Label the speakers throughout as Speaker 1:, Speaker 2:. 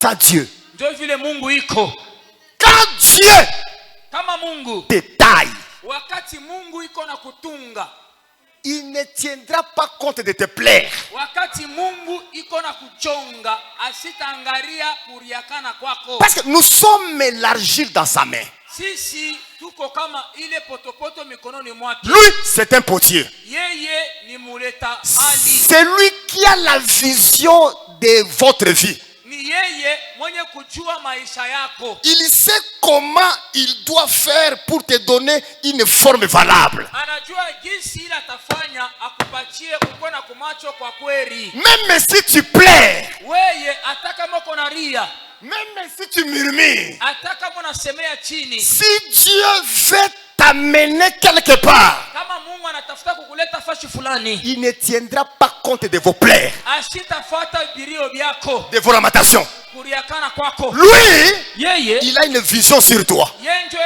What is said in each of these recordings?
Speaker 1: ta Dieu.
Speaker 2: Ndio vile Mungu iko.
Speaker 1: Quand Dieu
Speaker 2: Kama Mungu
Speaker 1: te taille,
Speaker 2: wakati Mungu iko na kutunga,
Speaker 1: il ne tiendra pas compte de te plaire.
Speaker 2: wakati Mungu iko na kuchonga, asitaangalia kuriakana kwako.
Speaker 1: Parce que nous sommes l'argile dans sa main.
Speaker 2: Sisi tuko kama ile potopoto mikononi mwake.
Speaker 1: Lui, c'est un potier.
Speaker 2: Yeye ni muleta hali.
Speaker 1: C'est lui qui a la vision de votre vie.
Speaker 2: Ni yeye mwenye kujua maisha yako.
Speaker 1: Il sait comment il doit faire pour te donner une forme valable.
Speaker 2: Anajua jinsi ile atafanya akupatie uko na kumacho kwa kweli.
Speaker 1: Même si tu pleures,
Speaker 2: Weye ataka moko na ria,
Speaker 1: même si tu murmures,
Speaker 2: ataka mona semea chini.
Speaker 1: si Dieu veut t'amener quelque part,
Speaker 2: Kama Mungu anatafuta kukuleta fashi fulani,
Speaker 1: il ne tiendra pas compte de vos plaies,
Speaker 2: asitafuata birio byako,
Speaker 1: de vos lamentations.
Speaker 2: kuriakana kwako.
Speaker 1: Lui,
Speaker 2: Yeye
Speaker 1: il a une vision sur toi.
Speaker 2: yenjo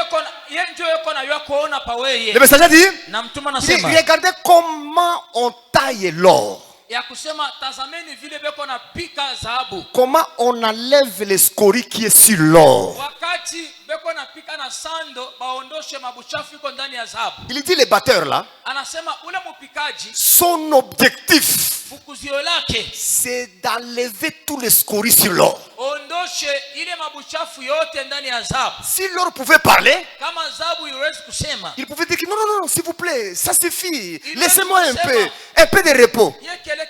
Speaker 2: yako na yako kuona pa weye.
Speaker 1: Le messager dit,
Speaker 2: Na mtuma
Speaker 1: il dit,
Speaker 2: nasema
Speaker 1: regardez comment on taille l'or.
Speaker 2: ya kusema tazameni vile beko na pika dhahabu.
Speaker 1: Comment on enlève les scories qui est sur l'or.
Speaker 2: Wakati beko na pika na sando baondoshe mabuchafu iko ndani ya dhahabu.
Speaker 1: Il dit les batteurs là,
Speaker 2: Anasema ule mpikaji
Speaker 1: son objectif,
Speaker 2: fukuzio lake
Speaker 1: c'est d'enlever tous les scories sur l'or.
Speaker 2: ondoshe ile mabuchafu yote ndani ya dhahabu.
Speaker 1: Si l'or pouvait parler,
Speaker 2: Kama dhahabu iwezi kusema,
Speaker 1: il pouvait dire que non, non, non, s'il vous plaît, ça suffit. Laissez-moi un peu de repos.
Speaker 2: ye kele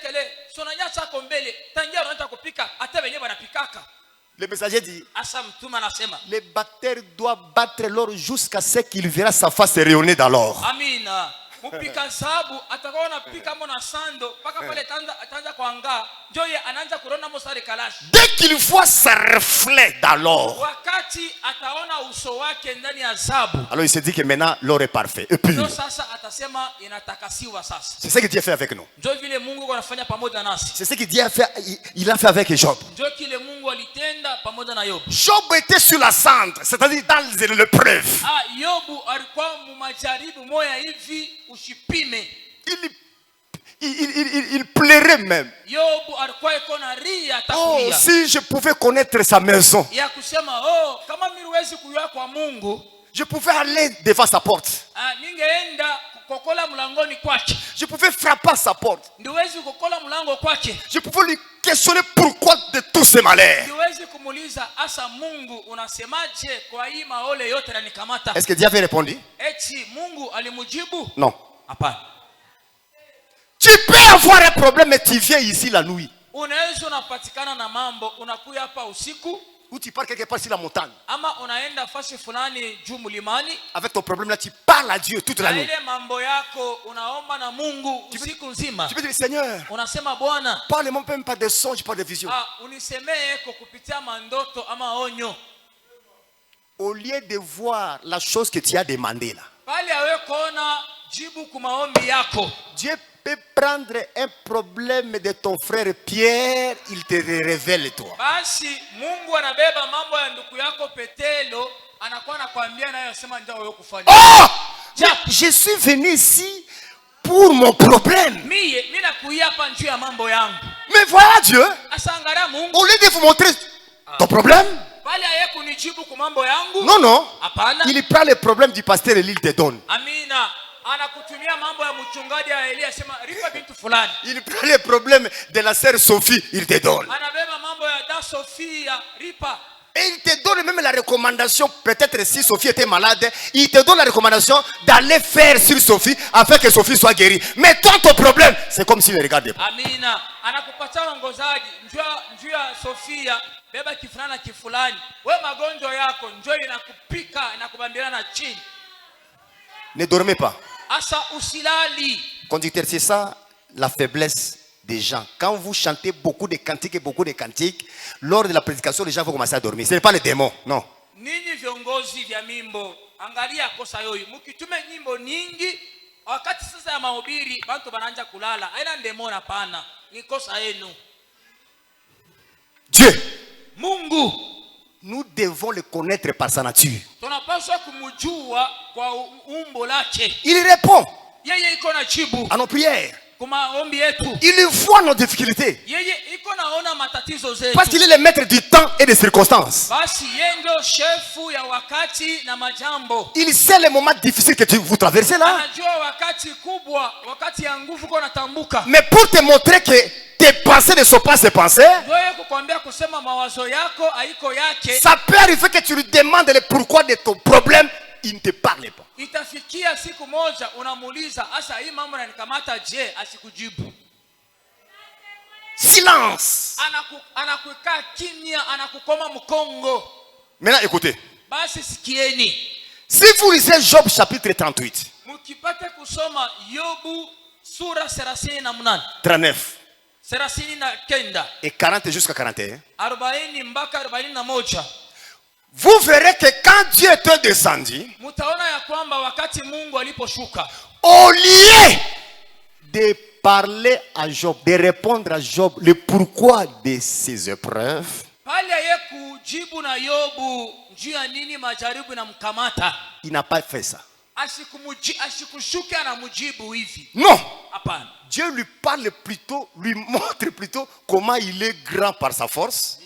Speaker 2: sonanya chako mbele tangia unaanza kupika hata wenyewe wanapikaka.
Speaker 1: Le messager dit,
Speaker 2: Asa mtuma anasema
Speaker 1: les batteurs doivent battre l'or jusqu'à ce qu'il verra sa face rayonner dans l'or.
Speaker 2: amina. Mpika dhahabu atakuwa anapika mona sando mpaka pale ataanza kuangaa, ndio ye anaanza kuona mosari kalashi.
Speaker 1: Dès qu'il voit sa reflet dans l'or,
Speaker 2: Wakati ataona uso wake ndani ya dhahabu,
Speaker 1: alors il se dit que maintenant l'or est parfait et pur.
Speaker 2: ndio sasa atasema inatakasiwa sasa.
Speaker 1: C'est ce que Dieu a fait avec nous.
Speaker 2: Ndio vile Mungu anafanya pamoja nasi.
Speaker 1: C'est ce que Dieu a fait, il a fait avec Job.
Speaker 2: Ndio kile Mungu alitenda pamoja na Yobu.
Speaker 1: Job était sur la cendre, c'est-à-dire dans l'épreuve.
Speaker 2: Yobu alikuwa mumajaribu moya hivi ushipime.
Speaker 1: Il plairait même.
Speaker 2: Yobu alikuwa iko na ria
Speaker 1: Oh,
Speaker 2: atakulia.
Speaker 1: si je pouvais connaître sa maison,
Speaker 2: Ya kusema kama mimi kujua kwa Mungu,
Speaker 1: je pouvais aller devant sa porte.
Speaker 2: ningeenda kukokola mlangoni kwake.
Speaker 1: Je pouvais frapper à sa porte.
Speaker 2: Ndiwezi kukokola mlango kwake.
Speaker 1: Je pouvais lui questionner pourquoi de tous ces malheurs.
Speaker 2: Ndiwezi kumuuliza asa Mungu unasemaje kwa hii maole yote yanikamata?
Speaker 1: Est-ce que Dieu avait répondu?
Speaker 2: Eti Mungu alimujibu?
Speaker 1: Non.
Speaker 2: Hapana.
Speaker 1: Tu peux avoir un problème et tu viens ici la nuit.
Speaker 2: Unaweza unapatikana na mambo unakuya hapa usiku,
Speaker 1: Ou tu pars quelque part sur la montagne.
Speaker 2: ama unaenda fasi fulani juu mlimani.
Speaker 1: Avec ton problème là, tu parles à Dieu toute la
Speaker 2: Na
Speaker 1: nuit.
Speaker 2: ile mambo yako unaomba na Mungu usiku nzima.
Speaker 1: Tu peux dire, Seigneur,
Speaker 2: Unasema Bwana,
Speaker 1: parle-moi même pas de songes, pas de visions.
Speaker 2: unisemee kwa kupitia mandoto ama onyo.
Speaker 1: Au lieu de voir la chose que tu as demandé là,
Speaker 2: Pale awe kuona jibu kwa maombi yako.
Speaker 1: Dieu peut prendre un problème de ton frère Pierre, il te révèle toi.
Speaker 2: Basi Mungu anabeba mambo ya ndugu yako Petelo, anakuwa anakuambia nayo sema njoo wewe kufanya.
Speaker 1: Oh! Je suis venu ici pour mon problème.
Speaker 2: Mimi nakuia hapa njoo ya mambo yangu.
Speaker 1: Mais voilà Dieu,
Speaker 2: Asangara Mungu.
Speaker 1: au lieu de vous montrer ton problème,
Speaker 2: Pale aye kunijibu kwa mambo yangu.
Speaker 1: non, non,
Speaker 2: Hapana.
Speaker 1: il prend le problème du pasteur et il te donne.
Speaker 2: Amina. Anakutumia mambo ya mchungaji ya Elia, sema ripa bintu fulani.
Speaker 1: Il prend le problème de la sœur Sophie, il te donne.
Speaker 2: Anabeba mambo ya da Sofia, ripa.
Speaker 1: Et il te donne même la recommandation, peut-être si Sophie était malade, il te donne la recommandation d'aller faire sur Sophie afin que Sophie soit guérie. Mais toi, ton problème, c'est comme s'il ne regardait pas.
Speaker 2: Amina. Anakupatia ongozaji, njoo ya Sofia, beba kifulana kifulani. Wewe magonjwa yako njoo inakupika, inakubambiana na chini.
Speaker 1: Ne dormez pas.
Speaker 2: Asa usilali.
Speaker 1: Conducteur, c'est ça la faiblesse des gens. Quand vous chantez beaucoup de cantiques, lors de la prédication, les gens vont commencer à dormir. Ce n'est pas les démons, non.
Speaker 2: Ninyi viongozi vya mimbo, angalia kosa yoyi. Mukitume nyimbo nyingi, wakati sasa ya mahubiri, bantu bananja kulala. Haina ndemona pana. Ni kosa yenu.
Speaker 1: Dieu,
Speaker 2: Mungu,
Speaker 1: nous devons le connaître par sa nature.
Speaker 2: tunapaswa kumujua kwa umbo lake.
Speaker 1: Il répond
Speaker 2: Yeye iko na jibu
Speaker 1: à nos prières. Il voit nos difficultés.
Speaker 2: Yeye iko naona matatizo zetu.
Speaker 1: Parce qu'il est le maître du temps et des circonstances.
Speaker 2: Basi yendo shefu ya wakati na majambo.
Speaker 1: Il sait les moments difficiles que vous traversez là.
Speaker 2: Anajua wakati kubwa, wakati ya nguvu kwa natambuka.
Speaker 1: Mais pour te montrer que tes pensées ne sont pas ses pensées,
Speaker 2: ndio kukwambia kusema mawazo yako haiko yake.
Speaker 1: Ça peut arriver que tu lui demandes le pourquoi de ton problème, il ne te parle pas.
Speaker 2: Itafikia siku moja unamuuliza asa hii mambo yananikamata je, asikujibu.
Speaker 1: Silence.
Speaker 2: Anakukaa kimya, anakukoma mkongo.
Speaker 1: Maintenant écoutez.
Speaker 2: Basi sikieni.
Speaker 1: Si vous lisez Job chapitre 38.
Speaker 2: Mukipate kusoma Yobu sura 38.
Speaker 1: 39.
Speaker 2: 39
Speaker 1: et 40 jusqu'à 41.
Speaker 2: 40 mpaka 41.
Speaker 1: Vous verrez que quand Dieu est descendu,
Speaker 2: mutaona ya kwamba wakati Mungu aliposhuka,
Speaker 1: au lieu de parler à Job, de répondre à Job le pourquoi de ses épreuves,
Speaker 2: pale yeye kujibu na Yobu juu ya nini majaribu na mkamata,
Speaker 1: il n'a pas fait ça.
Speaker 2: Asikushuke anamujibu hivi.
Speaker 1: Non.
Speaker 2: Hapana.
Speaker 1: Dieu lui parle plutôt, lui montre plutôt comment il est grand par sa force.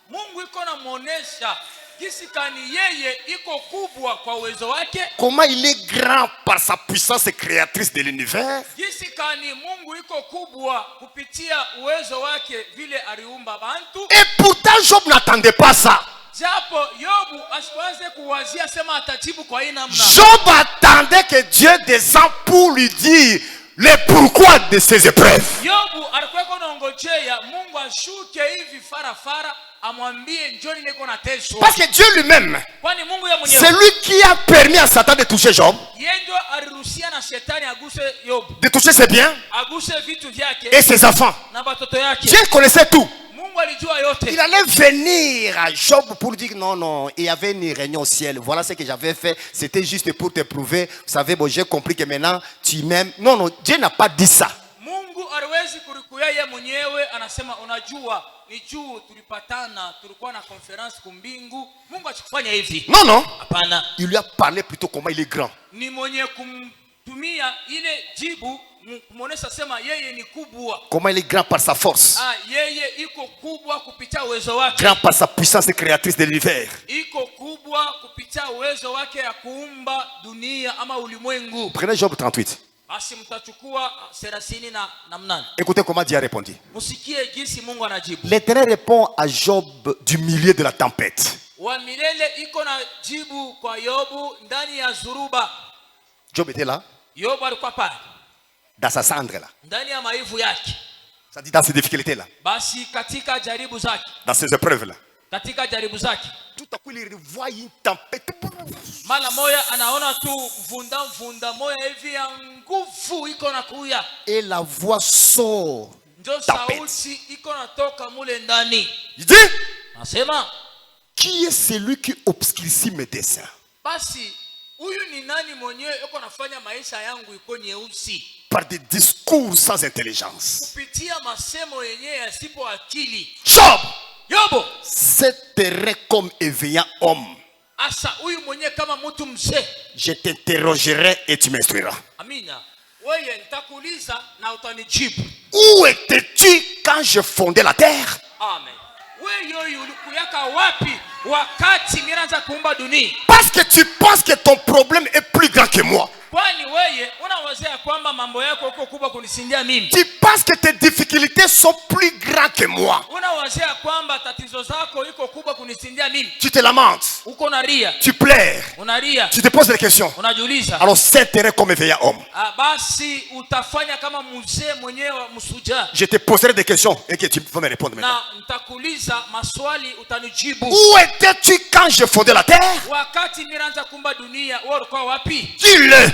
Speaker 2: Mungu iko na muonesha kisi kani yeye iko kubwa kwa uwezo wake.
Speaker 1: Comment il est grand par sa puissance créatrice de l'univers.
Speaker 2: Kisi kani Mungu iko kubwa kupitia uwezo wake vile aliumba bantu.
Speaker 1: Et pourtant Job n'attendait pas ça.
Speaker 2: Japo Yobu asiweze kuwazia sema atajibu kwa ina mna.
Speaker 1: Job attendait que Dieu descende pour lui dire le pourquoi de ses épreuves.
Speaker 2: Yobu alikuwa konongojea Mungu ashuke hivi farafara amwambie njoni niko na teso.
Speaker 1: Parce que Dieu lui-même,
Speaker 2: kwani Mungu ya mwenyewe,
Speaker 1: c'est lui qui a permis à Satan de toucher Job.
Speaker 2: Yeye ndio aliruhusia na shetani aguse Yobu.
Speaker 1: De toucher ses biens
Speaker 2: aguse vitu vyake
Speaker 1: et ses enfants.
Speaker 2: Na batoto yake.
Speaker 1: Dieu connaissait tout.
Speaker 2: Il
Speaker 1: allait venir à Job pour dire non, il y avait une réunion au ciel. Voilà ce que j'avais fait. C'était juste pour te prouver. Vous savez, bon, j'ai compris que maintenant tu m'aimes. Non, Dieu n'a pas dit ça.
Speaker 2: Mungu aliwezi kurikuya yeye mwenyewe anasema unajua ni juu tulipatana tulikuwa na conference kumbingu. Mungu achikufanya hivi.
Speaker 1: Non.
Speaker 2: Hapana.
Speaker 1: Il lui a parlé plutôt comment il est grand.
Speaker 2: Ni mwenye kumtumia ile jibu kumuonesha sema yeye ni kubwa.
Speaker 1: Comment il est grand par sa force.
Speaker 2: Yeye iko kubwa kupitia uwezo wake.
Speaker 1: Grand par sa puissance créatrice de l'univers.
Speaker 2: Iko kubwa kupitia uwezo wake ya kuumba dunia ama ulimwengu.
Speaker 1: Prenez Job 38.
Speaker 2: Basi mtachukua 38.
Speaker 1: Écoutez comment Dieu a répondu.
Speaker 2: Musikie jinsi Mungu anajibu.
Speaker 1: L'Éternel répond à Job du milieu de la tempête.
Speaker 2: Wa milele iko na jibu kwa Yobu ndani ya zuruba.
Speaker 1: Job était là.
Speaker 2: Yobu alikuwa pale.
Speaker 1: Dans sa cendre là.
Speaker 2: Ndani ya maivu yake.
Speaker 1: Ça dit dans ses difficultés là.
Speaker 2: Basi katika jaribu zake.
Speaker 1: Dans ses épreuves là.
Speaker 2: Katika jaribu zake.
Speaker 1: Tout à coup il revoit une tempête.
Speaker 2: Mala moya anaona tu vunda moya hivi ya nguvu iko na kuya.
Speaker 1: Et la voix sort.
Speaker 2: Ndio sauti iko natoka mule ndani.
Speaker 1: Il dit,
Speaker 2: nasema,
Speaker 1: qui est celui qui obscurcit mes desseins?
Speaker 2: Basi huyu ni nani mwenyewe yuko nafanya maisha yangu iko nyeusi?
Speaker 1: Par des discours sans intelligence.
Speaker 2: Kupitia masemo yenyewe yasipo akili.
Speaker 1: Job,
Speaker 2: Yobo,
Speaker 1: c'était comme éveillant homme.
Speaker 2: Asa huyu mwenyewe kama mtu mzee.
Speaker 1: Je t'interrogerai et tu m'instruiras.
Speaker 2: Amina. Wewe nitakuuliza na utanijibu.
Speaker 1: Où étais-tu quand je fondais la terre?
Speaker 2: Amen. Wewe ulikuyaka wapi wakati nilianza kuumba dunia?
Speaker 1: Parce que tu penses que ton problème est plus grand que moi.
Speaker 2: Kwani wewe unawazia kwamba mambo yako uko kubwa kunisindia mimi?
Speaker 1: Tu penses que tes difficultés sont plus grandes que moi.
Speaker 2: Unawazia kwamba tatizo zako iko kubwa kunisindia mimi?
Speaker 1: Tu te lamentes.
Speaker 2: Uko nalia.
Speaker 1: Tu pleures.
Speaker 2: Unalia.
Speaker 1: Tu te poses des questions.
Speaker 2: Unajiuliza.
Speaker 1: Alors c'est comme éveillant homme.
Speaker 2: Basi utafanya kama mzee mwenyewe msuja.
Speaker 1: Je te poserai des questions et que tu vas me répondre maintenant.
Speaker 2: Na nitakuuliza maswali utanijibu.
Speaker 1: Où étais-tu quand je fondais la terre?
Speaker 2: Wakati nilianza kuumba dunia, wewe ulikuwa wapi?
Speaker 1: Dis-le.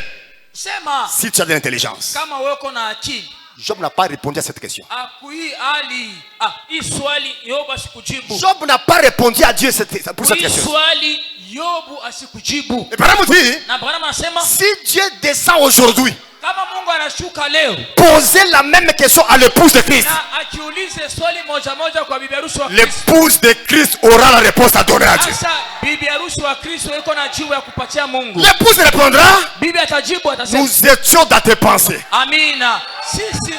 Speaker 2: Sema.
Speaker 1: Si tu as de l'intelligence.
Speaker 2: Kama wewe uko na akili.
Speaker 1: Job n'a pas répondu à cette question. Job n'a pas répondu à Dieu pour cette question. Et Abraham dit, si Dieu descend aujourd'hui,
Speaker 2: kama Mungu anashuka leo,
Speaker 1: posez la même question à l'épouse de Christ.
Speaker 2: na akiulize swali moja moja kwa bibi harusi wa Kristo,
Speaker 1: L'épouse de Christ aura la réponse à donner à Dieu.
Speaker 2: sasa bibi harusi wa Kristo yuko na jibu ya kupatia Mungu.
Speaker 1: L'épouse répondra,
Speaker 2: Bibi atajibu, atasema
Speaker 1: nous étions dans tes pensées.
Speaker 2: amina, sisi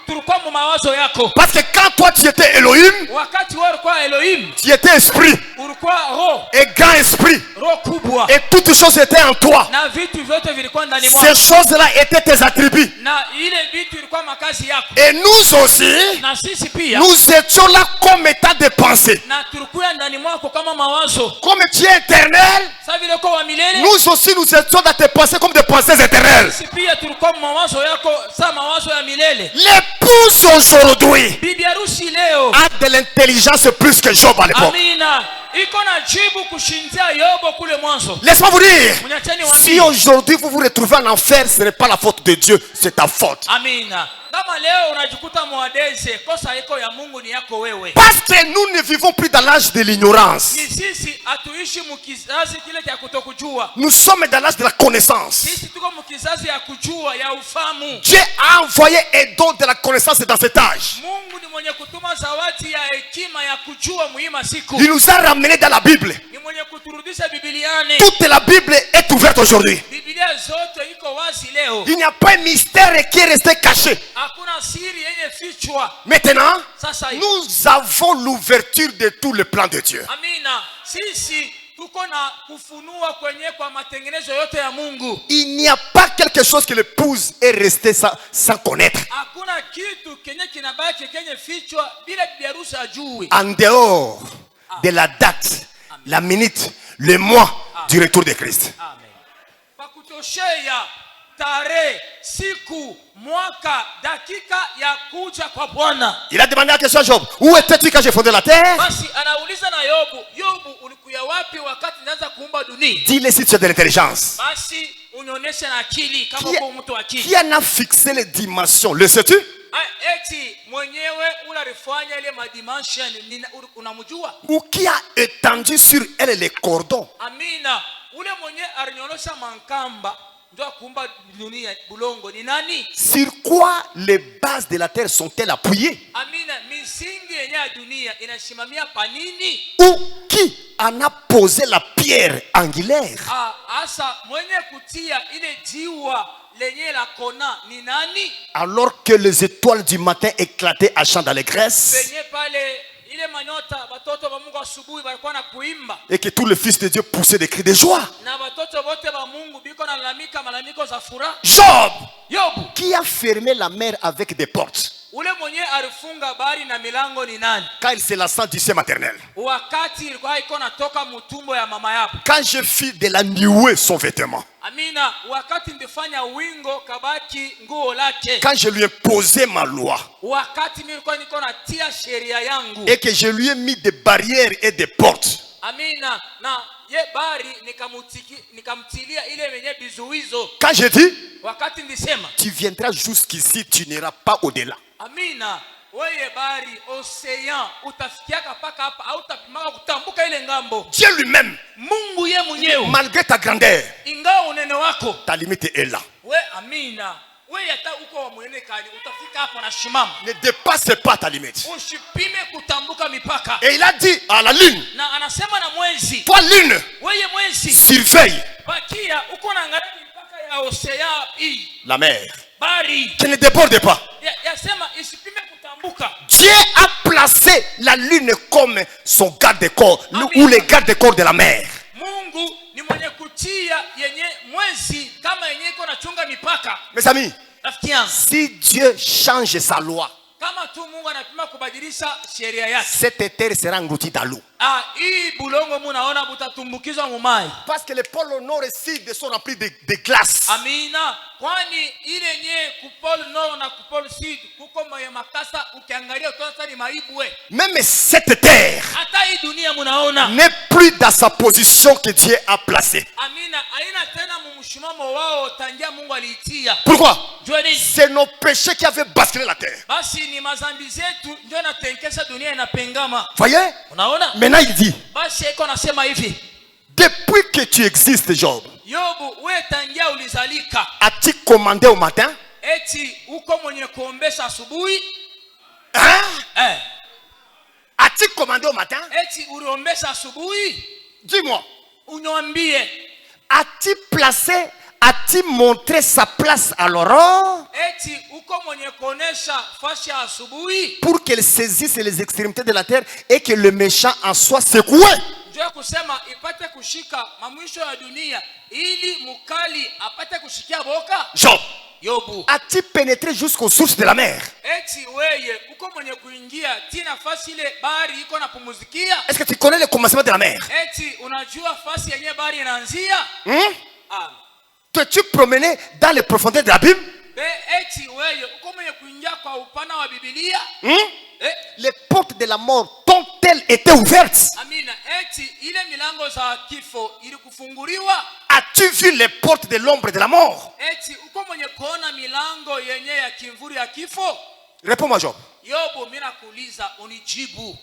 Speaker 2: tulikuwa mu mawazo yako.
Speaker 1: Parce que quand toi tu étais Elohim,
Speaker 2: Wakati wewe ulikuwa Elohim,
Speaker 1: tu étais esprit
Speaker 2: ulikuwa roho,
Speaker 1: et grand esprit.
Speaker 2: roho kubwa,
Speaker 1: Et toutes choses étaient en toi.
Speaker 2: na vitu vyote vilikuwa ndani mwako,
Speaker 1: Ces choses-là étaient tes attributs.
Speaker 2: na ile vitu ilikuwa makazi yako.
Speaker 1: Et nous aussi,
Speaker 2: Na sisi pia,
Speaker 1: nous étions là comme état de pensée.
Speaker 2: na tulikuwa ndani mwako kama mawazo.
Speaker 1: Comme tu es éternel,
Speaker 2: Sasa vile kwa wa milele,
Speaker 1: nous aussi nous étions dans tes pensées comme des pensées éternelles.
Speaker 2: sisi pia tulikuwa mawazo yako sa mawazo ya milele.
Speaker 1: L'épouse aujourd'hui
Speaker 2: Bibi harusi leo,
Speaker 1: a de l'intelligence plus que Job à l'époque.
Speaker 2: amina, iko na jibu kushindia Yobo kule mwanzo.
Speaker 1: Laisse-moi vous dire,
Speaker 2: Mnyacheni
Speaker 1: si
Speaker 2: waambie,
Speaker 1: aujourd'hui vous vous retrouvez en enfer, ce n'est pas la faute de Dieu, c'est ta faute.
Speaker 2: amina, kama leo unajikuta mwadeze, kosa iko ya Mungu, ni yako wewe.
Speaker 1: Parce que nous ne vivons plus dans l'âge de l'ignorance.
Speaker 2: Ni sisi hatuishi mukizazi kile cha kutokujua.
Speaker 1: Nous sommes dans l'âge de la connaissance.
Speaker 2: Sisi tuko mukizazi ya kujua, ya ufahamu.
Speaker 1: Dieu a envoyé et donne de la connaissance dans cet âge.
Speaker 2: Mungu ni mwenye kutuma zawadi ya hekima ya kujua muhimu siku.
Speaker 1: Il nous a ramenés dans la Bible.
Speaker 2: Ni mwenye kuturudisha Bibiliani.
Speaker 1: Toute la Bible est ouverte aujourd'hui.
Speaker 2: Biblia zote iko wazi leo.
Speaker 1: Il n'y a pas un mystère qui est resté caché.
Speaker 2: Hakuna siri yenye fichwa.
Speaker 1: Maintenant,
Speaker 2: Sasa hivi,
Speaker 1: nous avons l'ouverture de tous les plans de Dieu.
Speaker 2: amina, sisi tuko na kufunua kwenye kwa matengenezo yote ya Mungu.
Speaker 1: Il n'y a pas quelque chose que l'épouse est restée sans connaître.
Speaker 2: Hakuna kitu kenye kinabaki kenye fichwa bila bibi harusi ajue.
Speaker 1: En dehors de la date, la minute, le mois du retour de Christ.
Speaker 2: Amen. Pakutoshea tarehe, siku, mwaka, dakika ya kuja kwa Bwana.
Speaker 1: Il a demandé la question à Job, où étais-tu quand j'ai fondé la terre?
Speaker 2: Basi anauliza na Yobu, Yobu ulikuya wapi wakati nilianza kuumba dunia?
Speaker 1: Dis-le si tu as de l'intelligence.
Speaker 2: Basi unionyeshe na akili kama uko mtu akili.
Speaker 1: Qui en a fixé les dimensions? Le sais-tu?
Speaker 2: Eti mwenyewe unalifanya ile madimension unamjua?
Speaker 1: Ou qui a étendu sur elle les cordons?
Speaker 2: Amina, ule mwenye alinyorosha mankamba ndio kuumba dunia bulongo ni nani?
Speaker 1: Sur quoi les bases de la terre sont-elles appuyées?
Speaker 2: Amina, misingi yenye ya dunia inasimamia panini?
Speaker 1: Ou qui en a posé la pierre angulaire?
Speaker 2: Asa mwenye kutia ile jiwa lenye la kona ni nani?
Speaker 1: Alors que les étoiles du matin éclataient à chant dans les graisses
Speaker 2: Penye pale ile manyota batoto ba Mungu asubuhi balikuwa na kuimba,
Speaker 1: et que tous les fils de Dieu poussaient des cris de joie.
Speaker 2: na batoto bote ba Mungu biko na lalamika malalamiko za furaha.
Speaker 1: Job,
Speaker 2: Yobu,
Speaker 1: qui a fermé la mer avec des portes
Speaker 2: ule mwenye alifunga bahari na milango ni nani?
Speaker 1: quand il se lança du sein maternel?
Speaker 2: Wakati ilikuwa iko natoka mutumbo ya mama yako.
Speaker 1: Quand je fis de la nuée son vêtement,
Speaker 2: Amina, wakati ndifanya wingo kabaki nguo lake.
Speaker 1: quand je lui ai posé ma loi
Speaker 2: Wakati mimi nilikuwa niko natia sheria yangu.
Speaker 1: et que je lui ai mis des barrières et des portes,
Speaker 2: Amina, na ye bari nikamtilia ile yenye bizuizo.
Speaker 1: quand je dis
Speaker 2: Wakati ndisema,
Speaker 1: tu viendras jusqu'ici, tu n'iras pas au-delà.
Speaker 2: amina, wewe bari ocean utafikiaka paka hapa au utapimaka kutambuka ile ngambo.
Speaker 1: Dieu lui-même,
Speaker 2: Mungu ye mwenyewe,
Speaker 1: malgré ta grandeur,
Speaker 2: ingawa unene wako,
Speaker 1: ta limite est là.
Speaker 2: we amina, we hata uko wa mwenene kani utafika hapo na shimama.
Speaker 1: Ne dépasse pas ta limite.
Speaker 2: Usipime kutambuka mipaka.
Speaker 1: Et il a dit à la lune,
Speaker 2: Na anasema na mwezi,
Speaker 1: toi lune,
Speaker 2: wewe mwezi,
Speaker 1: surveille
Speaker 2: bakia uko na angalia mipaka ya ocean hii.
Speaker 1: la mer,
Speaker 2: Bari
Speaker 1: qu'elle ne déborde pas.
Speaker 2: yasema isipime kutambuka.
Speaker 1: Dieu a placé la lune comme son garde-corps ou les garde-corps de la mer.
Speaker 2: Mungu ni mwenye kutia yenye mwezi kama yenye iko nachunga mipaka.
Speaker 1: Mes amis,
Speaker 2: Rafiki yangu,
Speaker 1: si Dieu change sa loi,
Speaker 2: kama tu Mungu anapima kubadilisha sheria yake,
Speaker 1: cette terre sera engloutie dans l'eau.
Speaker 2: hii bulongo munaona butatumbukizwa mumai.
Speaker 1: Parce que les pôles nord et sud sont remplis de glace.
Speaker 2: Amina, kwani ile yenye kupol nord na kupol sud kuko moyo makasa, ukiangalia utaona ni maibwe.
Speaker 1: Même cette terre
Speaker 2: Hata hii dunia munaona
Speaker 1: n'est plus dans sa position que Dieu a placée.
Speaker 2: amina, haina tena mumshimamo wao tangia Mungu aliitia.
Speaker 1: Pourquoi?
Speaker 2: Jua nini?
Speaker 1: C'est nos péchés qui avaient basculé la terre.
Speaker 2: Basi ni mazambi zetu ndio natenkesha dunia inapengama.
Speaker 1: Voyez?
Speaker 2: Unaona?
Speaker 1: Maintenant il dit,
Speaker 2: Basi iko nasema hivi,
Speaker 1: depuis que tu existes, Job,
Speaker 2: Yobu, we tangia ulizalika.
Speaker 1: As-tu commandé au matin?
Speaker 2: Eti uko mwenye kuombesha asubuhi?
Speaker 1: Hein? As-tu commandé au matin?
Speaker 2: Eti uliombesha asubuhi?
Speaker 1: Dis-moi.
Speaker 2: Unyambie.
Speaker 1: As-tu montré sa place à l'aurore?
Speaker 2: Eti uko mwenye kuonesha fashi ya asubuhi?
Speaker 1: Pour qu'elle saisisse les extrémités de la terre et que le méchant en soit secoué.
Speaker 2: Ndio kusema ipate kushika mamwisho ya dunia ili mukali apate kushikia boka.
Speaker 1: Job.
Speaker 2: Yobu,
Speaker 1: As-tu pénétré jusqu'aux sources de la mer?
Speaker 2: eti weye uko mwenye kuingia tina fasi ile bahari iko na pumuzikia?
Speaker 1: Est-ce que tu connais le commencement de la mer?
Speaker 2: Eti unajua fasi yenye bahari inaanzia?
Speaker 1: T'es-tu promené dans les profondeurs de l'abîme?
Speaker 2: Eti weye uko mwenye kuingia kwa upana wa Biblia?
Speaker 1: Les portes de la mort t'ont-elles été ouvertes?
Speaker 2: Amina, eti ile milango za kifo ili kufunguriwa?
Speaker 1: As-tu vu les portes de l'ombre de la mort?
Speaker 2: Eti uko mwenye kuona milango yenye ya kimvuri ya kifo?
Speaker 1: Réponds-moi, Job.
Speaker 2: Yobu, mimi nakuuliza unijibu.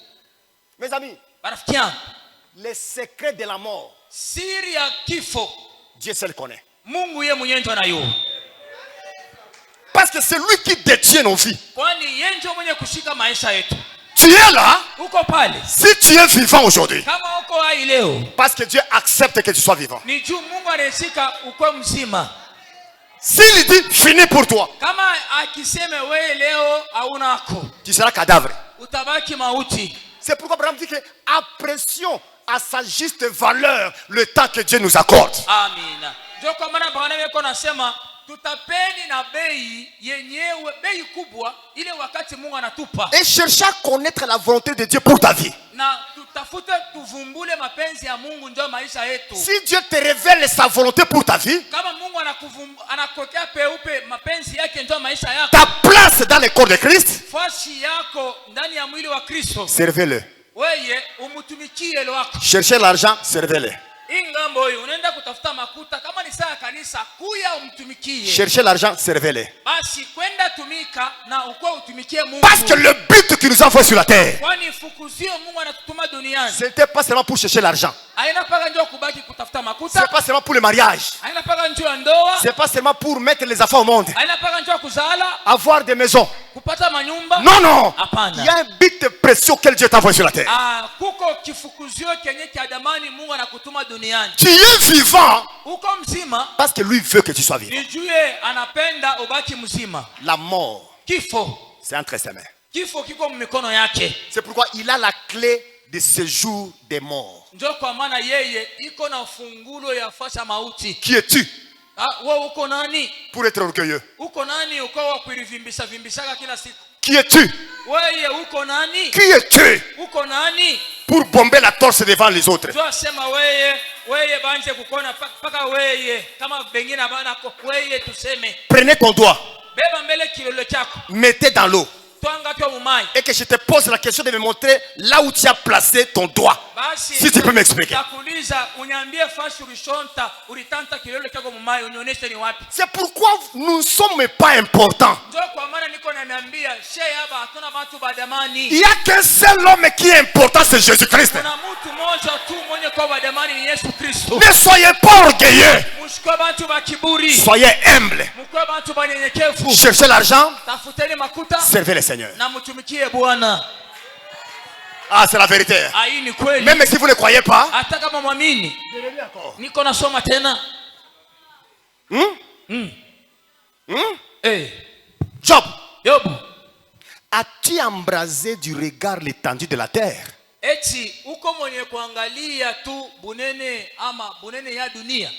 Speaker 1: Mes amis,
Speaker 2: Marafiki yangu,
Speaker 1: les secrets de la mort,
Speaker 2: siri ya kifo
Speaker 1: Dieu seul connaît.
Speaker 2: Mungu yeye mwenyewe ndo anayua.
Speaker 1: Parce que c'est lui qui détient nos vies.
Speaker 2: Kwani yeye ndio mwenye kushika maisha yetu.
Speaker 1: Tu es là,
Speaker 2: Uko pale.
Speaker 1: si tu es vivant aujourd'hui,
Speaker 2: Kama uko hai leo,
Speaker 1: parce que Dieu accepte que tu sois vivant.
Speaker 2: ni juu Mungu anashika uko mzima.
Speaker 1: S'il dit fini pour toi,
Speaker 2: Kama akiseme wewe leo hauna ako,
Speaker 1: tu seras cadavre.
Speaker 2: utabaki mauti.
Speaker 1: C'est pourquoi Abraham dit que apprécions à sa juste valeur le temps que Dieu nous accorde.
Speaker 2: Amina. Ndio kwa maana Bwana weko nasema tutapeni na bei yenyewe, bei kubwa ile wakati Mungu anatupa.
Speaker 1: Et chercher à connaître la volonté de Dieu pour ta vie.
Speaker 2: Na tutafute tuvumbule mapenzi ya Mungu ndio maisha yetu.
Speaker 1: Si Dieu te révèle sa volonté pour ta vie,
Speaker 2: Kama Mungu anakokea peupe mapenzi yake ndio maisha yako.
Speaker 1: ta place dans le corps de Christ,
Speaker 2: Fashi yako ndani ya mwili wa Kristo.
Speaker 1: servez-le.
Speaker 2: Wewe umutumikie leo wako.
Speaker 1: Cherchez l'argent, servez-le.
Speaker 2: Ingambo hiyo unaenda kutafuta makuta, kama ni saa kanisa kuya umtumikie.
Speaker 1: Cherchez l'argent, servez-le.
Speaker 2: Basi kwenda tumika na uko utumikie Mungu.
Speaker 1: Parce que le but qui nous envoie sur la terre,
Speaker 2: Kwani fukuzio Mungu anatutuma duniani.
Speaker 1: ce n'était pas seulement pour chercher l'argent.
Speaker 2: Haina paka njoo kubaki kutafuta
Speaker 1: Ce
Speaker 2: makuta.
Speaker 1: n'est pas seulement pour le mariage.
Speaker 2: Haina paka njoo ya ndoa.
Speaker 1: Ce n'est pas seulement pour mettre les enfants au monde.
Speaker 2: Haina paka njoo kuzala,
Speaker 1: Avoir des maisons.
Speaker 2: kupata manyumba.
Speaker 1: Non, non.
Speaker 2: Hapana.
Speaker 1: Il y a un but précieux auquel Dieu t'envoie sur la terre.
Speaker 2: Kuko kifukuzio kenye kia damani Mungu anakutuma duniani.
Speaker 1: Tu es vivant
Speaker 2: Uko mzima
Speaker 1: parce que lui veut que tu sois vivant.
Speaker 2: nijue anapenda ubaki mzima.
Speaker 1: La mort,
Speaker 2: Kifo,
Speaker 1: c'est entre ses mains.
Speaker 2: kifo kiko mikono yake.
Speaker 1: C'est pourquoi il a la clé de séjour des morts.
Speaker 2: Ndio kwa maana yeye iko na fungulo ya fasha mauti.
Speaker 1: Qui es-tu
Speaker 2: Wewe uko nani?
Speaker 1: pour être orgueilleux?
Speaker 2: Uko nani uko wa kulivimbisha vimbishaka kila siku?
Speaker 1: Qui es-tu?
Speaker 2: Wewe uko nani?
Speaker 1: Qui es-tu
Speaker 2: Uko nani?
Speaker 1: pour bomber la torse devant les autres?
Speaker 2: Ndio sema wewe banje kukona paka wewe kama bengine bana wewe tuseme.
Speaker 1: Prenez ton doigt,
Speaker 2: Beba mbele kilolo chako.
Speaker 1: mettez dans l'eau
Speaker 2: Twanga kwa mumai.
Speaker 1: et que je te pose la question de me montrer là où tu as placé ton doigt.
Speaker 2: Basi
Speaker 1: Si tu peux m'expliquer.
Speaker 2: nakuuliza uniambie fashi ulishonta ulitanta kilolo chako mumai unionyeshe ni wapi.
Speaker 1: C'est pourquoi nous ne sommes pas importants.
Speaker 2: Ndio kwa maana niko naniambia shehe hapa hatuna watu badamani.
Speaker 1: Il n'y a qu'un seul homme qui est important, c'est Jésus-Christ.
Speaker 2: Kuna mtu mmoja tu mwenye kwa badamani ni Yesu Kristo.
Speaker 1: Ne soyez pas orgueilleux.
Speaker 2: Mshikwe bantu ba kiburi.
Speaker 1: Soyez humbles.
Speaker 2: Mkwe bantu banyenyekevu.
Speaker 1: Cherchez l'argent,
Speaker 2: Tafuteni makuta
Speaker 1: servez le Seigneur.
Speaker 2: na mtumikie Bwana.
Speaker 1: Ah, c'est la vérité.
Speaker 2: Hii ni kweli.
Speaker 1: Même si vous ne croyez pas,
Speaker 2: Hata kama muamini. Niko nasoma tena.
Speaker 1: Job,
Speaker 2: Yobu.
Speaker 1: as-tu embrasé du regard l'étendue de la terre?
Speaker 2: Eti uko mwenye kuangalia tu bunene ama bunene ya dunia.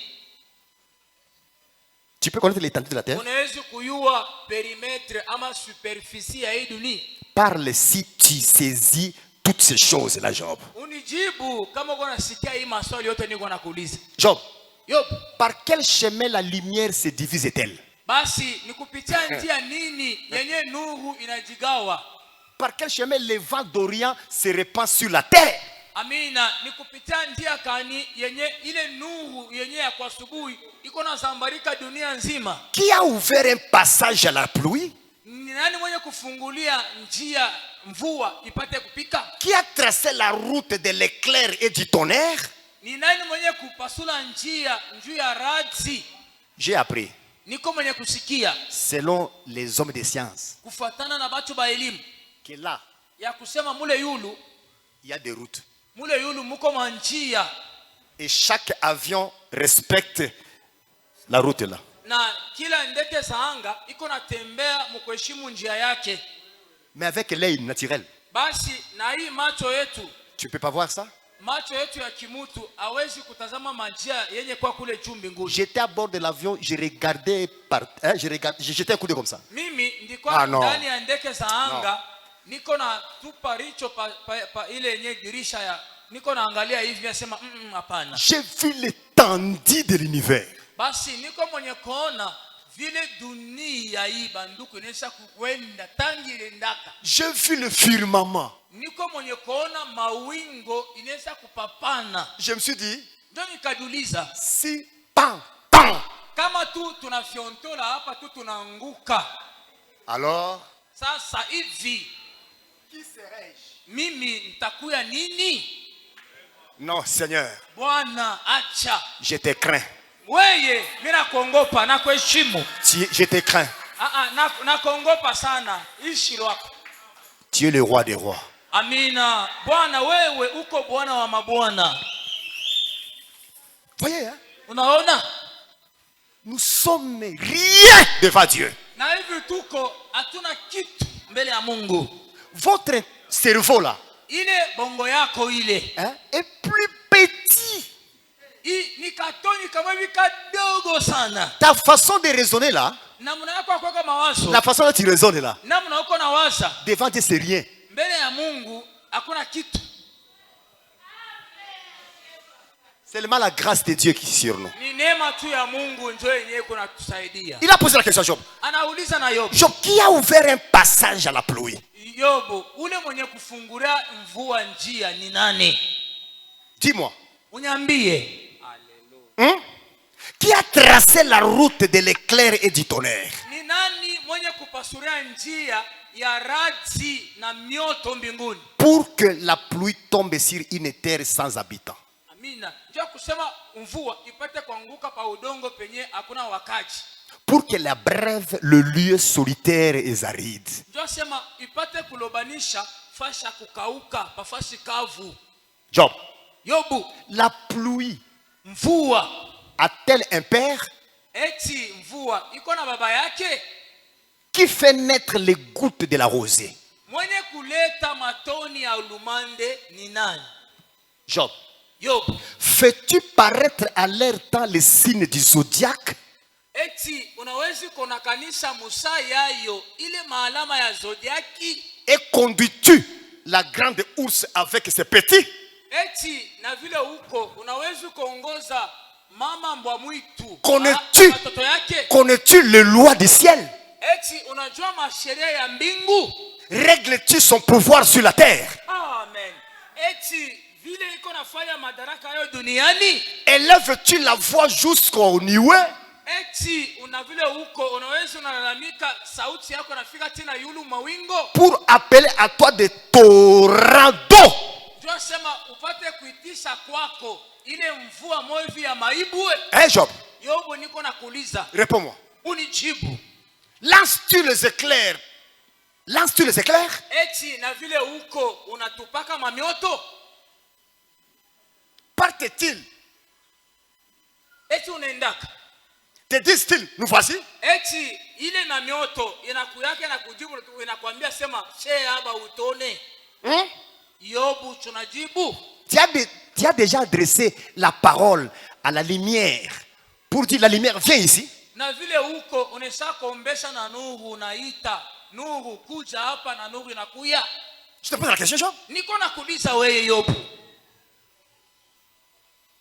Speaker 1: Tu peux connaître l'étendue de la terre?
Speaker 2: Unaweza kujua perimetre ama superficie ya hii dunia.
Speaker 1: Parle si tu saisis toutes ces choses-là, Job.
Speaker 2: Unijibu kama uko nasikia hii maswali yote niko nakuuliza.
Speaker 1: Job,
Speaker 2: Yobu.
Speaker 1: par quel chemin la lumière se divise-t-elle?
Speaker 2: Basi ni kupitia njia nini yenye nuru inajigawa?
Speaker 1: Par quel chemin le vent d'Orient se répand sur la terre?
Speaker 2: Amina, ni kupitia njia kani yenye ile nuru yenye ya kwa asubuhi iko na zambarika dunia nzima.
Speaker 1: Qui a ouvert un passage à la pluie?
Speaker 2: Ni nani mwenye kufungulia njia mvua ipate kupika?
Speaker 1: Qui a tracé la route de l'éclair et du tonnerre?
Speaker 2: Ni nani mwenye kupasula njia njuu ya radhi?
Speaker 1: J'ai appris,
Speaker 2: Niko mwenye kusikia
Speaker 1: selon les hommes de science,
Speaker 2: kufuatana na batu ba elimu
Speaker 1: que là,
Speaker 2: ya kusema mule yulu
Speaker 1: il y a des routes.
Speaker 2: muko manjia
Speaker 1: Et chaque avion respecte la route là.
Speaker 2: na kila ndege za anga iko natembea mkuheshimu njia yake.
Speaker 1: Mais avec l'œil naturel,
Speaker 2: Basi na hii macho yetu,
Speaker 1: tu ne peux pas voir ça.
Speaker 2: macho yetu ya kimutu hawezi kutazama manjia yenye kwa kule juu mbinguni.
Speaker 1: J'étais à bord de l'avion, je regardais j'ai jeté un coup d'œil comme ça.
Speaker 2: Mimi ndikuwa
Speaker 1: no.
Speaker 2: ndani ya ndege za anga, niko na tupa richo pa ile yenye dirisha ya, niko naangalia hivi nasema hapana.
Speaker 1: J'ai vu l'étendue de l'univers.
Speaker 2: Basi niko mwenye kuona vile dunia hii banduku inaweza kukwenda tangi ndaka.
Speaker 1: J'ai vu le firmament.
Speaker 2: Niko mwenye kuona mawingo inaweza kupapana.
Speaker 1: Je me suis dit,
Speaker 2: Ndio nikajiuliza,
Speaker 1: si pan, pan.
Speaker 2: kama tu tunafyontola hapa tu tunaanguka.
Speaker 1: Alors,
Speaker 2: Sasa hivi
Speaker 1: qui serais-je?
Speaker 2: mimi nitakuya nini?
Speaker 1: Non, Seigneur,
Speaker 2: Bwana acha.
Speaker 1: je te crains.
Speaker 2: Weye, mimi nakuogopa na kuheshimu.
Speaker 1: Je te crains.
Speaker 2: Nakuogopa sana. Ishi lwako.
Speaker 1: Tu es le roi des rois.
Speaker 2: Amina. Bwana wewe uko Bwana wa mabwana.
Speaker 1: Voyez, hein?
Speaker 2: Unaona?
Speaker 1: Nous sommes rien devant Dieu.
Speaker 2: Na hivi tuko hatuna kitu mbele ya Mungu.
Speaker 1: Votre cerveau là,
Speaker 2: Ile bongo yako ile,
Speaker 1: hein, est plus petit.
Speaker 2: ni katoni kama hivi kadogo sana.
Speaker 1: Ta façon de raisonner là,
Speaker 2: Namna yako kwa mawazo,
Speaker 1: la façon dont tu raisonnes là,
Speaker 2: namna uko na waza,
Speaker 1: devant Dieu c'est rien.
Speaker 2: mbele ya Mungu hakuna kitu.
Speaker 1: Seulement la grâce de Dieu qui est sur nous.
Speaker 2: Ni neema tu ya Mungu ndio yenyewe kuna tusaidia.
Speaker 1: Il a posé la question à Job.
Speaker 2: Anauliza na Yobu.
Speaker 1: Job, qui a ouvert un passage à la pluie?
Speaker 2: Yobu, ule mwenye kufungulia mvua njia ni nani?
Speaker 1: Dis-moi.
Speaker 2: Unyambie.
Speaker 1: Qui a tracé la route de l'éclair et du tonnerre?
Speaker 2: Ni nani mwenye kupasuria njia ya radhi na mioto mbinguni?
Speaker 1: Pour que la pluie tombe sur une terre sans habitants.
Speaker 2: Amina. Ndio kusema mvua ipate kuanguka pa udongo penye hakuna wakaji.
Speaker 1: Pour que la brève le lieu solitaire et aride.
Speaker 2: Ndio sema ipate kulobanisha fasha kukauka pa fasi kavu.
Speaker 1: Job.
Speaker 2: Yobu,
Speaker 1: La pluie
Speaker 2: mvua
Speaker 1: a-t-elle un père?
Speaker 2: eti mvua iko na baba yake?
Speaker 1: Qui fait naître les gouttes de la rosée?
Speaker 2: Mwenye kuleta matoni ya ulumande ni nani?
Speaker 1: Job.
Speaker 2: Yobu.
Speaker 1: Fais-tu paraître à l'air temps les signes du zodiaque?
Speaker 2: Eti unawezi kunakanisha musa yayo ile maalama ya zodiaki?
Speaker 1: Et conduis-tu la grande ours avec ses petits?
Speaker 2: Eti na vile huko unawezi kuongoza mama mbwa mwitu
Speaker 1: Connais-tu
Speaker 2: yake?
Speaker 1: Connais-tu les lois du ciel?
Speaker 2: Eti unajua masheria ya mbingu?
Speaker 1: Règles-tu son pouvoir sur la terre?
Speaker 2: Amen. Eti vile iko nafanya madaraka hayo duniani?
Speaker 1: Élèves-tu la voix jusqu'au nuée?
Speaker 2: Eti una vile huko unaweza unalalamika sauti yako nafika tena yulu mawingo?
Speaker 1: Pour appeler à toi des torrents d'eau.
Speaker 2: Ndio sema upate kuitisha kwako ile mvua moivi ya maibwe.
Speaker 1: Hein, Job?
Speaker 2: Yobu, niko nakuuliza.
Speaker 1: Réponds-moi.
Speaker 2: Unijibu.
Speaker 1: Lances-tu les éclairs? Lances-tu les éclairs?
Speaker 2: Eti na vile huko unatupaka mamioto?
Speaker 1: Partent-ils?
Speaker 2: Eti unaendaka?
Speaker 1: Te disent-ils, nous voici?
Speaker 2: Eti ile mamioto inakuyake na kujibu inakwambia sema she haba utone. Yobu, tunajibu.
Speaker 1: Tu as déjà adressé la parole à la lumière pour dire la lumière viens ici.
Speaker 2: Na vile huko unesha kuombesha na nuru unaita nuru kuja hapa na nuru inakuya.
Speaker 1: Je te pose la question, Job.
Speaker 2: Niko nakuuliza wewe Yobu.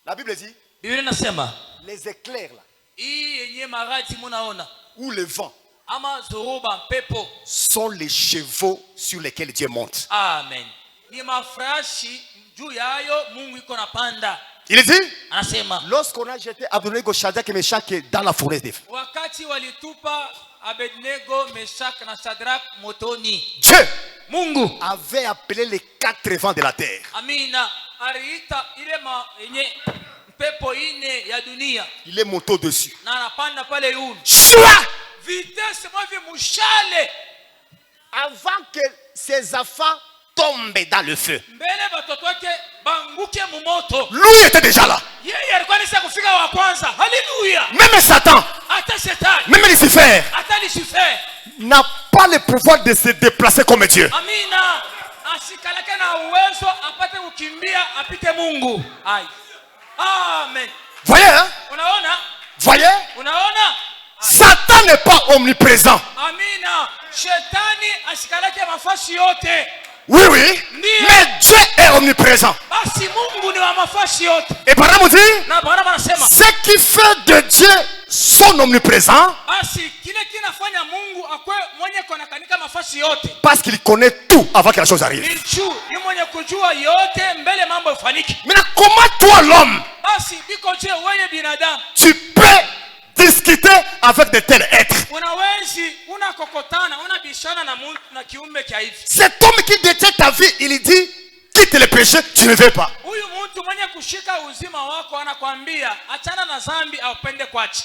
Speaker 1: La Bible dit
Speaker 2: Biblia inasema
Speaker 1: les éclairs là,
Speaker 2: hii yenye maradi munaona
Speaker 1: ou le vent
Speaker 2: ama zoruba pepo
Speaker 1: sont les chevaux sur lesquels Dieu monte.
Speaker 2: amen ni mafrashi juu yayo Mungu iko napanda.
Speaker 1: Il dit
Speaker 2: Anasema
Speaker 1: lorsqu'on a jeté Abednego, Shadrach et Meshach dans la forêt de feu,
Speaker 2: wakati walitupa Abednego, Meshach na Shadrach motoni,
Speaker 1: Dieu
Speaker 2: Mungu
Speaker 1: avait appelé les quatre vents de la terre.
Speaker 2: amina aliita ile yenye pepo ine ya dunia.
Speaker 1: Il est monté dessus.
Speaker 2: Na anapanda pale yulu.
Speaker 1: Choua!
Speaker 2: Vitesse mwavi mushale.
Speaker 1: Avant que ses enfants tombent dans le feu.
Speaker 2: Mbele batoto wake banguke mu moto.
Speaker 1: Lui était déjà là.
Speaker 2: Yeye alikuwa anataka kufika wa kwanza. Haleluya.
Speaker 1: Même Satan,
Speaker 2: Hata Shetani,
Speaker 1: même Lucifer
Speaker 2: hata Lucifer
Speaker 1: n'a pas le pouvoir de se déplacer comme Dieu.
Speaker 2: Amina. Asikaleke na uwezo apate kukimbia apite Mungu. Ai. Amen.
Speaker 1: Voyez, hein?
Speaker 2: Unaona?
Speaker 1: Voyez?
Speaker 2: Unaona?
Speaker 1: Satan n'est pas omniprésent.
Speaker 2: Amina. Shetani asikaleke mafasi yote.
Speaker 1: Oui, oui.
Speaker 2: Ndiyo.
Speaker 1: Mais Dieu est omniprésent.
Speaker 2: Basi Mungu ni wa mafasi yote.
Speaker 1: Et par là, on dit,
Speaker 2: Na Bwana anasema,
Speaker 1: ce qui fait de Dieu son omniprésent,
Speaker 2: basi kile kinafanya Mungu akwe mwenye konakanika mafasi yote.
Speaker 1: parce qu'il connaît tout avant que la chose arrive.
Speaker 2: Ni juu, ni mwenye kujua yote mbele mambo yafaniki.
Speaker 1: Maintenant, comment toi, l'homme,
Speaker 2: Basi biko je wewe binadamu,
Speaker 1: tu peux discuter avec de tels êtres?
Speaker 2: unawezi unakokotana unabishana na Mungu na kiumbe kia hivi.
Speaker 1: Cet homme qui détient ta vie, il dit, quitte le péché, tu ne veux pas.
Speaker 2: Huyu mtu mwenye kushika uzima wako anakwambia achana na dhambi au pende kwachi.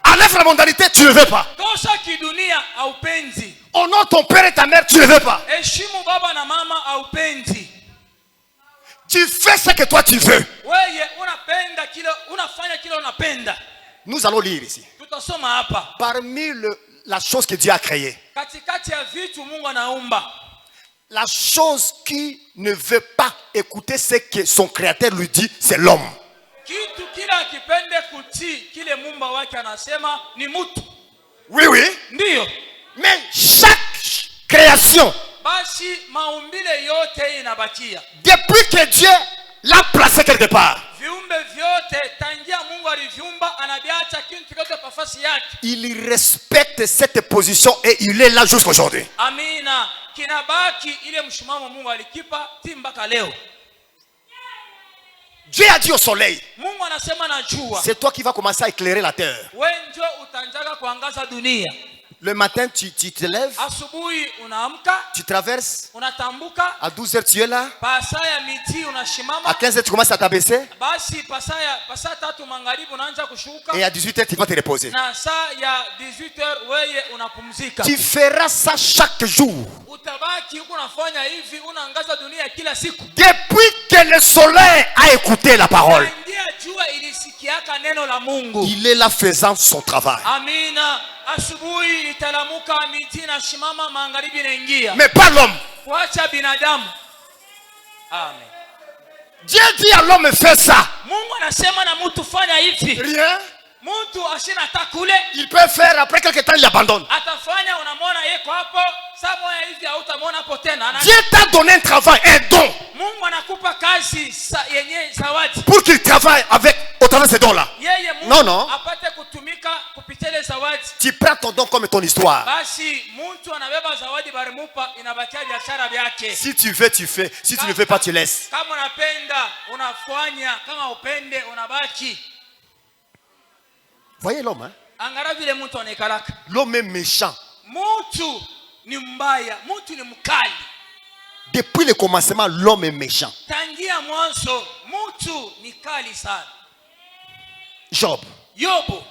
Speaker 1: Enlève la mondanité, tu ne veux pas.
Speaker 2: Tosha kidunia au penzi.
Speaker 1: Honore ton père et ta mère, tu ne veux pas.
Speaker 2: Heshimu baba na mama au penzi.
Speaker 1: Tu fais ce que toi tu veux.
Speaker 2: Wewe unapenda kile unafanya kile unapenda.
Speaker 1: Nous allons lire ici.
Speaker 2: Tutasoma hapa.
Speaker 1: Parmi la chose que Dieu a créée,
Speaker 2: Katikati ya vitu Mungu anaumba,
Speaker 1: la chose qui ne veut pas écouter ce que son créateur lui dit, c'est l'homme.
Speaker 2: kitu kila kipende kutii kile Muumba wake anasema ni mtu.
Speaker 1: Oui, oui.
Speaker 2: Ndiyo.
Speaker 1: Mais chaque création,
Speaker 2: Basi maumbile yote inabakia.
Speaker 1: depuis que Dieu l'a placé quelque part,
Speaker 2: Viumbe vyote tangia Mungu aliviumba anabiacha kitu kyote nafasi yake.
Speaker 1: il respecte cette position et il est là jusqu'aujourd'hui.
Speaker 2: Amina. Kinabaki ile mshimamo Mungu alikipa mpaka leo.
Speaker 1: Dieu a dit au soleil,
Speaker 2: Mungu anasema na jua,
Speaker 1: c'est toi qui vas commencer à éclairer la terre.
Speaker 2: wewe ndio utanjaga kuangaza dunia.
Speaker 1: Le matin, tu te lèves,
Speaker 2: Asubuhi unaamka,
Speaker 1: tu traverses,
Speaker 2: unatambuka,
Speaker 1: à 12h tu es là,
Speaker 2: pasaa ya miti
Speaker 1: à
Speaker 2: unashimama,
Speaker 1: 15h tu commences à t'abaisser,
Speaker 2: basi pasaa tatu magharibi unaanza kushuka,
Speaker 1: et à 18h tu vas te reposer.
Speaker 2: na saa ya 18h wewe unapumzika.
Speaker 1: Tu feras ça chaque jour.
Speaker 2: Utabaki huko unafanya hivi, unaangaza dunia kila siku.
Speaker 1: Depuis que le soleil a écouté la parole,
Speaker 2: Ndio jua ilisikiaka neno la Mungu.
Speaker 1: il est là faisant son travail.
Speaker 2: Amina. Asubuhi italamuka, miti na shimama, magharibi inaingia.
Speaker 1: Mais pas l'homme.
Speaker 2: Kuacha binadamu. Amen.
Speaker 1: Dieu dit à l'homme, fais ça.
Speaker 2: Mungu anasema na mtu fanya hivi.
Speaker 1: Rien.
Speaker 2: Mtu ashina takule,
Speaker 1: Il peut faire, après quelque temps, il abandonne.
Speaker 2: atafanya, unamwona yeko hapo, saa moja hivi hautamwona hapo tena.
Speaker 1: Dieu t'a donné un travail, un don,
Speaker 2: Mungu anakupa kazi yenye zawadi.
Speaker 1: pour qu'il travaille avec, au travers de ces dons-là.
Speaker 2: Yeye Mungu
Speaker 1: Non, non.
Speaker 2: apate kutumika kupitia ile zawadi.
Speaker 1: Tu prends ton don comme ton histoire.
Speaker 2: Basi mtu anabeba zawadi barimupa, inabakia biashara yake.
Speaker 1: Si tu veux, tu fais. Si tu ne veux pas, tu laisses.
Speaker 2: Kama unapenda unafanya, kama upende unabaki.
Speaker 1: Voyez l'homme, hein?
Speaker 2: Angara vile mtu anaekalaka.
Speaker 1: L'homme est méchant.
Speaker 2: Mtu ni mbaya, mtu ni mkali.
Speaker 1: Depuis le commencement, l'homme est méchant.
Speaker 2: Tangia mwanzo mtu ni kali sana.
Speaker 1: Job.
Speaker 2: Yobu,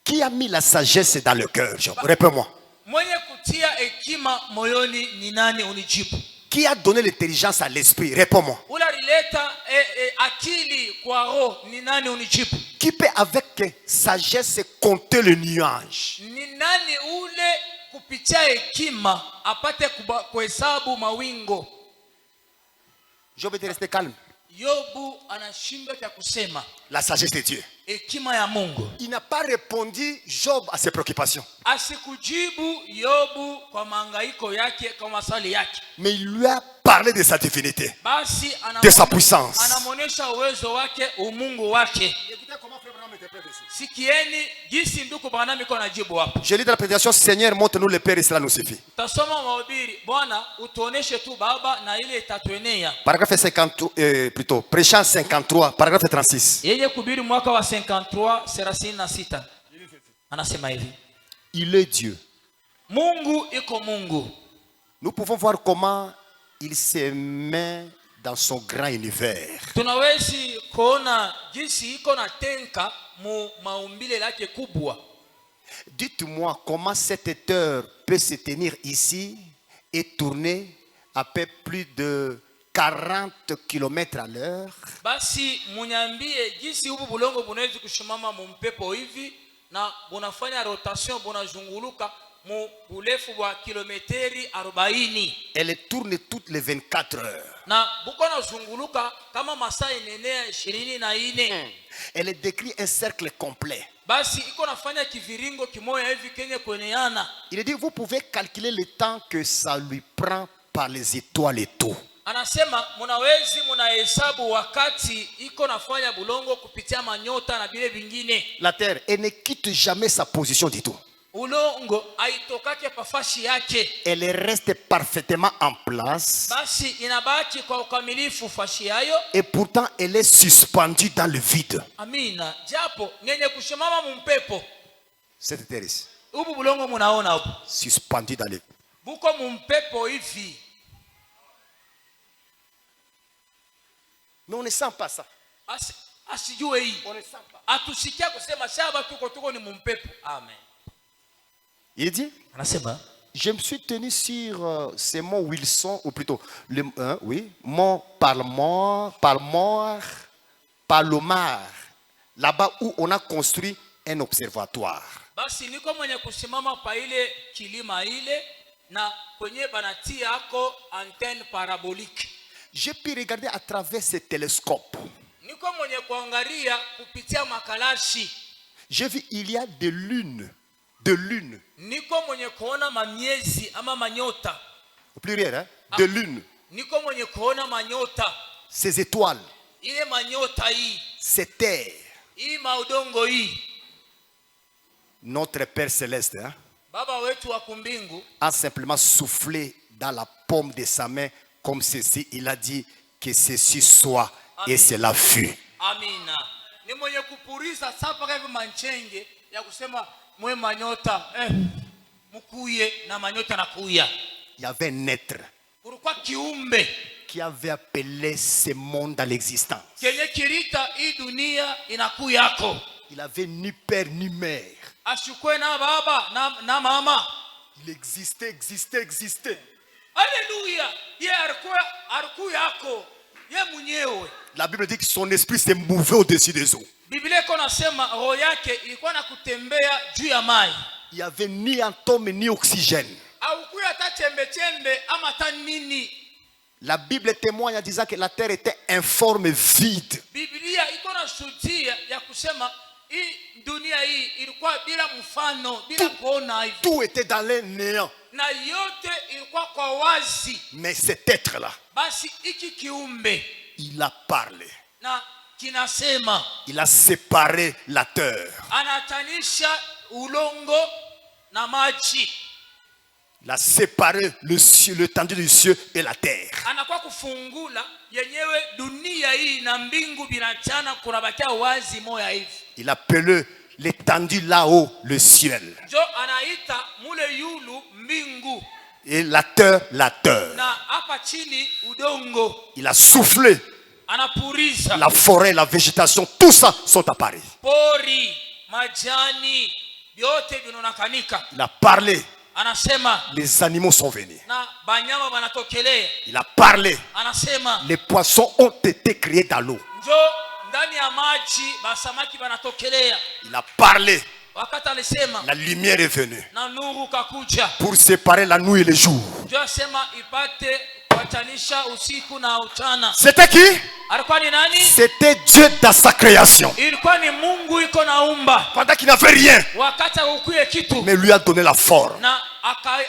Speaker 1: Qui a mis la sagesse dans le cœur, Job? Réponds-moi.
Speaker 2: mwenye kutia hekima moyoni ni nani, unijibu.
Speaker 1: Qui a donné l'intelligence à l'esprit? Réponds-moi.
Speaker 2: Ula rileta akili kwa roho ni nani, unijibu.
Speaker 1: Qui peut avec sagesse compter le nuage?
Speaker 2: Ni nani ule kupitia hekima apate kuhesabu mawingo?
Speaker 1: Job était resté calme.
Speaker 2: Yobu anashindwa cha kusema.
Speaker 1: La sagesse de Dieu.
Speaker 2: Hekima ya Mungu.
Speaker 1: Il n'a pas répondu, Job, à ses préoccupations.
Speaker 2: Asikujibu Yobu kwa mahangaiko yake, kwa maswali yake.
Speaker 1: Mais il lui a parlé de sa divinité,
Speaker 2: Basi
Speaker 1: de sa puissance.
Speaker 2: anamonesha uwezo wake, umungu wake. Sikieni jinsi ndugu Branham iko najibu hapo.
Speaker 1: Je lis dans la prédication, Seigneur, montre-nous le Père et cela nous suffit.
Speaker 2: Tasoma mahubiri, Bwana utuoneshe tu Baba na ile itatuenea.
Speaker 1: Paragraphe 50, plutôt, Prêchant 53, paragraphe 36.
Speaker 2: Yenye kuhubiri mwaka wa 53:36. Anasema hivi.
Speaker 1: Il est Dieu.
Speaker 2: Mungu iko Mungu.
Speaker 1: Nous pouvons voir comment il se met dans son grand univers.
Speaker 2: tunawezi kuona jinsi iko na tenka mu maumbile lake kubwa.
Speaker 1: Dites-moi comment cette heure peut se tenir ici et tourner à peu plus de 40 km à l'heure.
Speaker 2: Basi munyambie jinsi ubu bulongo bunawezi kushimama mu mpepo hivi na bunafanya rotation bunazunguluka mu urefu wa kilometeri 40.
Speaker 1: Elle tourne toutes les 24 heures.
Speaker 2: Na buko na zunguluka kama masaa inenea 24.
Speaker 1: Elle décrit un cercle complet.
Speaker 2: Basi iko nafanya kiviringo kimoya hivi kenye kweneana.
Speaker 1: Il dit vous pouvez calculer le temps que ça lui prend par les étoiles et tout.
Speaker 2: Anasema munawezi munahesabu wakati iko nafanya bulongo kupitia manyota na bile vingine.
Speaker 1: La terre, elle ne quitte jamais sa position du tout.
Speaker 2: Ulongo haitokake pafashi yake.
Speaker 1: Elle reste parfaitement en place.
Speaker 2: Basi inabaki kwa ukamilifu fashi yayo.
Speaker 1: Et pourtant elle est suspendue dans le vide.
Speaker 2: Amina. Japo nyenye kushimama mu mpepo.
Speaker 1: Cette terre ici.
Speaker 2: Ubu bulongo munaona ubu.
Speaker 1: Suspendue dans le vide.
Speaker 2: Buko mu mpepo hivi.
Speaker 1: Mais on ne sent pas ça.
Speaker 2: Asijue hii.
Speaker 1: On ne sent pas.
Speaker 2: Atusikia kusema shaba tuko ni mu mpepo. Amen.
Speaker 1: Il dit,
Speaker 2: anasema
Speaker 1: je me suis tenu sur ces monts Wilson, ou plutôt le mont Palomar, là-bas où on a construit un observatoire.
Speaker 2: Basi niko mwenye kusimama pa ile kilima ile na kwenye banatia ako antenne parabolique.
Speaker 1: J'ai pu regarder à travers ces télescopes.
Speaker 2: Niko mwenye kuangalia kupitia makalashi.
Speaker 1: J'ai vu il y a des lunes.
Speaker 2: Niko mwenye kuona mamiezi ama manyota.
Speaker 1: Au pluriel, hein? De lunes.
Speaker 2: Niko mwenye kuona manyota.
Speaker 1: Ces étoiles.
Speaker 2: Ile manyota hii.
Speaker 1: Ces terres.
Speaker 2: Hii maudongo hii.
Speaker 1: Notre Père Céleste, hein?
Speaker 2: Baba wetu wa kumbingu
Speaker 1: a simplement soufflé dans la paume de sa main comme ceci. Il a dit que ceci soit. Amen. Et cela fut.
Speaker 2: Amina. Ni mwenye kupuriza sapa hivi manchenge ya kusema mwe manyota mukuye na manyota na kuya.
Speaker 1: Il y avait un être
Speaker 2: Pourquoi kiumbe
Speaker 1: qui avait appelé ce monde à l'existence.
Speaker 2: Kenye kirita hii dunia inakuyako.
Speaker 1: Il avait ni père ni mère.
Speaker 2: Ashukwe na baba na mama.
Speaker 1: Il existait.
Speaker 2: Alléluia. Ye arkuyako. Ye mwenyewe.
Speaker 1: La Bible dit que son esprit s'est mouvé au-dessus des eaux.
Speaker 2: Biblia iko nasema roho yake ilikuwa na kutembea juu ya maji.
Speaker 1: Il n'y avait ni atome ni oxygène.
Speaker 2: Haukuwa hata chembe ama hata nini.
Speaker 1: La Bible témoigne en disant que la terre était informe, vide.
Speaker 2: Biblia iko na shuhudia ya kusema hii dunia hii ilikuwa bila mfano, bila kuona hivi.
Speaker 1: Tout était dans le néant.
Speaker 2: Na yote ilikuwa kwa wazi.
Speaker 1: Mais cet être-là,
Speaker 2: basi iki kiumbe,
Speaker 1: il a parlé.
Speaker 2: Na kinasema,
Speaker 1: il a séparé la terre.
Speaker 2: Anatanisha ulongo na maji.
Speaker 1: Il a séparé le ciel, l'étendue du ciel et la terre.
Speaker 2: Anakuwa kufungula yenyewe dunia hii na mbingu binachana kunabakia wazi moya hivi.
Speaker 1: Il appelait l'étendue là-haut le ciel.
Speaker 2: Jo anaita mule yulu mbingu.
Speaker 1: Et la terre,
Speaker 2: Na hapa chini udongo.
Speaker 1: Il a soufflé.
Speaker 2: Anapuriza.
Speaker 1: La forêt, la végétation, tout ça sont apparus.
Speaker 2: Pori, majani, yote vinonakanika.
Speaker 1: Il a parlé.
Speaker 2: Anasema,
Speaker 1: les animaux sont venus.
Speaker 2: Na banyama banatokelea.
Speaker 1: Il a parlé.
Speaker 2: Anasema,
Speaker 1: les poissons ont été créés dans l'eau.
Speaker 2: Njo ndani ya maji basamaki banatokelea.
Speaker 1: Il a parlé.
Speaker 2: Wakati alisema,
Speaker 1: la lumière est venue.
Speaker 2: Na nuru kakuja.
Speaker 1: Pour séparer la nuit et le jour.
Speaker 2: Njo asema ipate kuachanisha usiku na uchana.
Speaker 1: C'était qui?
Speaker 2: Alikuwa ni nani?
Speaker 1: C'était Dieu dans sa création.
Speaker 2: Ilikuwa ni Mungu iko naumba.
Speaker 1: Pendant qu'il n'avait rien.
Speaker 2: Wakati ukuye kitu.
Speaker 1: Mais lui a donné la forme.
Speaker 2: Na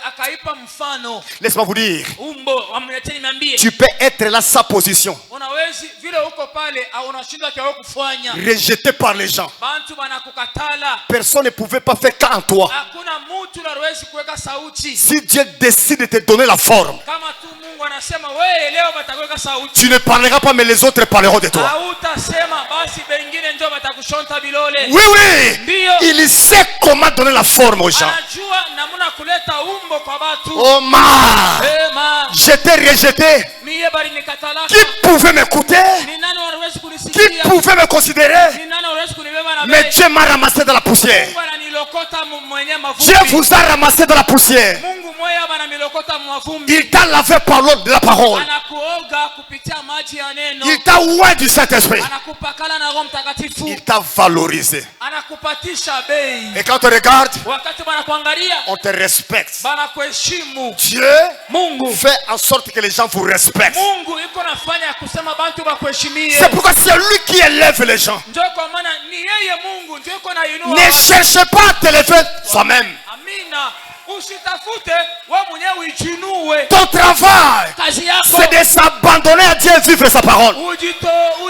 Speaker 2: akaipa mfano.
Speaker 1: Laisse-moi vous dire.
Speaker 2: Umbo, amleteni niambie.
Speaker 1: Tu peux être là sa position.
Speaker 2: Unawezi vile uko pale au unashindwa kwa kufanya.
Speaker 1: Rejeté par les gens.
Speaker 2: Bantu banakukatala.
Speaker 1: Personne ne pouvait pas faire qu'en toi.
Speaker 2: Hakuna mtu anawezi kuweka sauti.
Speaker 1: Si Dieu décide de te donner la forme.
Speaker 2: Kama tu Mungu anasema wewe leo batakuweka sauti.
Speaker 1: Tu ne parleras pas, mais les autres parleront de toi.
Speaker 2: Hautasema basi bengine ndio batakushonta bilole.
Speaker 1: Oui, oui.
Speaker 2: Ndio.
Speaker 1: Il sait comment donner la forme aux gens.
Speaker 2: Anajua namna kuleta umbo kwa watu.
Speaker 1: Oh ma. J'étais rejeté.
Speaker 2: Mie bali nikatalaka.
Speaker 1: Qui pouvait m'écouter?
Speaker 2: Ni nani wanaweza kunisikia?
Speaker 1: Qui pouvait me considérer?
Speaker 2: Ni nani wanaweza kunibeba na
Speaker 1: Mais Dieu m'a ramassé dans la poussière.
Speaker 2: Mungu ananilokota mwenye mavumbi.
Speaker 1: Dieu vous a ramassé dans la poussière.
Speaker 2: Mungu moyo anamilokota mavumbi.
Speaker 1: Il t'a lavé par l'eau de la parole.
Speaker 2: Anakuoga kupitia maji ya neno.
Speaker 1: Il t'a oint du Saint-Esprit.
Speaker 2: Anakupakala na Roho Mtakatifu.
Speaker 1: Il t'a valorisé.
Speaker 2: Anakupatisha bei.
Speaker 1: Et quand on te regarde,
Speaker 2: Wakati banakuangalia,
Speaker 1: on te respecte.
Speaker 2: banakuheshimu.
Speaker 1: Dieu
Speaker 2: Mungu
Speaker 1: fait en sorte que les gens vous respectent.
Speaker 2: Mungu iko nafanya kusema bantu bakuheshimie.
Speaker 1: C'est pourquoi c'est lui qui élève les gens.
Speaker 2: Ndio kwa maana ni yeye Mungu ndio iko na inua.
Speaker 1: Ne cherche pas à t'élever toi-même.
Speaker 2: Amina. Usitafute wewe mwenyewe ujinue.
Speaker 1: Ton travail,
Speaker 2: Kazi yako
Speaker 1: c'est de s'abandonner à Dieu et vivre sa parole.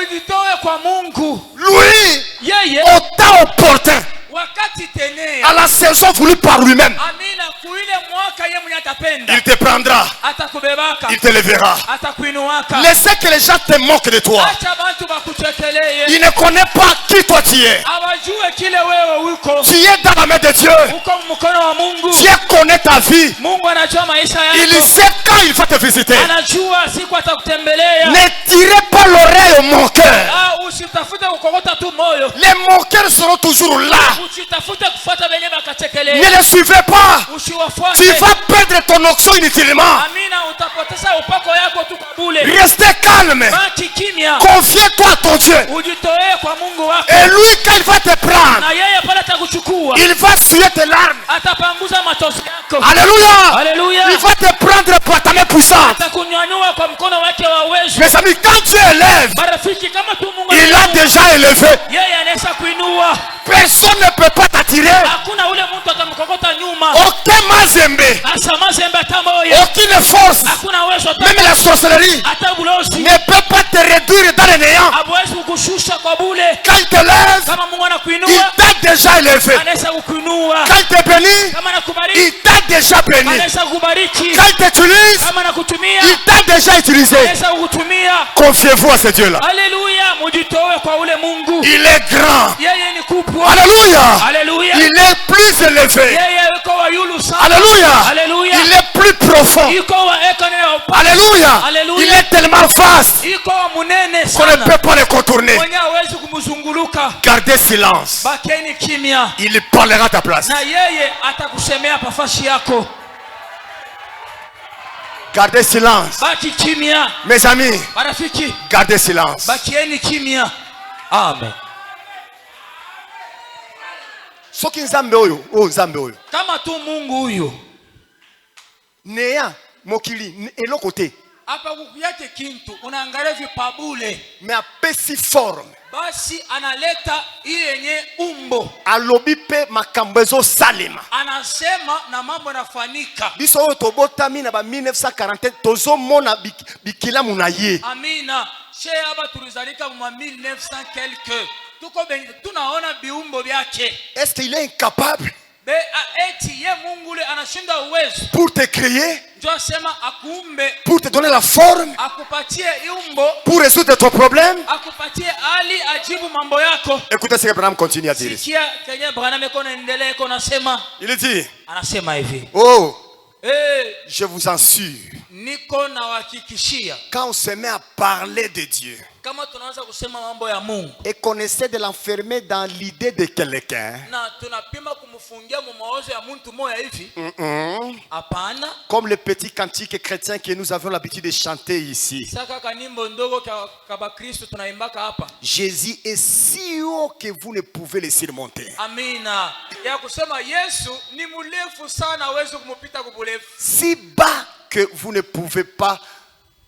Speaker 2: ujitoe kwa Mungu.
Speaker 1: Lui,
Speaker 2: Yeye
Speaker 1: au temps opportun,
Speaker 2: wakati tenea.
Speaker 1: à la saison voulue par lui-même,
Speaker 2: Amina, kuile mwaka yeye mwenye atapenda.
Speaker 1: il te prendra,
Speaker 2: Atakubebaka.
Speaker 1: il te lèvera.
Speaker 2: Atakuinuaka.
Speaker 1: Laissez que les gens te moquent de toi.
Speaker 2: Acha bantu bakuchekeleye.
Speaker 1: Il ne connaît pas qui toi tu es.
Speaker 2: Abajue kile wewe uko.
Speaker 1: Tu es dans la main de Dieu.
Speaker 2: Uko mkono wa Mungu.
Speaker 1: Dieu connaît ta vie.
Speaker 2: Mungu anajua maisha yako.
Speaker 1: Il sait quand il va te visiter.
Speaker 2: Anajua siku atakutembelea.
Speaker 1: Ne tirez pas l'oreille au moqueur.
Speaker 2: Usitafute kukokota tu moyo.
Speaker 1: Les moqueurs seront toujours là.
Speaker 2: Usitafute kufuata benye bakachekelea.
Speaker 1: Ne les suivez pas.
Speaker 2: Usiwafuate.
Speaker 1: Tu vas perdre ton onction inutilement.
Speaker 2: Amina, utapoteza upako yako tu bure.
Speaker 1: Restez calme.
Speaker 2: Baki kimya.
Speaker 1: Confie-toi à ton Dieu.
Speaker 2: Ujitoe kwa Mungu wako.
Speaker 1: Et lui, quand il va te prendre,
Speaker 2: Na yeye pale atakuchukua.
Speaker 1: il va essuyer tes larmes.
Speaker 2: Atapanguza machozi yako.
Speaker 1: Alléluia.
Speaker 2: Alléluia.
Speaker 1: Il va te prendre par ta main puissante.
Speaker 2: Atakunyanyua kwa mkono wake wa uwezo.
Speaker 1: Mes amis, quand Dieu élève,
Speaker 2: Marafiki, kama tu Mungu
Speaker 1: il a déjà élevé.
Speaker 2: yeye anaweza kuinua.
Speaker 1: Personne ne peut pas t'attirer.
Speaker 2: Hakuna ule mtu atamkokota nyuma.
Speaker 1: Aucun mazembe,
Speaker 2: Asama zembe tamoya.
Speaker 1: aucune force,
Speaker 2: Hakuna uwezo
Speaker 1: même la sorcellerie,
Speaker 2: hata bulozi.
Speaker 1: ne peut pas te réduire dans le néant.
Speaker 2: Hawezi kukushusha kwa bure.
Speaker 1: Quand il te lève,
Speaker 2: Kama Mungu
Speaker 1: il
Speaker 2: anakuinua,
Speaker 1: t'a déjà élevé.
Speaker 2: anaweza kukuinua.
Speaker 1: Quand il te bénit,
Speaker 2: Kama anakubariki,
Speaker 1: il t'a déjà béni.
Speaker 2: anaweza kukubariki.
Speaker 1: Quand il t'utilise,
Speaker 2: Kama anakutumia,
Speaker 1: il t'a déjà utilisé.
Speaker 2: anaweza kukutumia.
Speaker 1: Confiez-vous à ce Dieu-là.
Speaker 2: Haleluya, mujitoe kwa ule Mungu.
Speaker 1: Il est grand.
Speaker 2: Yeye ni kubwa.
Speaker 1: Alléluia.
Speaker 2: Haleluya.
Speaker 1: Il est plus élevé.
Speaker 2: Yeye yuko wa yulu sana.
Speaker 1: Alléluia.
Speaker 2: Haleluya.
Speaker 1: Il est plus profond.
Speaker 2: Yuko wa ekone ya upana.
Speaker 1: Alléluia.
Speaker 2: Alléluia.
Speaker 1: Il est tellement vaste
Speaker 2: Yuko wa munene
Speaker 1: qu'on ne
Speaker 2: sana.
Speaker 1: peut pas le contourner.
Speaker 2: Mwenye hawezi kumzunguluka.
Speaker 1: Gardez silence.
Speaker 2: Bakeni kimya.
Speaker 1: Il parlera à ta place.
Speaker 2: Na yeye atakusemea pafashi yako.
Speaker 1: Gardez silence.
Speaker 2: Baki kimya.
Speaker 1: Mes amis,
Speaker 2: Marafiki,
Speaker 1: gardez silence.
Speaker 2: bakieni kimya. Amen.
Speaker 1: Soki nzambe oyo, o nzambe oyo.
Speaker 2: Kama tu Mungu huyu
Speaker 1: Neya mokili eloko te.
Speaker 2: hapa kukuyake kintu unaangalia vipabule.
Speaker 1: Mais apesi forme.
Speaker 2: Basi analeta ile yenye umbo.
Speaker 1: Alobi pe makambo ezosalema.
Speaker 2: Anasema na mambo yanafanika.
Speaker 1: Biso oyo tobotami na ba 1940 tozomona bikila munaye.
Speaker 2: Amina. She hapa tulizalika mwa 1900 quelque. Tuko tunaona biumbo vyake.
Speaker 1: Est-ce qu'il est incapable
Speaker 2: Eti ye Mungu le anashinda uwezo.
Speaker 1: pour te créer,
Speaker 2: Ndio sema akuumbe,
Speaker 1: pour te donner la forme,
Speaker 2: akupatie umbo,
Speaker 1: pour résoudre ton problème?
Speaker 2: akupatie hali ajibu mambo yako.
Speaker 1: Écoutez ce que Branham continue à dire.
Speaker 2: Sikia kenye Branham iko naendelea iko nasema.
Speaker 1: Il dit,
Speaker 2: Anasema hivi.
Speaker 1: oh, je vous assure,
Speaker 2: Niko na wahakikishia.
Speaker 1: quand on se met à parler de Dieu
Speaker 2: Kama tunaanza kusema mambo ya Mungu
Speaker 1: et qu'on essaie de l'enfermer dans l'idée de quelqu'un,
Speaker 2: na tunapima kumfungia mu mawazo ya mtu moja hivi, hapana.
Speaker 1: comme le petit cantique chrétien que nous avons l'habitude de chanter ici.
Speaker 2: Saka kanimbo ndogo kaba Kristo tunaimbaka hapa.
Speaker 1: Jésus est si haut que vous ne pouvez le surmonter.
Speaker 2: Amina. Ya kusema Yesu ni mrefu sana hawezi kumupita kuburefu.
Speaker 1: Si bas que vous ne pouvez pas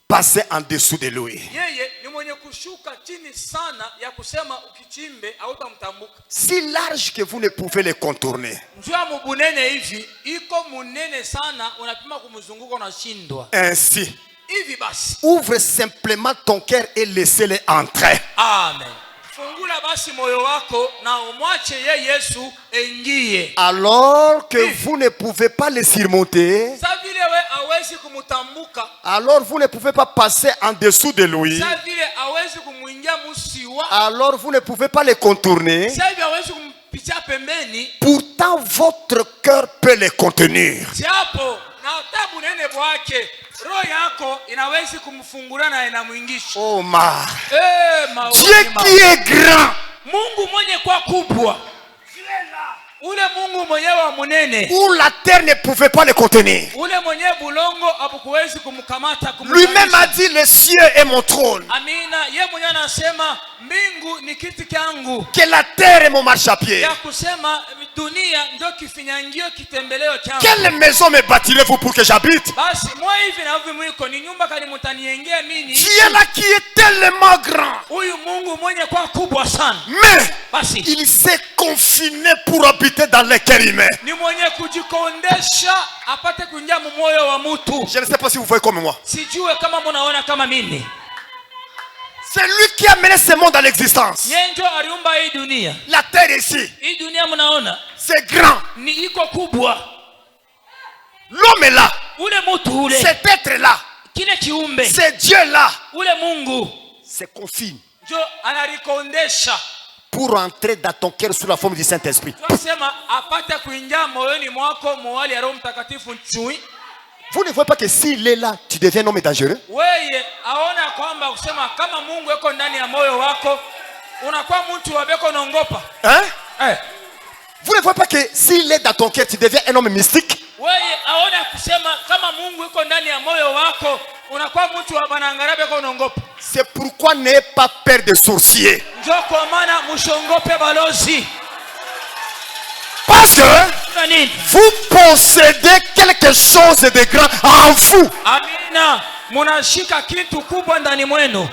Speaker 1: passer en dessous de lui.
Speaker 2: Yeye ni mwenye kushuka chini sana ya kusema ukichimbe hautamtambuka.
Speaker 1: Si large que vous ne pouvez le contourner.
Speaker 2: Njua mbunene hivi, iko munene sana unapima kumzunguka unashindwa.
Speaker 1: Ainsi,
Speaker 2: Hivi basi,
Speaker 1: ouvre simplement ton cœur et laissez-le entrer.
Speaker 2: amen. Fungula basi moyo wako na umwache ye Yesu aingie.
Speaker 1: Alors que vous ne pouvez pas le surmonter,
Speaker 2: Sa vile we hawezi kumutambuka,
Speaker 1: alors vous ne pouvez pas passer en dessous de lui,
Speaker 2: sasa vile hawezi kumuingia musiwa,
Speaker 1: alors vous ne pouvez pas le contourner.
Speaker 2: sasa vile hawezi kumpitia pembeni,
Speaker 1: Pourtant votre cœur peut le contenir.
Speaker 2: japo na tabu nene bwake roho yako inawezi kumfungura na inamuingisha.
Speaker 1: Oh ma.
Speaker 2: Maoni
Speaker 1: Dieu qui est grand,
Speaker 2: Mungu mwenye kwa kubwa, ule Mungu mwenyewe wa munene,
Speaker 1: où la terre ne pouvait pas le contenir.
Speaker 2: ule mwenyewe bulongo habukuwezi kumkamata,
Speaker 1: Lui-même a dit, le ciel est mon trône,
Speaker 2: Amina. Ye mwenyewe anasema mbingu ni kiti kyangu,
Speaker 1: que la terre est mon marchepied.
Speaker 2: ya kusema dunia ndio kifinyangio kitembeleo changu.
Speaker 1: Quelle maison me bâtirez-vous pour que j'habite?
Speaker 2: Basi mwa hivi na hivi mwiko ni nyumba kali mutaniengea mini.
Speaker 1: Dieu là qui est tellement grand,
Speaker 2: Huyu Mungu mwenye kwa kubwa sana,
Speaker 1: mais
Speaker 2: basi
Speaker 1: il s'est confiné pour habiter dans les cœurs humains.
Speaker 2: ni mwenye kujikondesha apate kuingia moyo wa mtu.
Speaker 1: Je ne sais pas si vous voyez comme moi.
Speaker 2: Sijue kama munaona kama mimi.
Speaker 1: C'est lui qui a mené ce monde à l'existence.
Speaker 2: Yenjo aliumba hii dunia.
Speaker 1: La terre ici,
Speaker 2: Hii dunia munaona
Speaker 1: c'est grand.
Speaker 2: ni iko kubwa.
Speaker 1: L'homme est là.
Speaker 2: Ule mtu ule,
Speaker 1: Cet être là,
Speaker 2: kile kiumbe,
Speaker 1: c'est Dieu là,
Speaker 2: ule Mungu
Speaker 1: se confine
Speaker 2: njo anarikondesha
Speaker 1: pour entrer dans ton cœur sous la forme du Saint-Esprit.
Speaker 2: tunasema apate kuingia moyoni mwako mwali ya Roho Mtakatifu chui.
Speaker 1: Vous ne voyez pas que s'il est là, tu deviens un homme dangereux?
Speaker 2: Weye aona kwamba kusema kama Mungu yuko ndani ya moyo wako unakuwa mtu wabeko naongopa.
Speaker 1: Hein? Vous ne voyez pas que s'il est dans ton cœur, tu deviens un homme mystique?
Speaker 2: Weye aona kusema kama Mungu yuko ndani ya moyo wako unakuwa mtu wa banangara beko naongopa.
Speaker 1: C'est pourquoi n'ayez pas peur des sorciers.
Speaker 2: Njo kwa maana mshongope balozi.
Speaker 1: Parce que vous possédez quelque chose de grand en vous.
Speaker 2: Amina, munashika kitu kubwa ndani mwenu.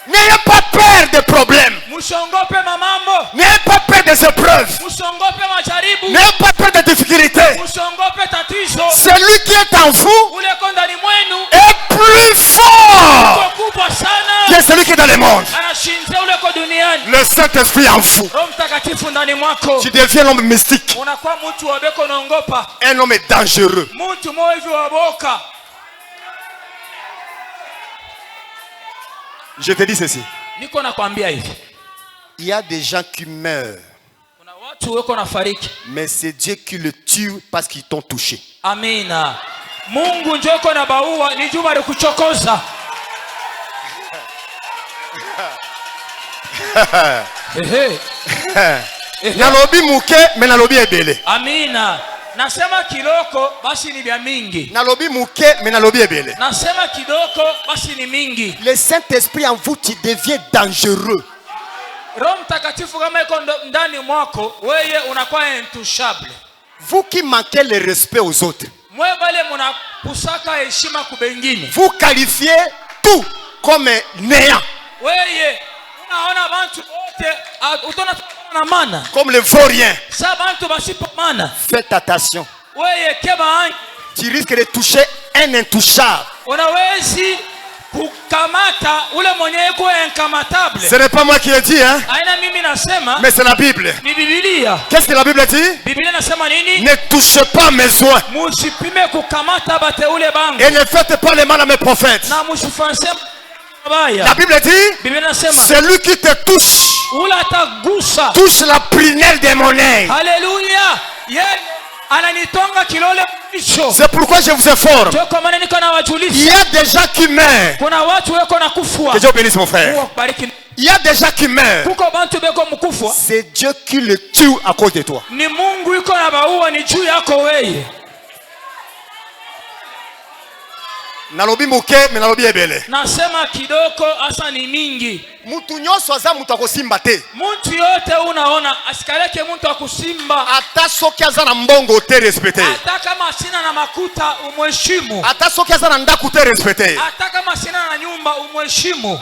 Speaker 1: N'ayez pas peur des problèmes.
Speaker 2: Mshongope mamambo.
Speaker 1: N'ayez pas peur des épreuves.
Speaker 2: Mshongope majaribu.
Speaker 1: N'ayez pas peur des difficultés.
Speaker 2: Mshongope tatizo.
Speaker 1: Celui qui est en vous
Speaker 2: Ule ko ndani mwenu
Speaker 1: est plus fort
Speaker 2: kubwa sana.
Speaker 1: que celui qui est dans le monde.
Speaker 2: Anashinda ule ko duniani.
Speaker 1: Le Saint-Esprit en vous.
Speaker 2: Roho Mtakatifu ndani mwako.
Speaker 1: Tu deviens l'homme mystique.
Speaker 2: Unakuwa mtu wabeko naongopa.
Speaker 1: Un homme dangereux.
Speaker 2: Mtu moyo hivi waboka.
Speaker 1: Je te dis ceci.
Speaker 2: Niko nakwambia hivi.
Speaker 1: Il y a des gens qui meurent,
Speaker 2: Kuna watu weko nafariki.
Speaker 1: mais c'est Dieu qui le tue parce qu'ils t'ont touché.
Speaker 2: Amina. Mungu njoko na baua ni juma likuchokoza.
Speaker 1: Nalobi muke, mais nalobi ebele.
Speaker 2: Amina. Nasema kiloko basi ni vya mingi.
Speaker 1: Nalobi muke, mais nalobi ebele.
Speaker 2: Nasema kidoko basi ni mingi.
Speaker 1: Le Saint-Esprit en vous, tu deviens dangereux.
Speaker 2: Roho Mtakatifu kama iko ndani mwako, wewe unakuwa intouchable.
Speaker 1: Vous qui manquez le respect aux autres,
Speaker 2: Mwe bale munapusaka heshima kubengine.
Speaker 1: vous qualifiez tout comme néant,
Speaker 2: Wewe unaona bantu wote utona na mana.
Speaker 1: comme le vaurien.
Speaker 2: Sa bantu basipo mana.
Speaker 1: Faites attention.
Speaker 2: Wewe keba
Speaker 1: Tu risques de toucher un intouchable.
Speaker 2: unawezi kukamata ule mwenye yuko inkamatable.
Speaker 1: Ce n'est pas moi qui le dis, hein,
Speaker 2: Aina mimi nasema,
Speaker 1: mais c'est la Bible.
Speaker 2: ni Biblia.
Speaker 1: Qu'est-ce que la Bible dit?
Speaker 2: Biblia nasema nini?
Speaker 1: Ne touchez pas mes oins
Speaker 2: Musipime kukamata bateule bangu.
Speaker 1: et ne faites pas le mal à mes prophètes.
Speaker 2: Na musifanse mabaya.
Speaker 1: La Bible dit,
Speaker 2: Biblia nasema
Speaker 1: celui qui te touche,
Speaker 2: ula atagusa.
Speaker 1: touche la prunelle de mon œil.
Speaker 2: Haleluya. Yeye ananitonga kilole mwisho.
Speaker 1: C'est pourquoi je vous informe.
Speaker 2: Kwa maana niko na
Speaker 1: Il
Speaker 2: wajulisha.
Speaker 1: y a des gens qui meurent.
Speaker 2: Kuna watu weko na kufua.
Speaker 1: Que Dieu bénisse mon frère.
Speaker 2: Mungu akubariki.
Speaker 1: Il y a des gens qui meurent.
Speaker 2: Kuko bantu beko mkufwa.
Speaker 1: C'est Dieu qui le tue à cause de toi.
Speaker 2: Ni Mungu yuko na baua ni juu yako wewe.
Speaker 1: Nalobi muke, mais nalobi ebele.
Speaker 2: Nasema kidoko hasa ni mingi.
Speaker 1: Mutu nyonso aza mutu akosimba te.
Speaker 2: Mtu yote unaona asikaleke mtu akusimba.
Speaker 1: Ata soki aza na mbongo te respecté.
Speaker 2: Hata kama sina na makuta umheshimu.
Speaker 1: Ata soki aza na ndaku te respecté.
Speaker 2: Hata kama sina na nyumba umheshimu.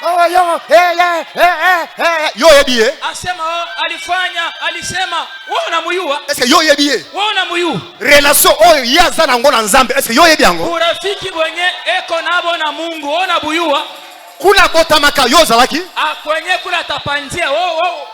Speaker 1: Oh yo, yo yebi eh?
Speaker 2: Asema alifanya, alisema wewe unamuyua.
Speaker 1: Est-ce que yo yebi eh?
Speaker 2: Wewe unamuyua.
Speaker 1: Relation oyo yaza na ngona nzambe. Est-ce que yo yebi yango?
Speaker 2: Urafiki wenye eko nabo na Mungu ona buyua.
Speaker 1: Kuna bota maka yo zalaki?
Speaker 2: Kwenye kula tapanzia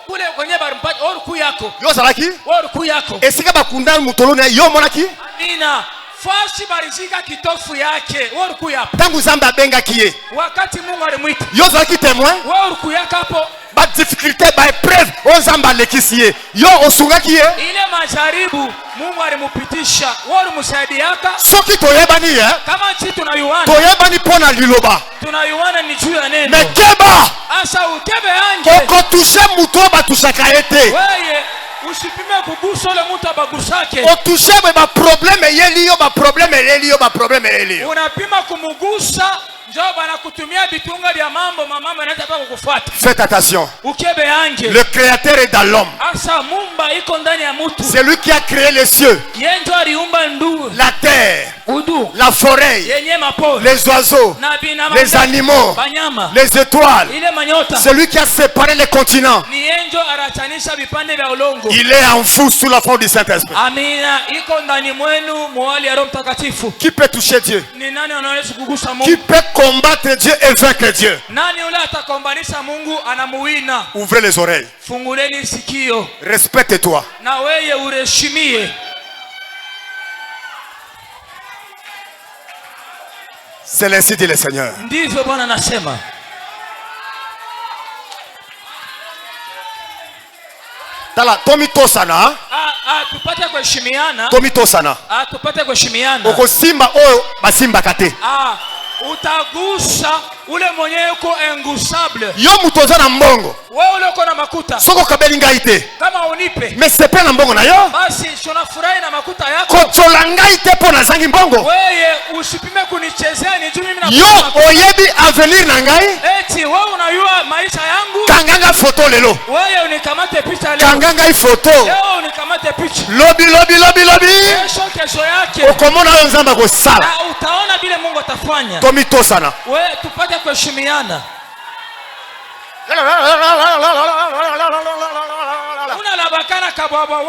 Speaker 2: kule kwenye barumpati oruku yako.
Speaker 1: Yo zalaki?
Speaker 2: Oruku yako.
Speaker 1: Esika bakunda mutolo na yo monaki?
Speaker 2: Amina. fasi barizika kitofu yake wewe ulikuya hapo
Speaker 1: Tangu Nzambe abengaki ye,
Speaker 2: wakati Mungu alimwita
Speaker 1: yo ozalaki témoin
Speaker 2: wewe ulikuya hapo
Speaker 1: ba difficulté ba épreuve oyo Nzambe alekisi ye, yo osungaki ye.
Speaker 2: ile majaribu Mungu alimupitisha wewe ulimsaidiaka
Speaker 1: Soki toyebani ye,
Speaker 2: kama sisi tunayuana
Speaker 1: toyebani mpo na liloba,
Speaker 2: tunayuana ni juu ya neno
Speaker 1: mais keba
Speaker 2: asa ukebe anje
Speaker 1: okotushe mutu oyo batushaka ye te,
Speaker 2: wewe usipime kugusa ule mtu abagusake
Speaker 1: otushe baproblème eyeli yo, baproblème eleli yo, baproblème eleli yo.
Speaker 2: unapima kumugusa njoo banakutumia vitunga vya mambo mama anaweza hata kukufuata
Speaker 1: Faites attention,
Speaker 2: ukebe anje
Speaker 1: le créateur est dans l'homme.
Speaker 2: asa mumba iko ndani ya mtu
Speaker 1: C'est lui qui a créé les cieux,
Speaker 2: yeye ndio aliumba ndu
Speaker 1: la terre,
Speaker 2: udu
Speaker 1: la forêt,
Speaker 2: yenye mapori
Speaker 1: les oiseaux,
Speaker 2: na bina
Speaker 1: les animaux,
Speaker 2: banyama
Speaker 1: les étoiles.
Speaker 2: ile manyota
Speaker 1: C'est lui qui a séparé les continents.
Speaker 2: ni yeye ndio arachanisha vipande vya ulongo
Speaker 1: Il est en vous sous la forme du Saint-Esprit.
Speaker 2: amina iko ndani mwenu mwali ya Roho Mtakatifu
Speaker 1: Qui peut toucher Dieu?
Speaker 2: ni nani anaweza kugusa
Speaker 1: Qui
Speaker 2: Mungu
Speaker 1: peut combattre Dieu et vaincre Dieu?
Speaker 2: nani yule atakombanisha Mungu anamuwina
Speaker 1: Ouvrez les oreilles.
Speaker 2: funguleni sikio
Speaker 1: Respecte-toi.
Speaker 2: na weye ureshimie
Speaker 1: C'est l'ainsi dit le Seigneur.
Speaker 2: ndivyo Bwana anasema
Speaker 1: Tala, tomi tosana,
Speaker 2: tupate kuheshimiana
Speaker 1: tomi tosana.
Speaker 2: tupate kuheshimiana
Speaker 1: Okosimba oyo basimbaka te.
Speaker 2: utagusa ule mwenye yuko ingusable
Speaker 1: Yo mutu oza na mbongo,
Speaker 2: wewe ule uko na makuta
Speaker 1: soko okabeli ngai te,
Speaker 2: kama unipe
Speaker 1: mais sepe na mbongo na yo.
Speaker 2: basi tunafurahi na makuta yako
Speaker 1: Kochola ngai te mpo nazangi mbongo.
Speaker 2: wewe usipime kunichezea ni juu mimi
Speaker 1: Yo
Speaker 2: na
Speaker 1: oyebi avenir na ngai.
Speaker 2: eti wewe unajua maisha yangu
Speaker 1: Kanganga photo lelo,
Speaker 2: wewe unikamate picha leo
Speaker 1: kanganga i photo.
Speaker 2: leo unikamate picha
Speaker 1: Lobi lobi lobi lobi.
Speaker 2: kesho yake
Speaker 1: Okomona oyo Nzambe akosala.
Speaker 2: na utaona vile Mungu atafanya
Speaker 1: Tomi tosana.
Speaker 2: wewe tupate kuheshimiana unalabakana kababa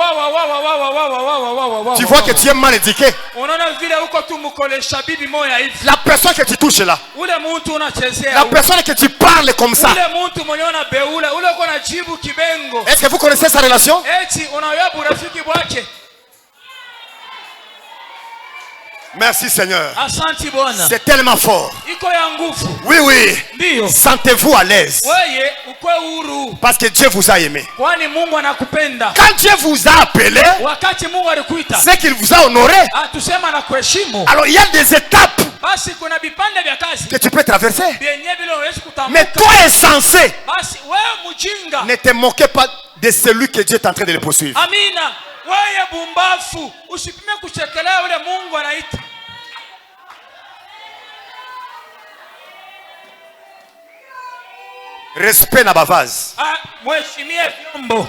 Speaker 1: Tu vois que tu es mal éduqué.
Speaker 2: unaona vile uko tu mkolesha bibi moya hivi
Speaker 1: La personne que tu touches là,
Speaker 2: ule mtu unachezea
Speaker 1: la personne que tu parles comme ça,
Speaker 2: ule mtu mwenye unabeula ule uko na jibu kibengo
Speaker 1: est-ce que vous connaissez sa relation?
Speaker 2: eti unayua burafiki bwake
Speaker 1: Merci Seigneur.
Speaker 2: asanti Bwana
Speaker 1: C'est tellement fort.
Speaker 2: iko ya nguvu
Speaker 1: Oui, oui.
Speaker 2: ndio
Speaker 1: Sentez-vous à l'aise.
Speaker 2: wewe ukwe huru
Speaker 1: Parce que Dieu vous a aimé.
Speaker 2: kwani Mungu anakupenda
Speaker 1: Quand Dieu vous a appelé,
Speaker 2: wakati Mungu alikuita
Speaker 1: c'est qu'il vous a honoré.
Speaker 2: tusema na kuheshimu
Speaker 1: Alors il y a des étapes
Speaker 2: basi kuna vipande vya kazi
Speaker 1: que tu peux traverser.
Speaker 2: vyenye vile unaweza
Speaker 1: Mais
Speaker 2: kutamka
Speaker 1: toi insensé,
Speaker 2: basi wewe mjinga
Speaker 1: ne te moquez pas de celui que Dieu est en train de le poursuivre.
Speaker 2: amina wewe bumbafu usipime kuchekelea ule Mungu anaita
Speaker 1: Respect na bavase.
Speaker 2: mheshimie vyombo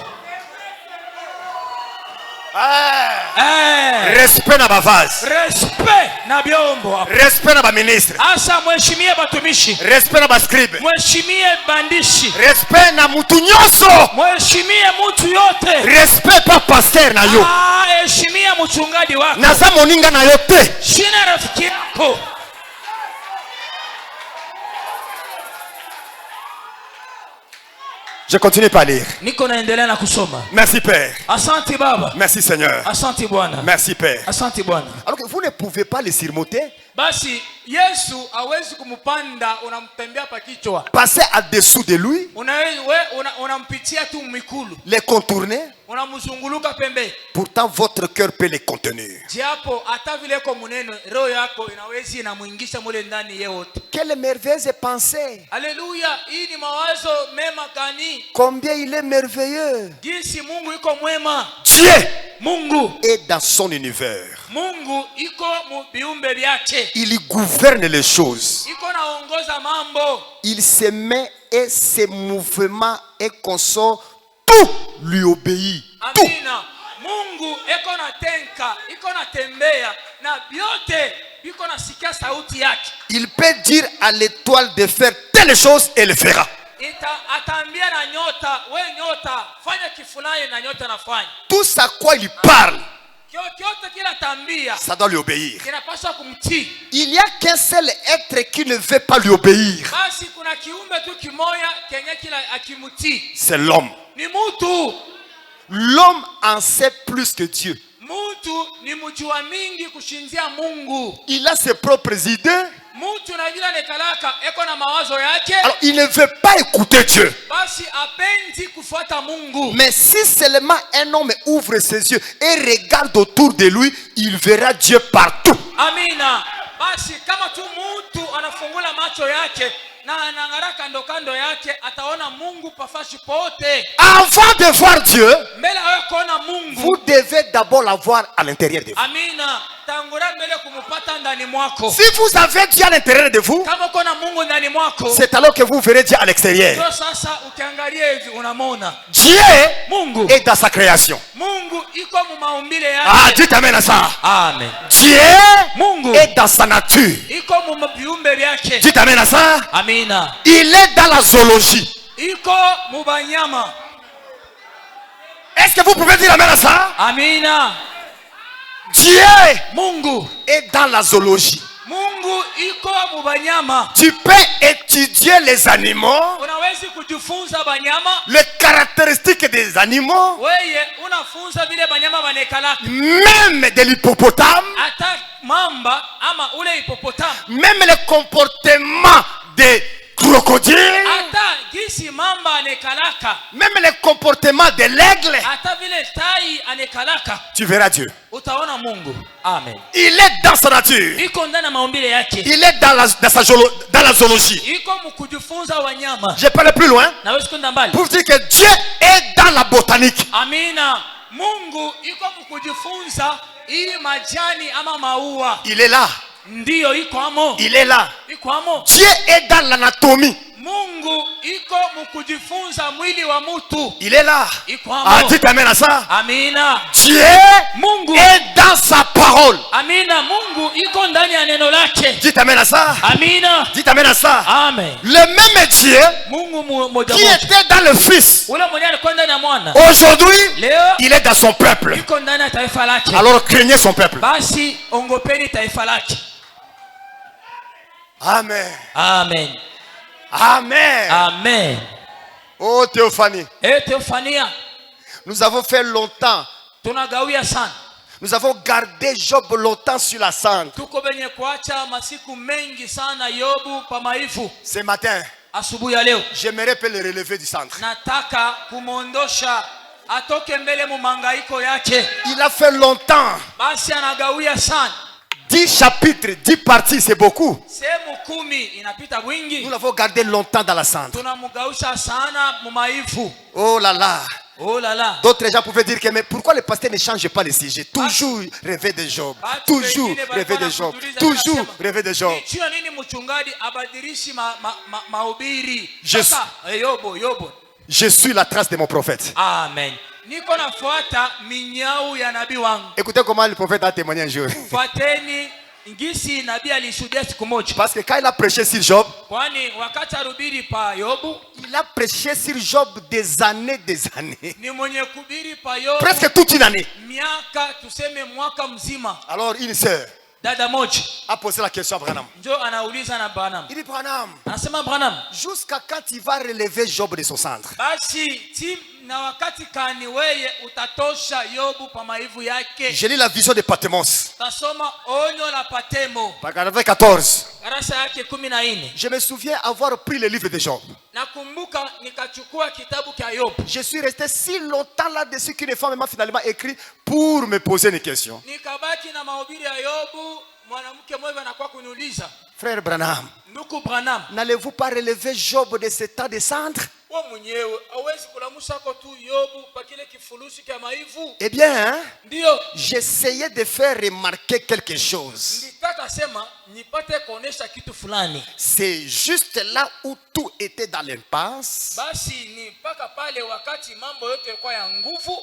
Speaker 1: Respect na bavase.
Speaker 2: respect na vyombo
Speaker 1: Respect na ba ministre.
Speaker 2: asa mheshimie batumishi
Speaker 1: Respect na ba scribe.
Speaker 2: mheshimie bandishi
Speaker 1: Respect na mutu nyonso.
Speaker 2: mheshimie mtu yote
Speaker 1: Respect pa pasteur na yo.
Speaker 2: heshimia mchungaji wako
Speaker 1: Naza moninga na yo te.
Speaker 2: shina rafiki yako
Speaker 1: Je continue par lire.
Speaker 2: niko naendelea na kusoma
Speaker 1: Merci Père.
Speaker 2: asante baba
Speaker 1: Merci Seigneur.
Speaker 2: asante bwana
Speaker 1: Merci Père.
Speaker 2: asante bwana
Speaker 1: Alors que vous ne pouvez pas les surmonter.
Speaker 2: basi Yesu hawezi kumpanda unamtembea pa kichwa
Speaker 1: Passer à-dessous de lui.
Speaker 2: unampitia tu mikulu
Speaker 1: Les contourner.
Speaker 2: unamzunguluka pembe
Speaker 1: Pourtant votre cœur peut les contenir.
Speaker 2: japo hata vile ko muneno roho yako inawezi inamuingisha mule ndani yeyote
Speaker 1: Quelle merveilleuse pensée.
Speaker 2: haleluya hii ni mawazo mema gani
Speaker 1: Combien il est merveilleux.
Speaker 2: jinsi Mungu iko mwema
Speaker 1: Dieu
Speaker 2: Mungu
Speaker 1: est dans son univers.
Speaker 2: Mungu iko mu viumbe vyake
Speaker 1: Il gouverne les choses.
Speaker 2: iko naongoza mambo
Speaker 1: Il se met et ses mouvements et consort. Tout lui obéit. Tout.
Speaker 2: amina Mungu iko na tenka iko na tembea na vyote iko nasikia sauti yake
Speaker 1: Il peut dire à l'étoile de faire telle chose et le fera.
Speaker 2: ataambia na nyota we nyota fanya kifulani na nyota nafanya
Speaker 1: Tout ça quoi il parle,
Speaker 2: kyote kila tambia
Speaker 1: ça doit lui obéir.
Speaker 2: kinapaswa kumtii
Speaker 1: Il n'y a qu'un seul être qui ne veut pas lui obéir.
Speaker 2: basi kuna kiumbe tu kimoya kenye kila akimutii
Speaker 1: C'est l'homme.
Speaker 2: ni mutu
Speaker 1: L'homme en sait plus que Dieu.
Speaker 2: mutu mutu ni mjua mingi kushinzia Mungu.
Speaker 1: Il a ses propres idées.
Speaker 2: Mutu na vile nekalaka eko na mawazo yake.
Speaker 1: Alors il ne veut pas écouter Dieu.
Speaker 2: Basi apendi kufuata Mungu.
Speaker 1: Mais si seulement un homme ouvre ses yeux et regarde autour de lui, il verra Dieu partout.
Speaker 2: Amina. Basi kama tu mutu anafungula macho yake na anang'ara kando kando yake ataona Mungu pafashi pote.
Speaker 1: Avant de voir Dieu,
Speaker 2: Mbele awe kuona Mungu.
Speaker 1: vous devez d'abord l'avoir à l'intérieur de vous.
Speaker 2: Amina. Tangura mbele kumupata ndani mwako.
Speaker 1: Si vous avez Dieu à l'intérieur de vous,
Speaker 2: Kama kuna Mungu ndani mwako,
Speaker 1: c'est alors que vous verrez Dieu à l'extérieur.
Speaker 2: ndio sasa ukiangalia hivi unamona
Speaker 1: Dieu
Speaker 2: Mungu.
Speaker 1: est dans sa création.
Speaker 2: Mungu iko mu maumbile yake.
Speaker 1: Ah, dites amen à ça.
Speaker 2: Amen.
Speaker 1: Dieu
Speaker 2: Mungu
Speaker 1: est dans sa nature.
Speaker 2: iko mu viumbe vyake.
Speaker 1: Dites amen à ça.
Speaker 2: Amina.
Speaker 1: Il est dans la zoologie.
Speaker 2: Iko mu banyama.
Speaker 1: Est-ce que vous pouvez dire amen à ça?
Speaker 2: Amina.
Speaker 1: Dieu
Speaker 2: Mungu.
Speaker 1: est dans la zoologie.
Speaker 2: Mungu iko mu banyama.
Speaker 1: Tu peux étudier les animaux,
Speaker 2: Unawezi kujifunza banyama.
Speaker 1: les caractéristiques des animaux,
Speaker 2: Weye unafunza vile banyama banekalaka.
Speaker 1: même de l'hippopotame,
Speaker 2: Hata mamba ama ule hipopotame.
Speaker 1: même le comportement des crocodiles,
Speaker 2: Hata gisi mamba anekalaka.
Speaker 1: même le comportement de l'aigle.
Speaker 2: Hata vile tai anekalaka.
Speaker 1: Tu verras Dieu.
Speaker 2: Utaona Mungu. Amen.
Speaker 1: Il est dans sa nature.
Speaker 2: Iko ndani ya maumbile yake.
Speaker 1: Il est dans la zoologie.
Speaker 2: Iko mkujifunza wanyama.
Speaker 1: Je parle plus loin
Speaker 2: Nawezi kwenda mbali.
Speaker 1: pour dire que Dieu est dans la botanique.
Speaker 2: Amina. Mungu iko mkujifunza hii majani ama maua.
Speaker 1: Il est là.
Speaker 2: Ndiyo iko amo.
Speaker 1: Il est là.
Speaker 2: Iko amo.
Speaker 1: Dieu est dans l'anatomie.
Speaker 2: Mungu iko mkujifunza mwili wa mutu.
Speaker 1: Il est là.
Speaker 2: Iko amo.
Speaker 1: Ah, dites amen à ça.
Speaker 2: Amina.
Speaker 1: Dieu
Speaker 2: Mungu
Speaker 1: est dans sa parole.
Speaker 2: Amina. Mungu iko ndani ya neno lake.
Speaker 1: Dites amen à ça.
Speaker 2: Amina.
Speaker 1: Dites amen à ça.
Speaker 2: Amen.
Speaker 1: Le même Dieu
Speaker 2: Mungu moja
Speaker 1: qui
Speaker 2: moja.
Speaker 1: était dans le Fils,
Speaker 2: Ule mwenye alikuwa ndani ya mwana.
Speaker 1: aujourd'hui,
Speaker 2: Leo
Speaker 1: il est dans son peuple.
Speaker 2: iko ndani ya taifa lake.
Speaker 1: Alors craignez son peuple.
Speaker 2: Basi ongopeni taifa lake.
Speaker 1: Amen.
Speaker 2: Amen.
Speaker 1: Amen.
Speaker 2: Amen.
Speaker 1: Oh Théophanie,
Speaker 2: Teofania,
Speaker 1: nous avons fait longtemps.
Speaker 2: tunagawia sana.
Speaker 1: Nous avons gardé Job longtemps sur la cendre.
Speaker 2: Tuko benye kuacha masiku mengi sana Yobu pa maifu.
Speaker 1: Ce matin,
Speaker 2: Asubuhi ya leo
Speaker 1: j'aimerais peut le relever du centre.
Speaker 2: nataka kumondosha atoke mbele mu mangaiko yake.
Speaker 1: Il a fait longtemps.
Speaker 2: Basi anagawia sana.
Speaker 1: 10 chapitres, 10 parties, c'est beaucoup.
Speaker 2: Sehemu 10 inapita
Speaker 1: Nous
Speaker 2: wingi.
Speaker 1: l'avons gardé longtemps dans la cendre.
Speaker 2: Tunamugausha sana mu maifu.
Speaker 1: Oh là là.
Speaker 2: Oh là là.
Speaker 1: D'autres gens pouvaient dire que mais pourquoi le pasteur ne change pas les sujets? Toujours rêver de Job. Toujours rêver de Job. Toujours rêver de Job.
Speaker 2: Sio nini mchungaji abadilishi mahubiri.
Speaker 1: Je
Speaker 2: Sasa Yobo.
Speaker 1: Je suis la trace de mon prophète.
Speaker 2: Amen. Niko nafuata minyau ya nabii wangu.
Speaker 1: Écoutez comment le prophète a témoigné un jour.
Speaker 2: Fuateni ngisi nabii alishuhudia siku moja.
Speaker 1: Parce que quand il a prêché sur Job,
Speaker 2: Kwani wakati arubiri pa Yobu,
Speaker 1: il a prêché sur Job des années.
Speaker 2: ni mwenye kubiri pa Yobu
Speaker 1: Presque toute une année.
Speaker 2: miaka tuseme mwaka mzima.
Speaker 1: Alors une sœur
Speaker 2: Dada moja
Speaker 1: a posé la question à Branham.
Speaker 2: njo anauliza na Branham.
Speaker 1: Il dit Branham,
Speaker 2: Anasema Branham,
Speaker 1: jusqu'à quand il va relever Job de son centre?
Speaker 2: basi na wakati kani weye utatosha Yobu pa maivu yake?
Speaker 1: J'ai lu la vision de Patmos.
Speaker 2: Tasoma onyo la Patemo,
Speaker 1: Paragraphe 14.
Speaker 2: darasa yake 14.
Speaker 1: Je me souviens avoir pris le livre de Job.
Speaker 2: Nakumbuka nikachukua kitabu cha Yobu.
Speaker 1: Je suis resté si longtemps là-dessus qu'une femme m'a finalement écrit pour me poser une question.
Speaker 2: Nikabaki na mahubiri ya Yobu, mwanamke mmoja anakuwa kuniuliza,
Speaker 1: Frère Branham,
Speaker 2: ndugu Branham,
Speaker 1: n'allez-vous pas relever Job de ce tas de cendres?
Speaker 2: wewe mwenyewe hauwezi kulamusha kwa tu Yobu pa kile kifurushi cha maivu?
Speaker 1: Eh bien, hein,
Speaker 2: Ndio
Speaker 1: j'essayais de faire remarquer quelque chose.
Speaker 2: nitaka sema nipate kuonesha kitu fulani.
Speaker 1: C'est juste là où tout était dans l'impasse.
Speaker 2: Basi ni mpaka pale wakati mambo yote yalikuwa ya nguvu,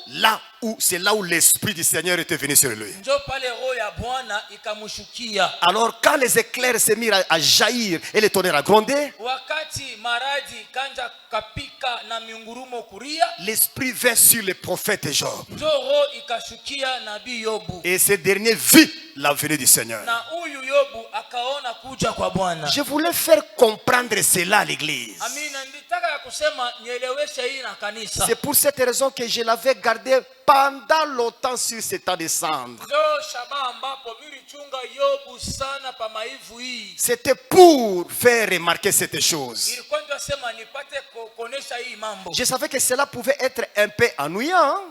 Speaker 1: C'est là où l'Esprit du Seigneur était venu sur lui.
Speaker 2: njo pale roho ya Bwana ikamshukia.
Speaker 1: Alors quand les éclairs se mirent à jaillir et les tonnerres à gronder,
Speaker 2: Wakati maradi kanja kapika na miungurumo kuria,
Speaker 1: l'Esprit vint sur le prophète Job.
Speaker 2: njo roho ikashukia nabii Yobu.
Speaker 1: Et ce dernier vit la venue du Seigneur.
Speaker 2: Na huyu Yobu akaona kuja kwa Bwana.
Speaker 1: Je voulais faire comprendre cela à l'église.
Speaker 2: Amina, nitaka
Speaker 1: C'est pour cette raison que je l'avais gardé pendant longtemps sur ce temps de cendre. C'était pour faire remarquer cette chose. Je savais que cela pouvait être un peu ennuyant.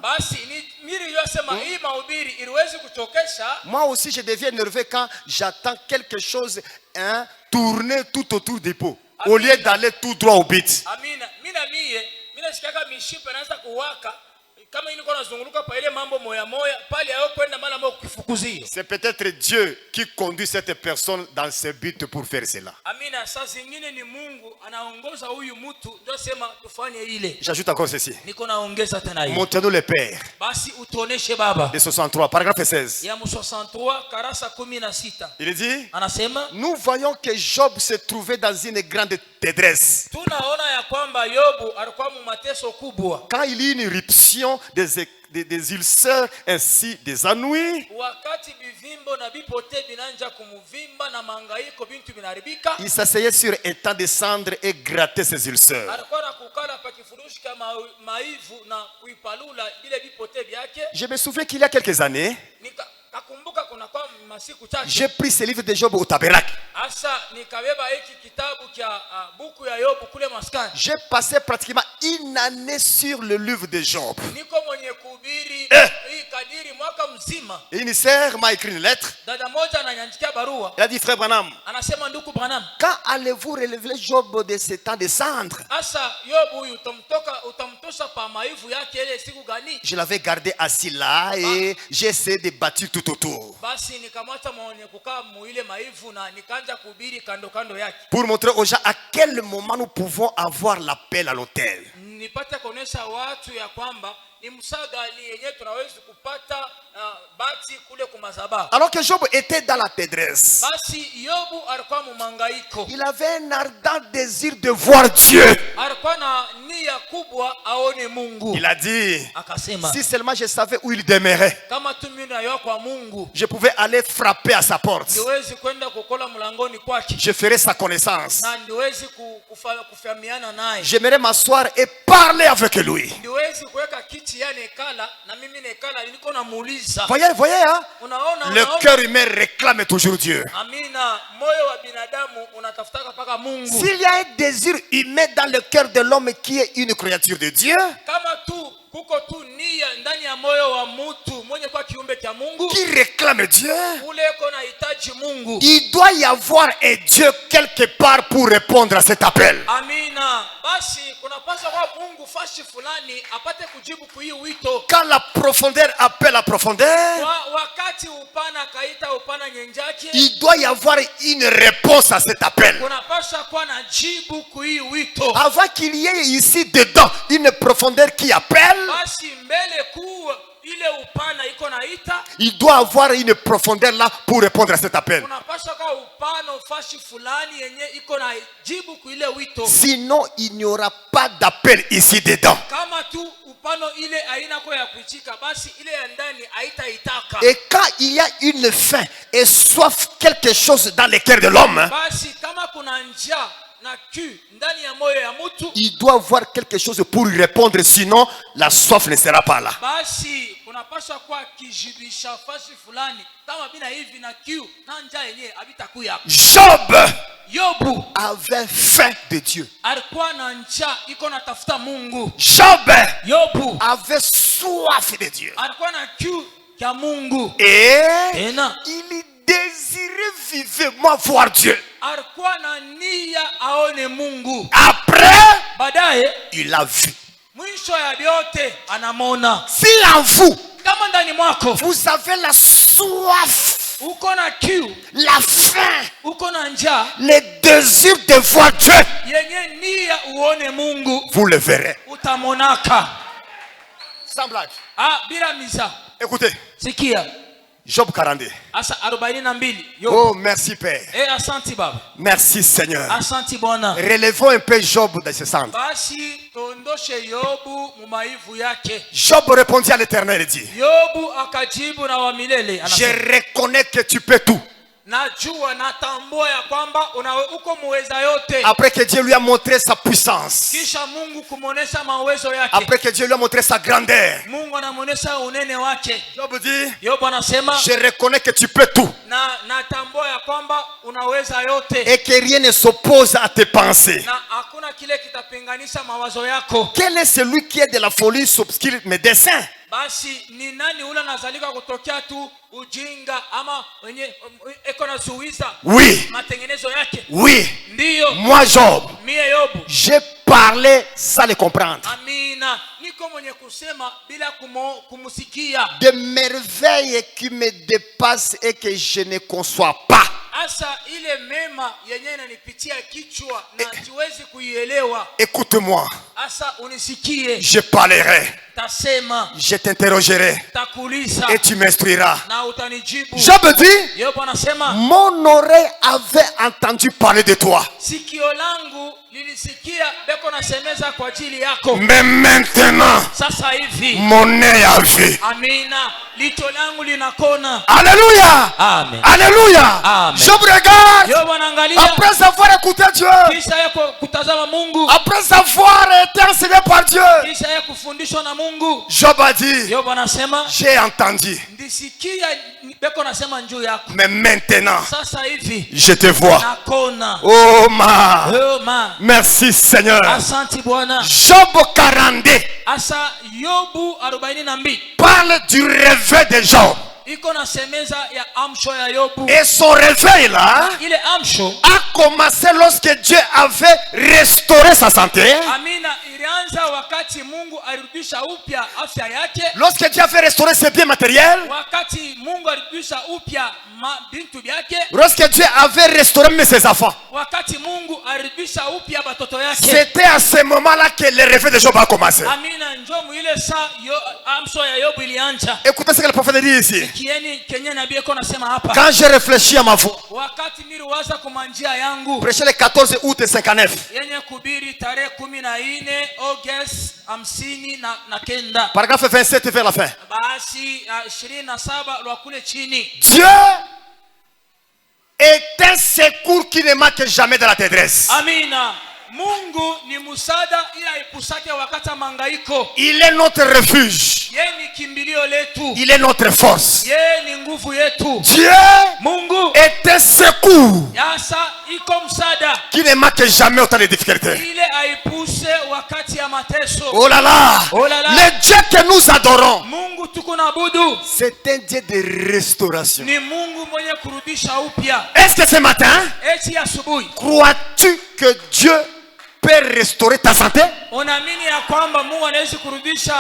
Speaker 1: Moi aussi, je deviens nerveux quand j'attends quelque chose tourner tout autour des pots, au lieu d'aller tout droit au but. C'est peut-être Dieu qui conduit cette personne dans ce but pour faire cela. J'ajoute encore ceci. Montrez-nous le Père. De 63, paragraphe 16. Il dit, nous voyons que Job se trouvait dans une grande détresse. Quand il y a une irruption des ulcères ainsi des ennuis, il s'asseyait sur un tas de cendres et grattait ses ulcères. Je me souviens qu'il y a quelques années, j'ai pris ce livre de Job au tabernacle. J'ai passé pratiquement une année sur le livre de Job. Et une sœur m'a écrit une lettre. Elle a dit, frère Branham, quand allez-vous relever Job de ce temps de cendre? Je l'avais gardé assis là et j'ai essayé de battre tout autour. Pour montrer aux gens à quel moment nous pouvons avoir l'appel à l'autel. Alors que Job était dans la détresse, il avait un ardent désir de voir Dieu. Il a dit, si seulement je savais où il demeurait, je pouvais aller frapper à sa porte. Je ferais sa connaissance. J'aimerais m'asseoir et parler avec lui. Voyez, hein? Le cœur humain réclame toujours Dieu. S'il y a un désir humain dans le cœur de l'homme qui est une créature de Dieu, qui réclame Dieu, il doit y avoir un Dieu quelque part pour répondre à cet appel. Quand la profondeur appelle la profondeur, il doit y avoir une réponse à cet appel. Avant qu'il y ait ici dedans une profondeur qui appelle, il doit avoir une profondeur là pour répondre à cet appel. Sinon, il n'y aura pas d'appel ici dedans. Et quand il y a une faim et soif quelque chose dans le cœur de l'homme, il doit avoir quelque chose pour y répondre, sinon la soif ne sera pas là. Job avait faim de Dieu. Job avait soif de Dieu. Et il désirait vivement voir Dieu. Après, il a vu. Si en vous, vous avez la soif, la faim, le désir de voir Dieu, vous le verrez. Sans blague. Écoutez. Job 42. Oh, merci Père. Merci Seigneur. Relevons un peu Job de ce centre. Job répondit à l'Éternel et dit, je reconnais que tu peux tout.
Speaker 2: najua natambua ya kwamba uko muweza yote.
Speaker 1: Après que Dieu lui a montré sa puissance.
Speaker 2: Kisha Mungu kumuonesha mawezo yake.
Speaker 1: Après que Dieu lui a montré sa grandeur.
Speaker 2: Mungu anamuonesha unene wake.
Speaker 1: Job dit,
Speaker 2: Yobu anasema,
Speaker 1: je reconnais que tu peux tout.
Speaker 2: Na natambua ya kwamba unaweza yote.
Speaker 1: Et que rien ne s'oppose à tes pensées.
Speaker 2: Na hakuna kile kitapinganisha mawazo yako.
Speaker 1: Quel est celui qui est de la folie s'obscure mes desseins?
Speaker 2: Basi ni nani ule anazalika kutokea tu ujinga ama wenye eko na zuiza
Speaker 1: Oui.
Speaker 2: matengenezo yake?
Speaker 1: Oui.
Speaker 2: Ndiyo.
Speaker 1: Moi Job.
Speaker 2: Mie Yobu.
Speaker 1: J'ai parlé sans le comprendre.
Speaker 2: Amina. Niko mwenye kusema bila kumusikia.
Speaker 1: De merveilles qui me dépassent et que je ne conçois pas.
Speaker 2: Asa ile mema yenye inanipitia kichwa na siwezi kuielewa.
Speaker 1: Écoute-moi.
Speaker 2: Asa unisikie.
Speaker 1: Je parlerai.
Speaker 2: Tasema.
Speaker 1: Je t'interrogerai.
Speaker 2: Takuuliza.
Speaker 1: Et tu m'instruiras.
Speaker 2: Na utanijibu.
Speaker 1: Job dit,
Speaker 2: Yobu anasema,
Speaker 1: mon oreille avait entendu parler de toi.
Speaker 2: Sikio langu lilisikia beko nasemeza kwa ajili yako.
Speaker 1: Mais maintenant,
Speaker 2: Sasa hivi
Speaker 1: mon œil a vu.
Speaker 2: Amina. Licho langu linakona.
Speaker 1: Alléluia.
Speaker 2: Amen.
Speaker 1: Alléluia.
Speaker 2: Amen.
Speaker 1: Job regarde.
Speaker 2: Yobu anaangalia.
Speaker 1: Après avoir écouté Dieu.
Speaker 2: Kisha yako kutazama Mungu.
Speaker 1: Après avoir été enseigné par Dieu.
Speaker 2: Kisha yako kufundishwa na Mungu.
Speaker 1: Job a dit,
Speaker 2: Yobu anasema,
Speaker 1: j'ai entendu.
Speaker 2: ndisikia beko nasema njoo yako.
Speaker 1: Mais maintenant,
Speaker 2: Sasa hivi
Speaker 1: je te vois.
Speaker 2: nakona.
Speaker 1: Oh ma.
Speaker 2: Oh ma.
Speaker 1: Merci Seigneur.
Speaker 2: Asante Bwana.
Speaker 1: Job 42
Speaker 2: Asa Yobu 42
Speaker 1: parle du réveil de Job.
Speaker 2: iko nasemeza ya amsho ya Yobu.
Speaker 1: Et son réveil là
Speaker 2: Ile amsho
Speaker 1: a commencé lorsque Dieu avait restauré sa santé.
Speaker 2: Amina, ilianza wakati Mungu alirudisha upya afya yake.
Speaker 1: Lorsque Dieu avait restauré ses biens matériels.
Speaker 2: Wakati Mungu alirudisha upya bintu byake.
Speaker 1: Lorsque Dieu avait restauré même ses enfants.
Speaker 2: Wakati Mungu alirudisha upya batoto yake.
Speaker 1: C'était à ce moment-là que le réveil de Job a commencé.
Speaker 2: Amina, njoo muile saa amsho ya Yobu ilianza.
Speaker 1: Écoutez ce que le prophète dit ici.
Speaker 2: Kieni Kenya nabii iko nasema hapa.
Speaker 1: Quand j'ai réfléchi à ma voix.
Speaker 2: Wakati niliwaza kumanjia yangu.
Speaker 1: Prêché le 14 août 59.
Speaker 2: Yenye kubiri tarehe 14 August 59.
Speaker 1: Paragraphe 27 vers la fin.
Speaker 2: Basi 27 lwa kule chini.
Speaker 1: Dieu est un secours qui ne manque jamais de la détresse.
Speaker 2: Amina. Mungu ni musada ila ipusake wakati mangaiko.
Speaker 1: Il est notre refuge.
Speaker 2: Yeye ni kimbilio letu.
Speaker 1: Il est notre force.
Speaker 2: Yeye ni nguvu yetu.
Speaker 1: Dieu
Speaker 2: Mungu
Speaker 1: est un secours
Speaker 2: yasa iko msada
Speaker 1: qui ne manque jamais autant de difficultés.
Speaker 2: ile aipuse wakati ya mateso.
Speaker 1: Oh là là,
Speaker 2: Oh là là.
Speaker 1: le Dieu que nous adorons,
Speaker 2: Mungu tuko naabudu
Speaker 1: c'est un Dieu de restauration.
Speaker 2: ni Mungu mwenye kurudisha upya.
Speaker 1: Est-ce que ce matin,
Speaker 2: Eti asubuhi
Speaker 1: crois-tu que Dieu peut restaurer ta santé?
Speaker 2: unaamini ya kwamba Mungu anaweza kurudisha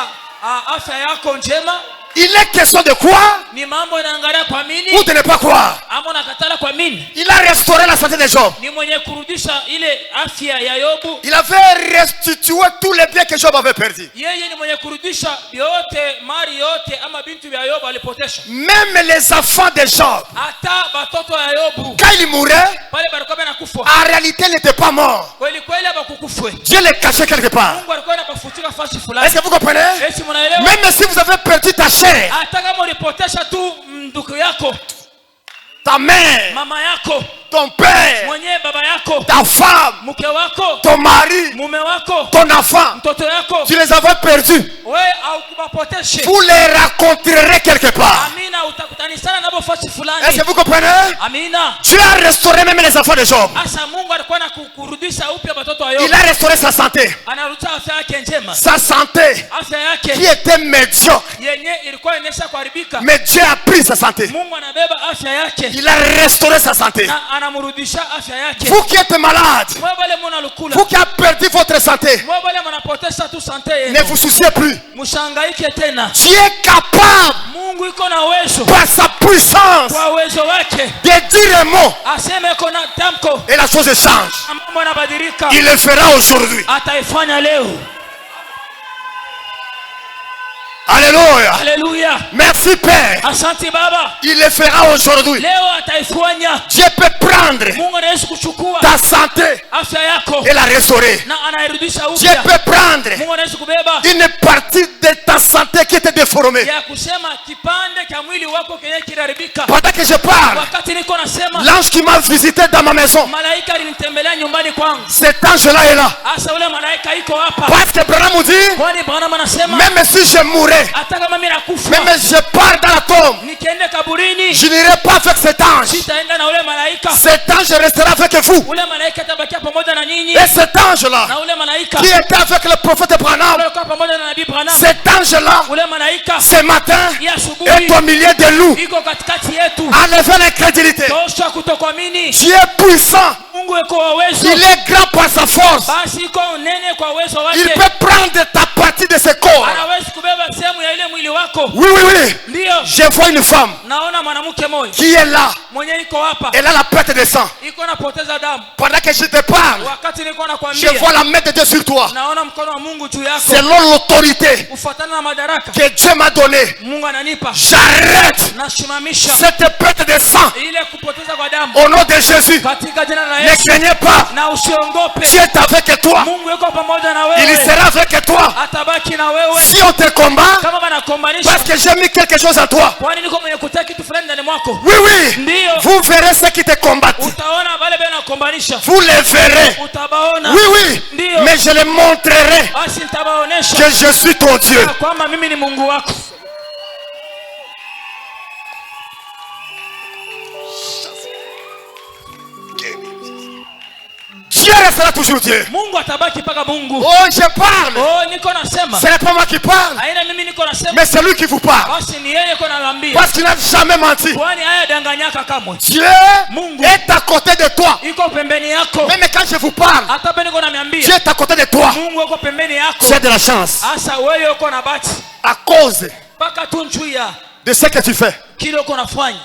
Speaker 2: afya yako njema?
Speaker 1: Il est question de quoi?
Speaker 2: Ni mambo inaangalia kwa mini
Speaker 1: Ou de ne pas croire.
Speaker 2: ama unakatala kwa mini?
Speaker 1: Il a restauré la santé de Job.
Speaker 2: Ni mwenye kurudisha ile afya ya Yobu.
Speaker 1: Il avait restitué tous les biens que Job avait perdus.
Speaker 2: Yeye ni mwenye kurudisha yote mali yote ama bintu vya Yobu alipotesha.
Speaker 1: Même les enfants de Job,
Speaker 2: Hata batoto ya Yobu
Speaker 1: quand il mourait,
Speaker 2: pale balikuwa banakufa.
Speaker 1: en réalité, il n'était pas mort.
Speaker 2: Kweli kweli abakukufwe.
Speaker 1: Dieu les cachait quelque part.
Speaker 2: Mungu alikuwa anabafutika fasi fulani.
Speaker 1: Est-ce que vous comprenez?
Speaker 2: Esi mnaelewa?
Speaker 1: Même si vous avez perdu ta chair,
Speaker 2: Hata kama ulipotesha tu ndugu yako,
Speaker 1: ta mère,
Speaker 2: mama yako,
Speaker 1: ton père,
Speaker 2: mwenye baba yako,
Speaker 1: ta femme,
Speaker 2: mke wako,
Speaker 1: ton mari,
Speaker 2: mume wako,
Speaker 1: ton enfant,
Speaker 2: mtoto yako,
Speaker 1: tu les avais perdus.
Speaker 2: we au kubapoteshe.
Speaker 1: Vous les rencontrerez quelque part.
Speaker 2: Amina, utakutanisana nabo fasi
Speaker 1: Est-ce
Speaker 2: fulani.
Speaker 1: que vous comprenez?
Speaker 2: Amina.
Speaker 1: Dieu a restauré même les enfants de Job.
Speaker 2: Asa Mungu alikuwa na kurudisha upya watoto wa
Speaker 1: Il
Speaker 2: Yobu.
Speaker 1: a restauré sa santé.
Speaker 2: Anarudisha afya yake njema.
Speaker 1: Sa santé
Speaker 2: Afya
Speaker 1: qui
Speaker 2: yake
Speaker 1: était médiocre.
Speaker 2: yenye ilikuwa inaisha kuharibika.
Speaker 1: Mais Dieu a pris sa santé.
Speaker 2: Mungu anabeba afya yake
Speaker 1: Il a restauré sa santé.
Speaker 2: na anamrudisha afya yake.
Speaker 1: Vous qui êtes malade,
Speaker 2: Mwe wale mnalukula.
Speaker 1: vous qui avez perdu votre santé,
Speaker 2: Mwe wale mnapotesha tu sante
Speaker 1: ne
Speaker 2: yenu.
Speaker 1: vous souciez plus.
Speaker 2: Mshangaike tena.
Speaker 1: Dieu est capable,
Speaker 2: Mungu iko na uwezo
Speaker 1: par sa puissance,
Speaker 2: kwa uwezo wake
Speaker 1: de dire un mot
Speaker 2: aseme iko na tamko
Speaker 1: et la chose change.
Speaker 2: mambo yanabadilika.
Speaker 1: Il le fera aujourd'hui.
Speaker 2: Ataifanya leo.
Speaker 1: Alléluia. Alléluia.
Speaker 2: Haleluya.
Speaker 1: Merci Père.
Speaker 2: Asante Baba.
Speaker 1: Il le fera aujourd'hui.
Speaker 2: Leo ataifanya.
Speaker 1: Dieu peut prendre
Speaker 2: Mungu anaweza kuchukua
Speaker 1: ta santé
Speaker 2: afya yako
Speaker 1: et la restaurer.
Speaker 2: na anairudisha
Speaker 1: Dieu
Speaker 2: upya.
Speaker 1: peut prendre
Speaker 2: Mungu anaweza kubeba
Speaker 1: une partie de ta santé qui était déformée.
Speaker 2: ya kusema kipande cha mwili wako kenye kiliharibika.
Speaker 1: Pendant que je parle,
Speaker 2: Wakati niko nasema,
Speaker 1: l'ange qui m'a visité dans ma maison,
Speaker 2: malaika alinitembelea nyumbani kwangu.
Speaker 1: cet ange-là est là.
Speaker 2: Asa ule malaika iko hapa.
Speaker 1: Parce que Branham nous dit,
Speaker 2: Kwani Branham anasema
Speaker 1: même si je mourrais,
Speaker 2: hata kama mimi nakufa,
Speaker 1: même si je pars dans la tombe,
Speaker 2: nikienda kaburini,
Speaker 1: je n'irai pas avec cet ange.
Speaker 2: sitaenda na ule malaika.
Speaker 1: Cet ange restera avec vous.
Speaker 2: Ule malaika atabakia pamoja na nyinyi.
Speaker 1: Et cet ange-là,
Speaker 2: Na ule malaika
Speaker 1: qui était avec le prophète Branham,
Speaker 2: ule alikuwa pamoja na nabii Branham.
Speaker 1: cet ange-là,
Speaker 2: Ule malaika
Speaker 1: ce matin,
Speaker 2: ya
Speaker 1: est
Speaker 2: asubuhi
Speaker 1: au milieu de nous.
Speaker 2: iko katikati yetu.
Speaker 1: Enlevez l'incrédulité.
Speaker 2: Tosha kutokuamini.
Speaker 1: Dieu est puissant.
Speaker 2: Mungu yuko wa uwezo.
Speaker 1: Il est grand par sa force.
Speaker 2: Basi iko unene kwa uwezo
Speaker 1: Il
Speaker 2: wake.
Speaker 1: peut prendre ta partie de ce corps.
Speaker 2: Anaweza kubeba sehemu ya ile mwili wako.
Speaker 1: Oui, oui, oui.
Speaker 2: Ndio.
Speaker 1: Je vois une femme
Speaker 2: Naona mwanamke mmoja
Speaker 1: qui est là.
Speaker 2: mwenye iko hapa.
Speaker 1: Elle a la perte de sang.
Speaker 2: Iko napoteza damu.
Speaker 1: Pendant que je te parle,
Speaker 2: Wakati niko
Speaker 1: je
Speaker 2: nakwambia,
Speaker 1: vois la main de Dieu sur toi.
Speaker 2: naona mkono wa Mungu juu yako.
Speaker 1: Selon l'autorité
Speaker 2: Kufuatana na madaraka
Speaker 1: que Dieu m'a donnée,
Speaker 2: Mungu ananipa.
Speaker 1: j'arrête
Speaker 2: Nasimamisha
Speaker 1: cette perte de sang.
Speaker 2: ile kupoteza kwa damu.
Speaker 1: Au nom de Jésus,
Speaker 2: Katika jina la
Speaker 1: ne
Speaker 2: Yesu.
Speaker 1: craignez pas.
Speaker 2: Na usiongope.
Speaker 1: Dieu est avec toi.
Speaker 2: Mungu yuko pamoja na
Speaker 1: Il
Speaker 2: wewe.
Speaker 1: sera avec toi.
Speaker 2: Atabaki na wewe.
Speaker 1: Si on te combat,
Speaker 2: Kama wanakombanisha.
Speaker 1: parce que j'ai mis quelque chose en toi.
Speaker 2: Kwani niko mwenye kutia kitu fulani ndani mwako.
Speaker 1: Oui, oui.
Speaker 2: Ndio.
Speaker 1: Vous verrez ceux qui te combattent.
Speaker 2: Utaona wale wanakombanisha.
Speaker 1: Vous les verrez.
Speaker 2: Utabaona.
Speaker 1: Oui, oui.
Speaker 2: Ndio.
Speaker 1: Mais je les montrerai
Speaker 2: Basi nitabaonesha
Speaker 1: que je suis ton Dieu.
Speaker 2: kwamba mimi ni Mungu wako.
Speaker 1: Dieu restera toujours Dieu.
Speaker 2: Mungu atabaki mpaka Mungu.
Speaker 1: Oh, je parle.
Speaker 2: Oh, niko nasema.
Speaker 1: Ce n'est pas moi qui parle,
Speaker 2: Haina mimi niko nasema.
Speaker 1: mais c'est lui qui vous parle.
Speaker 2: Basi ni yeye yuko nawaambia.
Speaker 1: Parce qu'il n'a jamais menti.
Speaker 2: Kwani haya danganyaka kamwe.
Speaker 1: Dieu
Speaker 2: Mungu
Speaker 1: est à côté de toi.
Speaker 2: iko pembeni yako.
Speaker 1: Même quand je vous parle,
Speaker 2: Hata pale niko namiambia.
Speaker 1: Dieu est à côté de toi.
Speaker 2: Mungu yuko pembeni yako.
Speaker 1: Tu as de la chance.
Speaker 2: Asa wewe uko na bahati.
Speaker 1: À cause
Speaker 2: Paka tu nchuya
Speaker 1: de ce que tu fais.
Speaker 2: kile uko nafanya.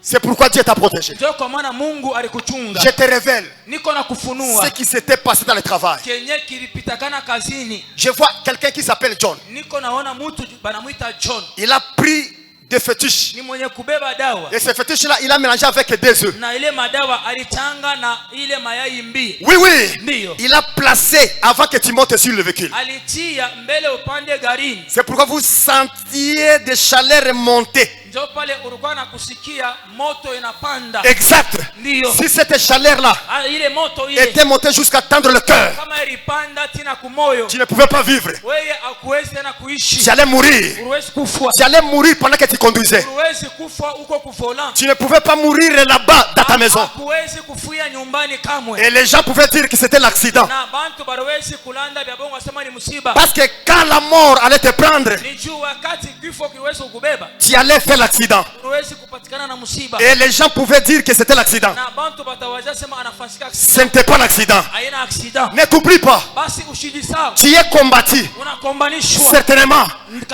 Speaker 1: C'est pourquoi Dieu t'a protégé.
Speaker 2: Ndio kwa maana Mungu alikuchunga.
Speaker 1: Je te révèle
Speaker 2: Niko na kufunua
Speaker 1: ce qui s'était passé dans le travail.
Speaker 2: kenye kilipitakana kazini.
Speaker 1: Je vois quelqu'un qui s'appelle John.
Speaker 2: Niko naona mtu banamuita John.
Speaker 1: Il a pris des fétiches.
Speaker 2: Ni mwenye kubeba dawa.
Speaker 1: Et ces fétiches-là, il a mélangé avec des œufs.
Speaker 2: Na ile madawa alichanga na ile mayai mbii.
Speaker 1: Oui, oui.
Speaker 2: Ndio.
Speaker 1: Il a placé avant que tu montes sur le véhicule.
Speaker 2: Alitia mbele upande garini.
Speaker 1: C'est pourquoi vous sentiez des chaleurs monter.
Speaker 2: Ndio pale ulikuwa na kusikia moto inapanda.
Speaker 1: Exact.
Speaker 2: Ndio.
Speaker 1: Si cette chaleur-là
Speaker 2: Ile moto ile
Speaker 1: était montée jusqu'à tendre le cœur,
Speaker 2: kama ilipanda tina kumoyo.
Speaker 1: tu ne pouvais pas vivre.
Speaker 2: Wewe hakuwezi tena kuishi.
Speaker 1: Tu allais mourir.
Speaker 2: Uruwezi kufa.
Speaker 1: Tu allais mourir pendant que tu conduisais.
Speaker 2: Uruwezi kufa uko kuvola.
Speaker 1: Tu ne pouvais pas mourir là-bas dans ta maison.
Speaker 2: Hakuwezi kufuia nyumbani kamwe.
Speaker 1: Et les gens pouvaient dire que c'était l'accident.
Speaker 2: Na bantu baruwezi kulanda bya bongo wasema ni msiba.
Speaker 1: Parce que quand la mort allait te prendre,
Speaker 2: Ni juu wakati kifo kiwezi kubeba.
Speaker 1: tu allais faire l'accident.
Speaker 2: Uruwezi kupatikana na msiba.
Speaker 1: Et les gens pouvaient dire que c'était l'accident.
Speaker 2: Na bantu batawaza sema anafanyika
Speaker 1: Ce n'était pas l'accident.
Speaker 2: haina accident.
Speaker 1: Ne t'oublie pas.
Speaker 2: Basi ushijisahau.
Speaker 1: Tu es combattu.
Speaker 2: Unakombanishwa.
Speaker 1: Certainement.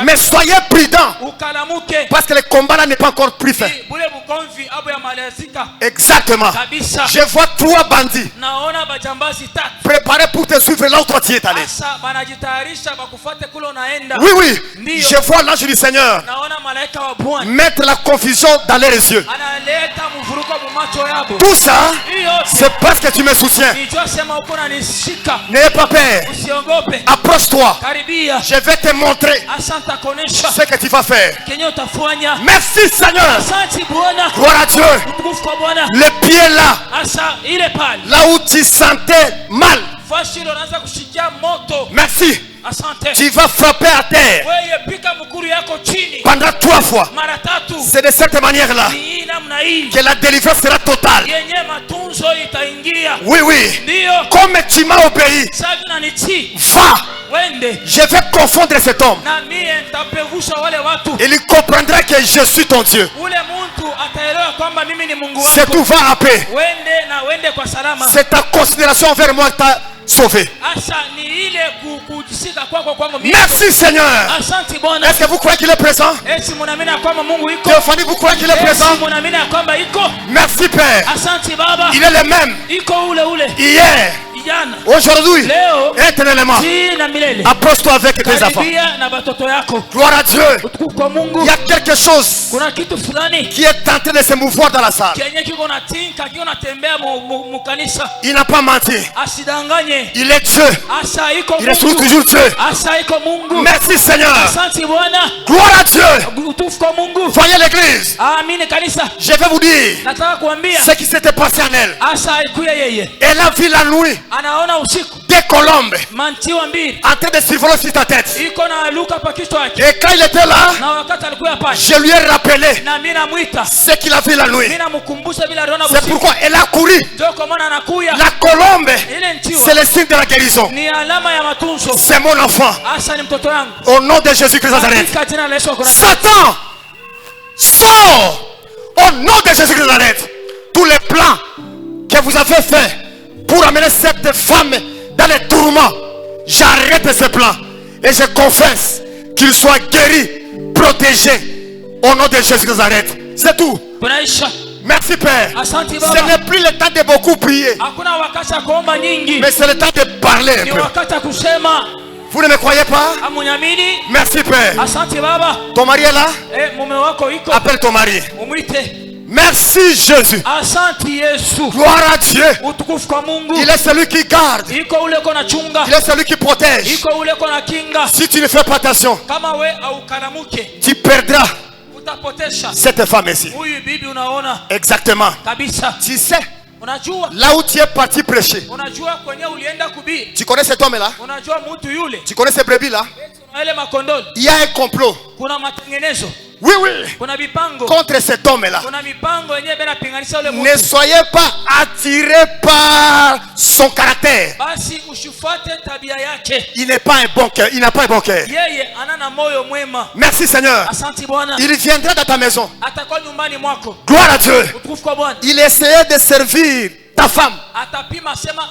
Speaker 1: Mais soyez prudents.
Speaker 2: Ukalamuke.
Speaker 1: Parce que le combat là n'est pas encore pris fin.
Speaker 2: Bule bukonvi abo ya malezika.
Speaker 1: Exactement.
Speaker 2: Kabisa.
Speaker 1: Je vois 3 bandits
Speaker 2: Naona bajambazi tatu.
Speaker 1: préparés pour te suivre là où toi tu es allé.
Speaker 2: Asa banajitayarisha bakufuate kule unaenda.
Speaker 1: Oui, oui.
Speaker 2: Ndio.
Speaker 1: Je vois l'ange du Seigneur
Speaker 2: Naona malaika wa Bwana
Speaker 1: mettre la confusion dans leurs yeux.
Speaker 2: analeta mvuruko mumacho yabo.
Speaker 1: Tout ça,
Speaker 2: Hiyo
Speaker 1: c'est parce que tu me soutiens.
Speaker 2: nijua sema uko unanishika.
Speaker 1: N'aie pas peur.
Speaker 2: Usiongope.
Speaker 1: Approche-toi.
Speaker 2: Karibia.
Speaker 1: Je vais te montrer
Speaker 2: Asante kuonesha
Speaker 1: ce que tu vas faire.
Speaker 2: kenye utafanya.
Speaker 1: Merci Seigneur.
Speaker 2: Asante Bwana.
Speaker 1: Gloire à Dieu.
Speaker 2: Utukufu kwa Bwana.
Speaker 1: Le pied là,
Speaker 2: Asa ile pale.
Speaker 1: là où tu sentais mal.
Speaker 2: Fasi ile unaanza kushikia moto.
Speaker 1: Merci.
Speaker 2: Asante.
Speaker 1: Tu vas frapper à terre
Speaker 2: Wewe pika mkuru yako chini.
Speaker 1: pendant 3 fois.
Speaker 2: Mara tatu.
Speaker 1: C'est de cette manière-là
Speaker 2: Ni hii namna hii.
Speaker 1: que la délivrance sera totale.
Speaker 2: Yenye matunzo itaingia.
Speaker 1: Oui, oui.
Speaker 2: Ndio.
Speaker 1: Comme tu m'as obéi,
Speaker 2: Sasa unanitii.
Speaker 1: va.
Speaker 2: Wende.
Speaker 1: Je vais confondre cet homme.
Speaker 2: Na mie nitapevusha wale watu.
Speaker 1: Et il comprendra que je suis ton Dieu.
Speaker 2: Ule mtu ataelewa kwamba mimi ni Mungu
Speaker 1: C'est
Speaker 2: wako.
Speaker 1: tout, va à paix.
Speaker 2: Wende na wende kwa salama.
Speaker 1: C'est ta considération envers moi qui t'a sauvé.
Speaker 2: Asa ni ile kujisika kwako kwangu mimi.
Speaker 1: Merci Seigneur.
Speaker 2: Asante Bwana.
Speaker 1: Est-ce que vous croyez qu'il est présent?
Speaker 2: Esi munaamini kwamba Mungu iko.
Speaker 1: Théophanie, vous croyez qu'il est
Speaker 2: Esi
Speaker 1: présent?
Speaker 2: munaamini kwamba iko.
Speaker 1: Merci Père.
Speaker 2: Asante Baba.
Speaker 1: Il est le même
Speaker 2: Iko ule ule.
Speaker 1: hier,
Speaker 2: Vijana.
Speaker 1: Aujourd'hui,
Speaker 2: Leo.
Speaker 1: éternellement,
Speaker 2: Si na milele.
Speaker 1: approche-toi avec tes enfants.
Speaker 2: Karibia na batoto yako.
Speaker 1: Gloire à Dieu.
Speaker 2: Utukufu kwa Mungu.
Speaker 1: Il y a quelque chose
Speaker 2: Kuna kitu fulani
Speaker 1: qui est en train de se mouvoir dans la salle.
Speaker 2: kenye kiko na tinka kiko natembea mu kanisa.
Speaker 1: Il n'a pas menti.
Speaker 2: Asidanganye.
Speaker 1: Il est Dieu.
Speaker 2: Asa iko
Speaker 1: Il est
Speaker 2: Mungu.
Speaker 1: toujours Dieu.
Speaker 2: Asa iko Mungu.
Speaker 1: Merci Seigneur.
Speaker 2: Asante Bwana.
Speaker 1: Gloire à Dieu.
Speaker 2: Utukufu kwa Mungu.
Speaker 1: Voyez l'église.
Speaker 2: Amini kanisa.
Speaker 1: Je vais vous dire
Speaker 2: Nataka kuambia
Speaker 1: ce qui s'était passé en elle.
Speaker 2: asa alikuya yeye.
Speaker 1: Elle a vu la nuit
Speaker 2: Anaona usiku.
Speaker 1: des colombes
Speaker 2: Mantiwa mbili.
Speaker 1: en train de survoler sur ta tête.
Speaker 2: Iko na luka pa kichwa yake.
Speaker 1: Et quand il était là,
Speaker 2: Na wakati alikuya pale.
Speaker 1: je lui ai rappelé
Speaker 2: Na mimi namuita.
Speaker 1: ce qu'il a vu la nuit.
Speaker 2: Mimi namkumbusha bila aliona
Speaker 1: C'est
Speaker 2: usiku.
Speaker 1: pourquoi elle a couru.
Speaker 2: Ndio kwa maana anakuya.
Speaker 1: La colombe,
Speaker 2: Ile ntiwa.
Speaker 1: c'est le signe de la guérison.
Speaker 2: Ni alama ya matunzo.
Speaker 1: C'est mon enfant.
Speaker 2: Asa ni mtoto wangu.
Speaker 1: Au nom de Jésus-Christ de Nazareth.
Speaker 2: Katika jina la Yesu kuna.
Speaker 1: Satan, sors au nom de Jésus-Christ de Nazareth. Tous les plans que vous avez faits pour amener cette femme dans les tourments, j'arrête ces plans et je confesse qu'il soit guéri, protégé au nom de Jésus-Christ de Nazareth. C'est tout.
Speaker 2: Tunaisha.
Speaker 1: Merci Père.
Speaker 2: Asante
Speaker 1: Ce
Speaker 2: Baba.
Speaker 1: n'est plus le temps de beaucoup prier,
Speaker 2: Hakuna wakati ya kuomba nyingi.
Speaker 1: mais c'est le temps de parler un
Speaker 2: Ni
Speaker 1: peu.
Speaker 2: wakati ya kusema.
Speaker 1: Vous ne me croyez pas?
Speaker 2: Amunyamini.
Speaker 1: Merci Père.
Speaker 2: Asante Baba.
Speaker 1: Ton mari est là?
Speaker 2: Mume wako iko.
Speaker 1: Appelle ton mari.
Speaker 2: Umwite.
Speaker 1: Merci Jésus.
Speaker 2: Asante Yesu.
Speaker 1: Gloire à Dieu.
Speaker 2: Utukufu kwa Mungu.
Speaker 1: Il est celui qui garde.
Speaker 2: Iko ule kona chunga.
Speaker 1: Il est celui qui protège.
Speaker 2: Iko ule kona kinga.
Speaker 1: Si tu ne fais pas attention,
Speaker 2: Kama we au kalamuke.
Speaker 1: tu perdras
Speaker 2: Utapotesha.
Speaker 1: cette femme ici.
Speaker 2: Huyu bibi unaona
Speaker 1: Exactement.
Speaker 2: kabisa.
Speaker 1: Tu sais,
Speaker 2: Unajua.
Speaker 1: là où tu es parti prêcher,
Speaker 2: Unajua kwenye ulienda kubii.
Speaker 1: tu connais cet homme-là?
Speaker 2: Unajua mtu yule.
Speaker 1: Tu connais ces brebis-là?
Speaker 2: Ile makondoni.
Speaker 1: Il y a un complot.
Speaker 2: Kuna matengenezo.
Speaker 1: Oui, oui.
Speaker 2: Kuna mipango.
Speaker 1: Contre cet homme-là.
Speaker 2: Kuna mipango yenyewe bena pinganisha ule
Speaker 1: Ne
Speaker 2: mtu.
Speaker 1: soyez pas attirés par son caractère.
Speaker 2: Basi ushifuate tabia yake.
Speaker 1: Il n'est pas un bon cœur. Il n'a pas un bon cœur.
Speaker 2: Yeye anana moyo mwema.
Speaker 1: Merci Seigneur.
Speaker 2: Asante Bwana.
Speaker 1: Il viendra dans ta maison.
Speaker 2: Atakuwa nyumbani mwako.
Speaker 1: Gloire à Dieu.
Speaker 2: Utukufu kwa Bwana.
Speaker 1: Il essayait de servir ta femme.
Speaker 2: Atapima sema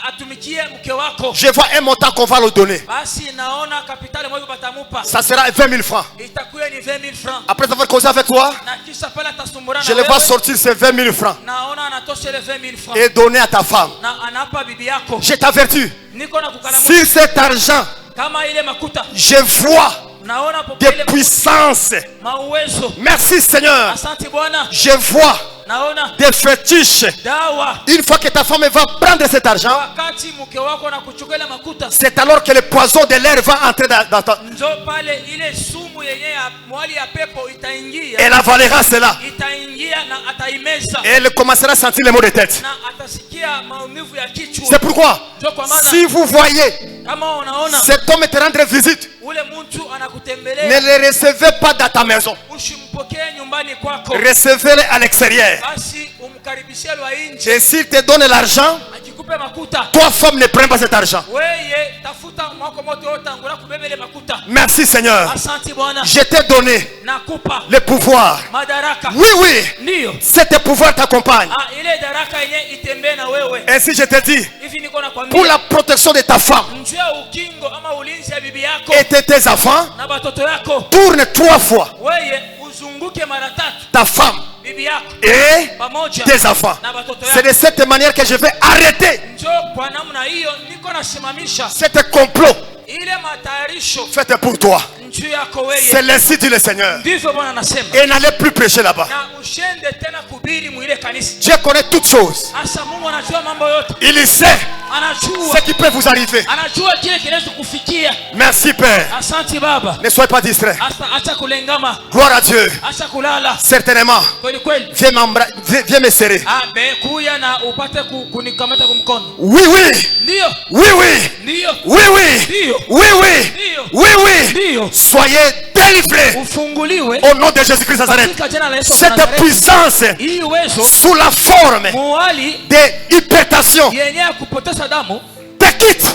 Speaker 2: atumikie mke wako.
Speaker 1: Je vois un montant qu'on va le donner.
Speaker 2: Basi naona kapitali moyo batamupa.
Speaker 1: Ça sera 20 000 francs.
Speaker 2: Itakuwa ni 20 000 francs.
Speaker 1: Après avoir causé avec toi,
Speaker 2: Na kisha pale atasumburana
Speaker 1: je le vois sortir ces 20 000 francs
Speaker 2: Naona anatosha ile 20 000 francs.
Speaker 1: et donner à ta femme.
Speaker 2: Na anapa bibi yako.
Speaker 1: Je t'avertis,
Speaker 2: Niko na kukalamu.
Speaker 1: sur cet argent,
Speaker 2: Kama ile makuta.
Speaker 1: je vois
Speaker 2: Naona popo
Speaker 1: des
Speaker 2: ile
Speaker 1: puissances.
Speaker 2: mauwezo.
Speaker 1: Merci Seigneur.
Speaker 2: Asante Bwana.
Speaker 1: Je vois
Speaker 2: Naona
Speaker 1: des fétiches.
Speaker 2: dawa.
Speaker 1: Une fois que ta femme va prendre cet argent,
Speaker 2: Wakati mke wako na kuchukua ile makuta.
Speaker 1: c'est alors que le poison de l'air va entrer dans ta...
Speaker 2: Njo pale ile sumu yenye ya mwali ya pepo itaingia.
Speaker 1: Elle avalera cela.
Speaker 2: Itaingia na ataimeza.
Speaker 1: Et elle commencera à sentir les maux de tête.
Speaker 2: Na atasikia maumivu ya kichwa.
Speaker 1: C'est pourquoi,
Speaker 2: Njo kwa maana
Speaker 1: si vous voyez
Speaker 2: kama unaona
Speaker 1: cet homme te rendre visite,
Speaker 2: ule mtu
Speaker 1: ne
Speaker 2: anakutembelea,
Speaker 1: le recevez pas dans ta maison.
Speaker 2: usimpokee nyumbani kwako.
Speaker 1: Recevez-le à l'extérieur.
Speaker 2: Basi umkaribishie lwa nje.
Speaker 1: Et s'il te donne l'argent,
Speaker 2: Akikupe makuta,
Speaker 1: toi femme ne prends pas cet argent.
Speaker 2: weye tafuta mwako moto yote angula kubeba ile makuta.
Speaker 1: Merci Seigneur.
Speaker 2: Asante Bwana.
Speaker 1: Je t'ai donné
Speaker 2: Nakupa
Speaker 1: le pouvoir.
Speaker 2: madaraka.
Speaker 1: Oui, oui.
Speaker 2: Ndio.
Speaker 1: Cet pouvoir t'accompagne.
Speaker 2: Ile daraka yenye itembee na wewe.
Speaker 1: Ainsi je te dis,
Speaker 2: Hivi niko
Speaker 1: pour
Speaker 2: nakwambia.
Speaker 1: la protection de ta femme
Speaker 2: Njia ya ukingo ama ulinzi ya bibi yako
Speaker 1: et de tes enfants,
Speaker 2: na batoto yako.
Speaker 1: tourne 3 fois
Speaker 2: Weye uzunguke mara 3.
Speaker 1: ta femme
Speaker 2: Bibi yako
Speaker 1: et
Speaker 2: pamoja
Speaker 1: tes enfants.
Speaker 2: na batoto
Speaker 1: C'est de
Speaker 2: yako.
Speaker 1: cette manière que je vais arrêter
Speaker 2: Njo kwa namna hiyo niko nasimamisha
Speaker 1: cet complot
Speaker 2: ile matayarisho
Speaker 1: fait pour toi.
Speaker 2: njuu yako weye.
Speaker 1: C'est l'ainsi dit le Seigneur.
Speaker 2: Ndivyo Bwana anasema.
Speaker 1: Et n'allez plus prêcher là-bas.
Speaker 2: Na ushende tena kubiri mwile kanisa.
Speaker 1: Dieu connaît toutes choses.
Speaker 2: Asa Mungu anajua mambo yote.
Speaker 1: Il sait
Speaker 2: Anajua.
Speaker 1: ce qui peut vous arriver.
Speaker 2: Anajua kile kinaweza kufikia.
Speaker 1: Merci Père.
Speaker 2: Asante Baba.
Speaker 1: Ne soyez pas distrait.
Speaker 2: Acha kulengama.
Speaker 1: Gloire à Dieu.
Speaker 2: Acha kulala.
Speaker 1: Certainement.
Speaker 2: Kweli kweli.
Speaker 1: Viens me serrer.
Speaker 2: Be kuya na upate kunikamata kumkono.
Speaker 1: Oui, oui.
Speaker 2: Ndio.
Speaker 1: Oui, oui.
Speaker 2: Ndio.
Speaker 1: Oui, oui.
Speaker 2: Ndio.
Speaker 1: Oui, oui.
Speaker 2: Ndio.
Speaker 1: Oui, oui.
Speaker 2: Ndio.
Speaker 1: Soyez délivrés
Speaker 2: Ufunguliwe.
Speaker 1: au nom de Jésus-Christ de Nazareth.
Speaker 2: Katika jina la Yesu wa
Speaker 1: Cette
Speaker 2: Nazareti.
Speaker 1: puissance
Speaker 2: Hii uwezo
Speaker 1: sous la forme
Speaker 2: muhali
Speaker 1: de hypertension
Speaker 2: yenye ya kupoteza damu
Speaker 1: te quitte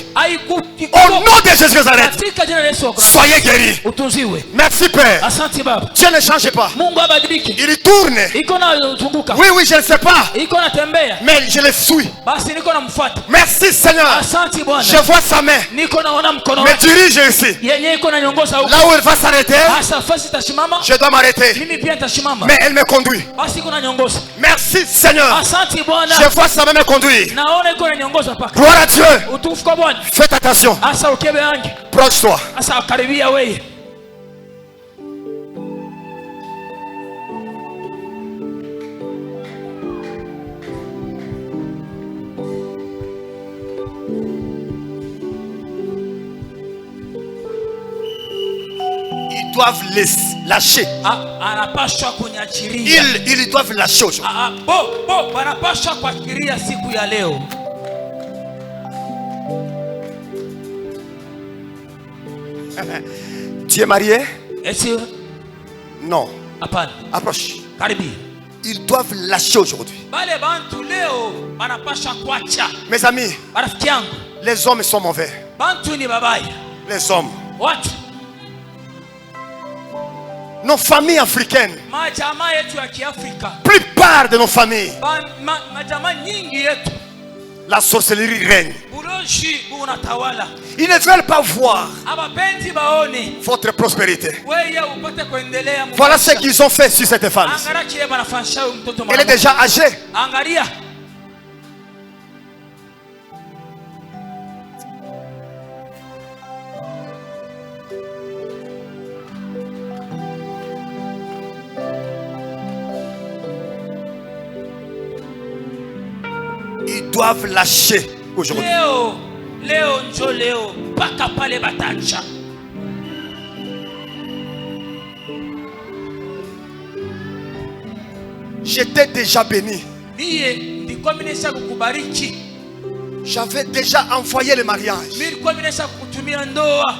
Speaker 1: Au nom de Jésus de Nazareth,
Speaker 2: katika jina la Yesu wa Kristo
Speaker 1: soyez guéris.
Speaker 2: utunziwe.
Speaker 1: Merci Père.
Speaker 2: Asante Baba.
Speaker 1: Dieu ne change pas.
Speaker 2: Mungu abadiliki.
Speaker 1: Il tourne.
Speaker 2: Iko na zunguka.
Speaker 1: Oui, oui, je ne sais pas.
Speaker 2: Iko na tembea.
Speaker 1: Mais je le suis.
Speaker 2: Basi niko namfuata.
Speaker 1: Merci Seigneur.
Speaker 2: Asante Bwana.
Speaker 1: Je vois sa main.
Speaker 2: Niko naona mkono
Speaker 1: Me
Speaker 2: wake.
Speaker 1: dirige ici.
Speaker 2: Yenye iko na nyongoza huko.
Speaker 1: Là où elle va s'arrêter,
Speaker 2: Asa fasi tashimama.
Speaker 1: je dois m'arrêter.
Speaker 2: Mimi pia nitashimama.
Speaker 1: Mais elle me conduit.
Speaker 2: Basi iko na nyongoza.
Speaker 1: Merci Seigneur.
Speaker 2: Asante Bwana.
Speaker 1: Je vois sa main me conduire.
Speaker 2: Naona iko na nyongoza paka.
Speaker 1: Gloire à Dieu.
Speaker 2: Utukufu kwa Bwana.
Speaker 1: Faites attention.
Speaker 2: Asa ukebe yangu.
Speaker 1: Proche-toi.
Speaker 2: Asa karibia wewe.
Speaker 1: Ils doivent lâcher.
Speaker 2: Anapaswa kunyachiria.
Speaker 1: Ils doivent lâcher aujourd'hui.
Speaker 2: Wanapaswa kuachiria siku ya leo.
Speaker 1: Tu es marié?
Speaker 2: Esi
Speaker 1: Non.
Speaker 2: hapana.
Speaker 1: Approche.
Speaker 2: Karibia.
Speaker 1: Ils doivent lâcher aujourd'hui.
Speaker 2: Bale bantu leo wanapaswa kuacha.
Speaker 1: Mes amis,
Speaker 2: Marafiki yangu,
Speaker 1: les hommes sont mauvais.
Speaker 2: bantu ni babaya.
Speaker 1: Les hommes.
Speaker 2: Watu
Speaker 1: Nos familles africaines,
Speaker 2: majamaa yetu ya Kiafrika,
Speaker 1: plupart de nos familles,
Speaker 2: majamaa nyingi yetu,
Speaker 1: la sorcellerie règne.
Speaker 2: buloshi bunatawala.
Speaker 1: Ils ne veulent pas voir
Speaker 2: Abapenzi baone
Speaker 1: votre prospérité.
Speaker 2: wewe upate kuendelea.
Speaker 1: Voilà ce qu'ils ont fait sur cette femme.
Speaker 2: Angalia kile banafanya huyu mtoto
Speaker 1: Elle est
Speaker 2: mama.
Speaker 1: déjà âgée.
Speaker 2: Angalia.
Speaker 1: Ils doivent lâcher aujourd'hui.
Speaker 2: Leo njo leo mpaka pale batacha.
Speaker 1: J'étais déjà béni.
Speaker 2: Mie ndikuwa minesha kukubariki.
Speaker 1: J'avais déjà envoyé le mariage.
Speaker 2: Mie ndikuwa minesha kukutumia ndoa.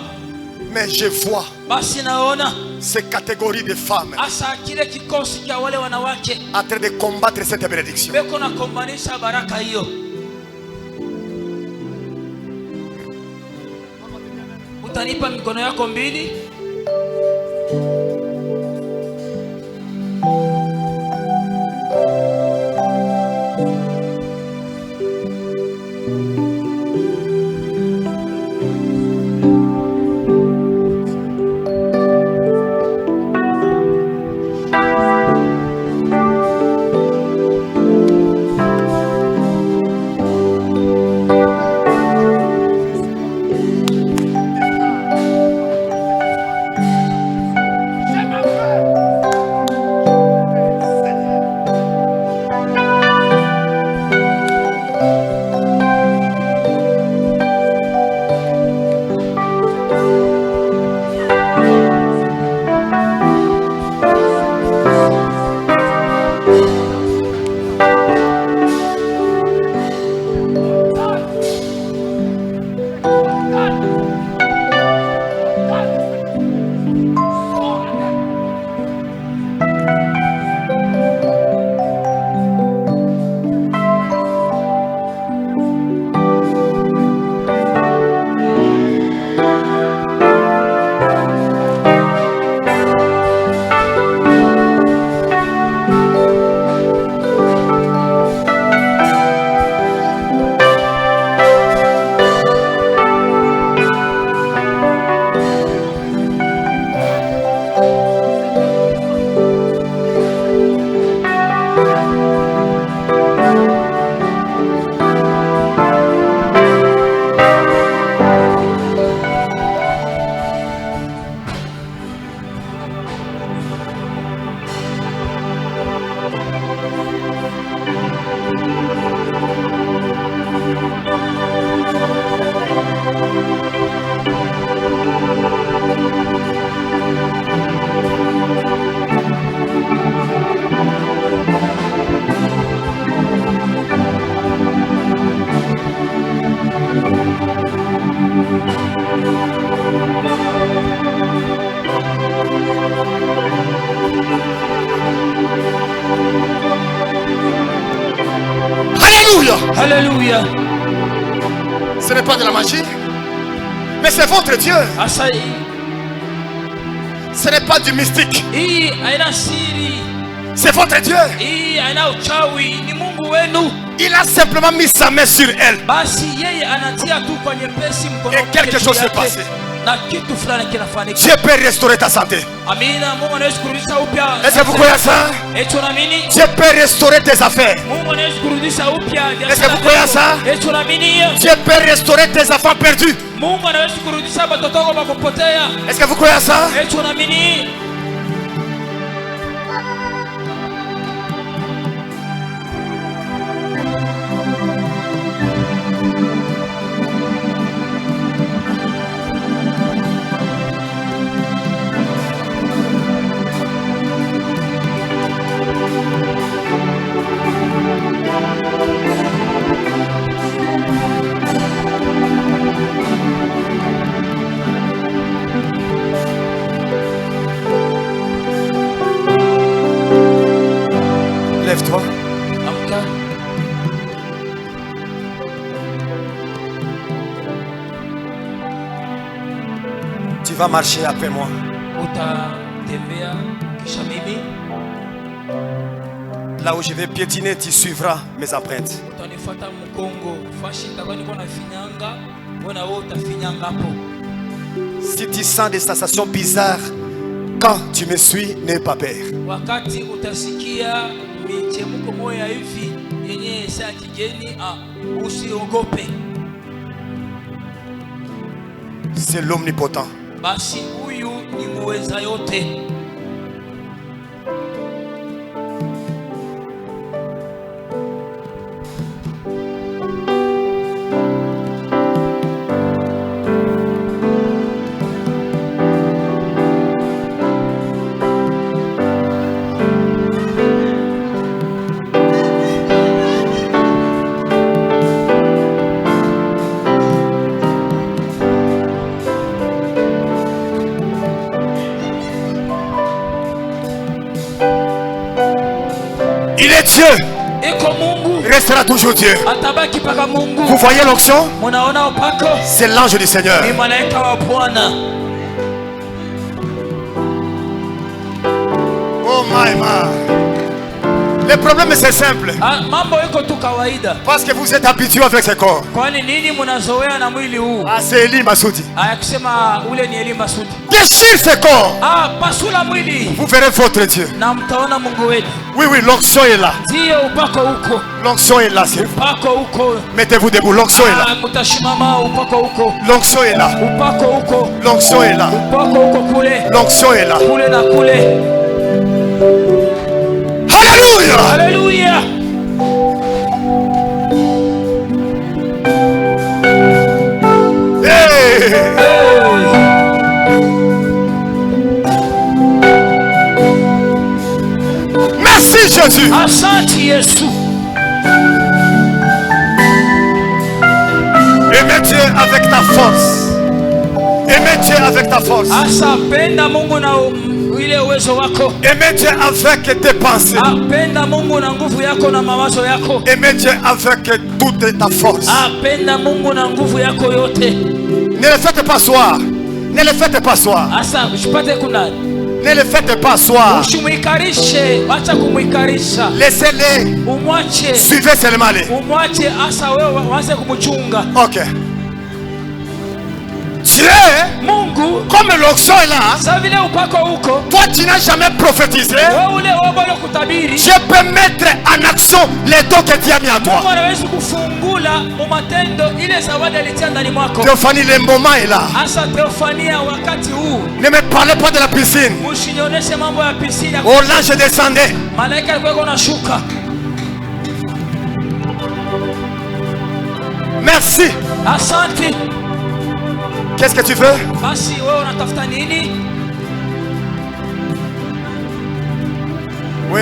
Speaker 1: Mais je vois
Speaker 2: Basi naona
Speaker 1: ces catégories de femmes
Speaker 2: asa kile kikosi cha wale wanawake
Speaker 1: en train de combattre cette bénédiction.
Speaker 2: beko na kombanisha baraka hiyo. Utanipa mikono yako mbili.
Speaker 1: Alléluia.
Speaker 2: Alléluia.
Speaker 1: Ce n'est pas de la magie. Mais c'est votre Dieu.
Speaker 2: Asa
Speaker 1: Ce n'est pas du mystique.
Speaker 2: hii haina siri,
Speaker 1: C'est votre Dieu.
Speaker 2: hii haina uchawi, ni Mungu wenu.
Speaker 1: Il a simplement mis sa main sur elle.
Speaker 2: Basi yeye anatia tu kwa nyepesi mkono
Speaker 1: Et
Speaker 2: wake
Speaker 1: quelque
Speaker 2: juu
Speaker 1: chose s'est
Speaker 2: yake,
Speaker 1: passé.
Speaker 2: na kitu fulani kinafanyika.
Speaker 1: Dieu peut restaurer ta santé.
Speaker 2: Amina. Mungu anaweza kurudisha upya.
Speaker 1: Est-ce que vous croyez à ça?
Speaker 2: Echo naamini
Speaker 1: Dieu peut restaurer tes affaires.
Speaker 2: Mungu anaweza kurudisha upya.
Speaker 1: Est-ce que vous croyez à ça?
Speaker 2: Echo naamini
Speaker 1: Dieu peut restaurer tes enfants perdus.
Speaker 2: Mungu anaweza kurudisha watoto wako wakupotea.
Speaker 1: Est-ce que vous croyez à ça?
Speaker 2: Echo naamini
Speaker 1: Lève-toi.
Speaker 2: amka.
Speaker 1: Tu vas marcher après moi.
Speaker 2: Utatembea kisha mimi
Speaker 1: Là où je vais piétiner, tu suivras mes empreintes.
Speaker 2: utanifuata mkongo. Fashi itakuwa niko nafinyanga, mbona wewe utafinyanga hapo.
Speaker 1: Si tu sens des sensations bizarres quand tu me suis, n'aie pas peur.
Speaker 2: Wakati utasikia michemuko moya hivi yenye saa kigeni, usiogope.
Speaker 1: C'est l'omnipotent.
Speaker 2: Basi huyu ni muweza yote.
Speaker 1: Il est Dieu.
Speaker 2: Iko Mungu,
Speaker 1: Il restera toujours Dieu.
Speaker 2: atabaki paka Mungu.
Speaker 1: Vous voyez l'onction?
Speaker 2: Munaona upako?
Speaker 1: C'est l'ange du Seigneur.
Speaker 2: Ni malaika wa Bwana.
Speaker 1: Oh my my. Le problème c'est simple.
Speaker 2: Mambo iko tu kawaida.
Speaker 1: Parce que vous êtes habitué avec ce corps.
Speaker 2: Kwani nini munazoea na mwili huu?
Speaker 1: Ah, c'est Eli Masoudi.
Speaker 2: Aya kusema ule ni Elimba Sudi.
Speaker 1: Déchire ce corps.
Speaker 2: Pasula mwili
Speaker 1: Vous verrez votre Dieu.
Speaker 2: na mtaona Mungu wetu.
Speaker 1: Oui, oui, l'onction est là.
Speaker 2: Ndiyo, upako huko.
Speaker 1: L'onction est là, c'est vous.
Speaker 2: Upako huko.
Speaker 1: Mettez-vous debout, l'onction est là.
Speaker 2: Mutashimama, upako huko.
Speaker 1: L'onction est là.
Speaker 2: Upako huko.
Speaker 1: L'onction est là.
Speaker 2: Upako huko kule.
Speaker 1: L'onction est là.
Speaker 2: Kule na kule.
Speaker 1: Alléluia.
Speaker 2: Haleluya.
Speaker 1: Merci Jésus.
Speaker 2: Asante Yesu.
Speaker 1: Aimez Dieu avec ta force. Aimez Dieu avec ta force.
Speaker 2: Asa penda Mungu na ile uwezo wako.
Speaker 1: Aimez Dieu avec tes pensées.
Speaker 2: Penda Mungu na nguvu yako na mawazo yako.
Speaker 1: Aimez Dieu avec toute ta force.
Speaker 2: Penda Mungu na nguvu yako yote.
Speaker 1: Ne le faites pas soir. Ne le faites pas soir.
Speaker 2: Asa usipate kuna.
Speaker 1: Ne le faites pas soir.
Speaker 2: Usimuikarishe, acha kumuikarisha.
Speaker 1: Laissez-les.
Speaker 2: Umwache.
Speaker 1: Suivez seulement les.
Speaker 2: Umwache asa wewe waanze kumchunga.
Speaker 1: Ok. Dieu,
Speaker 2: Mungu,
Speaker 1: comme l'onction est là,
Speaker 2: sa vile upako huko,
Speaker 1: toi tu n'as jamais prophétisé.
Speaker 2: wewe ule wabalo kutabiri.
Speaker 1: Dieu peut mettre en action les dons que Dieu a mis en toi.
Speaker 2: Mungu anaweza kufungula matendo ile zawadi alitia ndani mwako.
Speaker 1: Théophanie, le moment est là.
Speaker 2: Asa Theophania, wakati huu
Speaker 1: Ne me parlez pas de la piscine.
Speaker 2: msinionyeshe mambo ya piscine.
Speaker 1: Oh, l'ange descendait.
Speaker 2: Malaika alikuwa anashuka.
Speaker 1: Merci.
Speaker 2: Asante.
Speaker 1: Qu'est-ce que tu veux?
Speaker 2: Basi wewe unatafuta nini?
Speaker 1: Oui.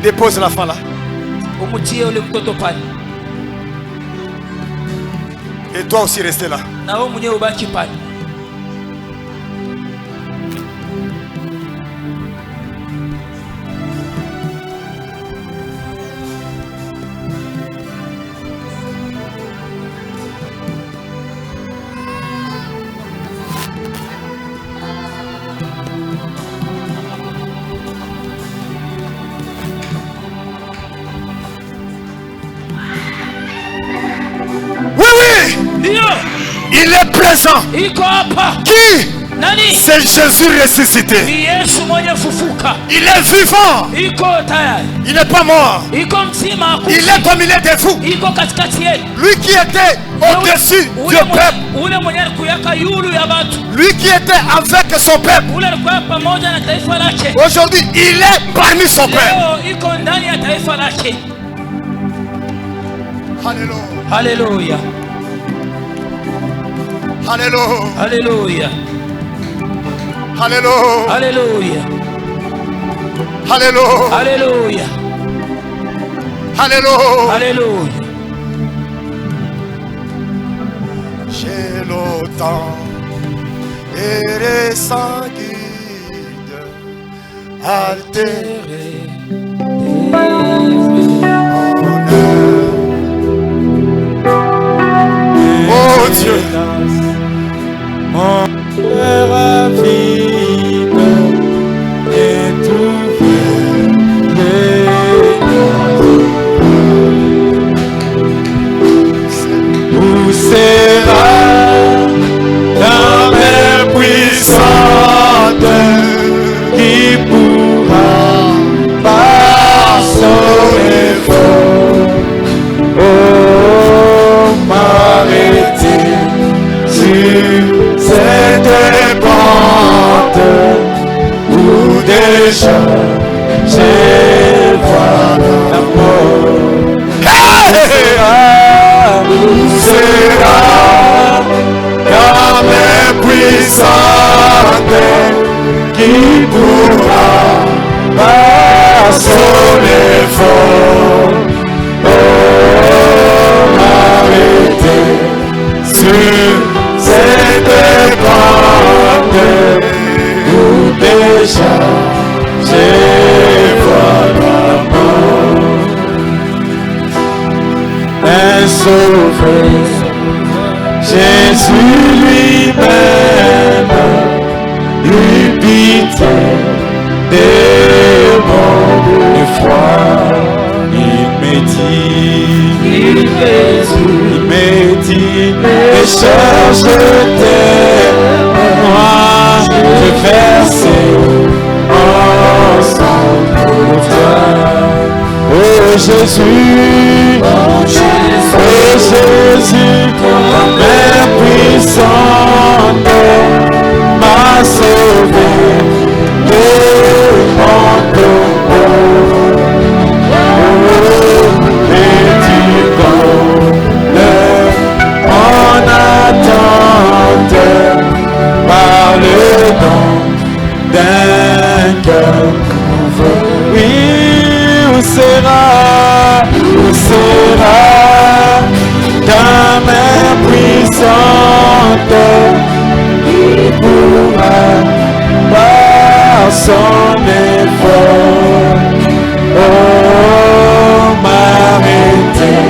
Speaker 1: Dépose l'enfant là.
Speaker 2: Umutie ule mtoto pale.
Speaker 1: Et toi aussi restez là.
Speaker 2: Na wewe mwenyewe ubaki pale.
Speaker 1: Il est présent.
Speaker 2: iko hapa.
Speaker 1: Qui?
Speaker 2: Nani?
Speaker 1: C'est Jésus ressuscité.
Speaker 2: Ni Yesu mwenye fufuka.
Speaker 1: Il est vivant.
Speaker 2: Iko tayari.
Speaker 1: Il n'est pas mort.
Speaker 2: Iko mzima.
Speaker 1: Il est comme il est de vous.
Speaker 2: Iko katikati yetu.
Speaker 1: Lui qui était au-dessus du peuple.
Speaker 2: Ule mwenye alikuweka yulu ya watu.
Speaker 1: Lui qui était avec son peuple.
Speaker 2: Ule alikuwa pamoja na taifa lake.
Speaker 1: Aujourd'hui, il est parmi son peuple.
Speaker 2: Leo iko ndani ya taifa lake.
Speaker 1: Alléluia.
Speaker 2: Haleluya.
Speaker 1: Alléluia.
Speaker 2: Haleluya.
Speaker 1: Alléluia.
Speaker 2: Haleluya.
Speaker 1: Alléluia.
Speaker 2: Haleluya.
Speaker 1: Alléluia.
Speaker 2: Haleluya.
Speaker 1: J'ai longtemps erré sans guide, altéré oh Dieu,
Speaker 3: mon cœur avide est ouvert. Où sera la mer puissante qui pourra par son effort m'arrêter sur cette pente où déjà j'ai vois la mort. Où sera la main puissante qui pourra par son effort m'arrêter sur cette pente où déjà j'ai vois la mort. Un sauveur, Jésus lui-même, lui pitié des mondes froids. Il me dit, et cherche tes moi, je verser ensemble pour toi. Oh Jésus, oh Jésus, la main puissante m'a sauvé de mon tombeau. Et tu bonheur en attente par le don d'un cœur nouveau. Oui, où sera ta main puissante qui pourra par son effort m'arrêter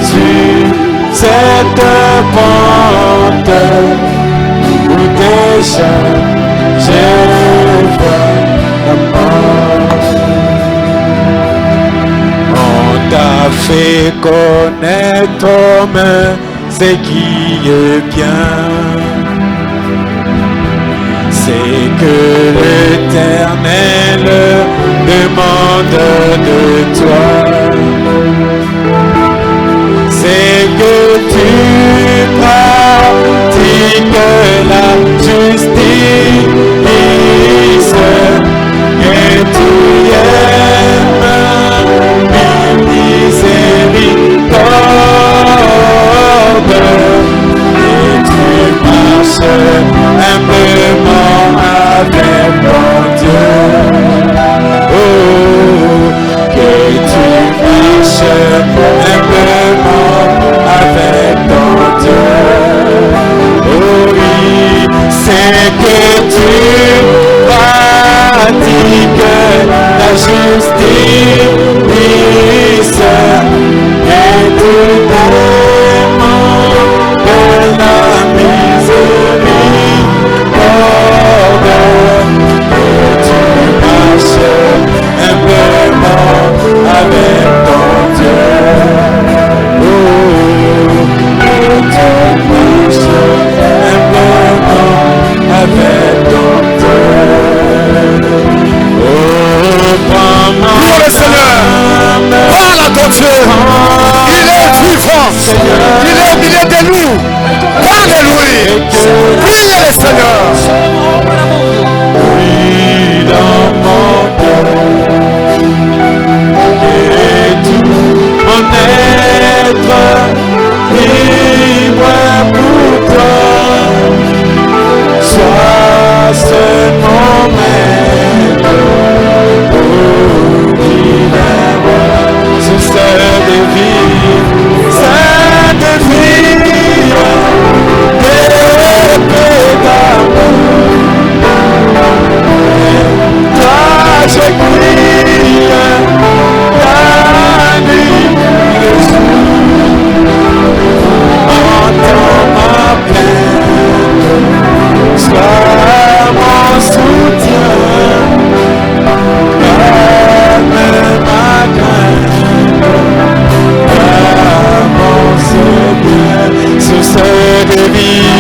Speaker 3: sur cette pente où déjà je vois la mort. On t'a fait connaître homme ce qui est bien, c'est que l'Éternel demande de toi, c'est que tu pratiques la justice et tu aimes la miséricorde et tu marches humblement avec ton Dieu. Oh, que tu marches humblement avec ton Dieu. vie.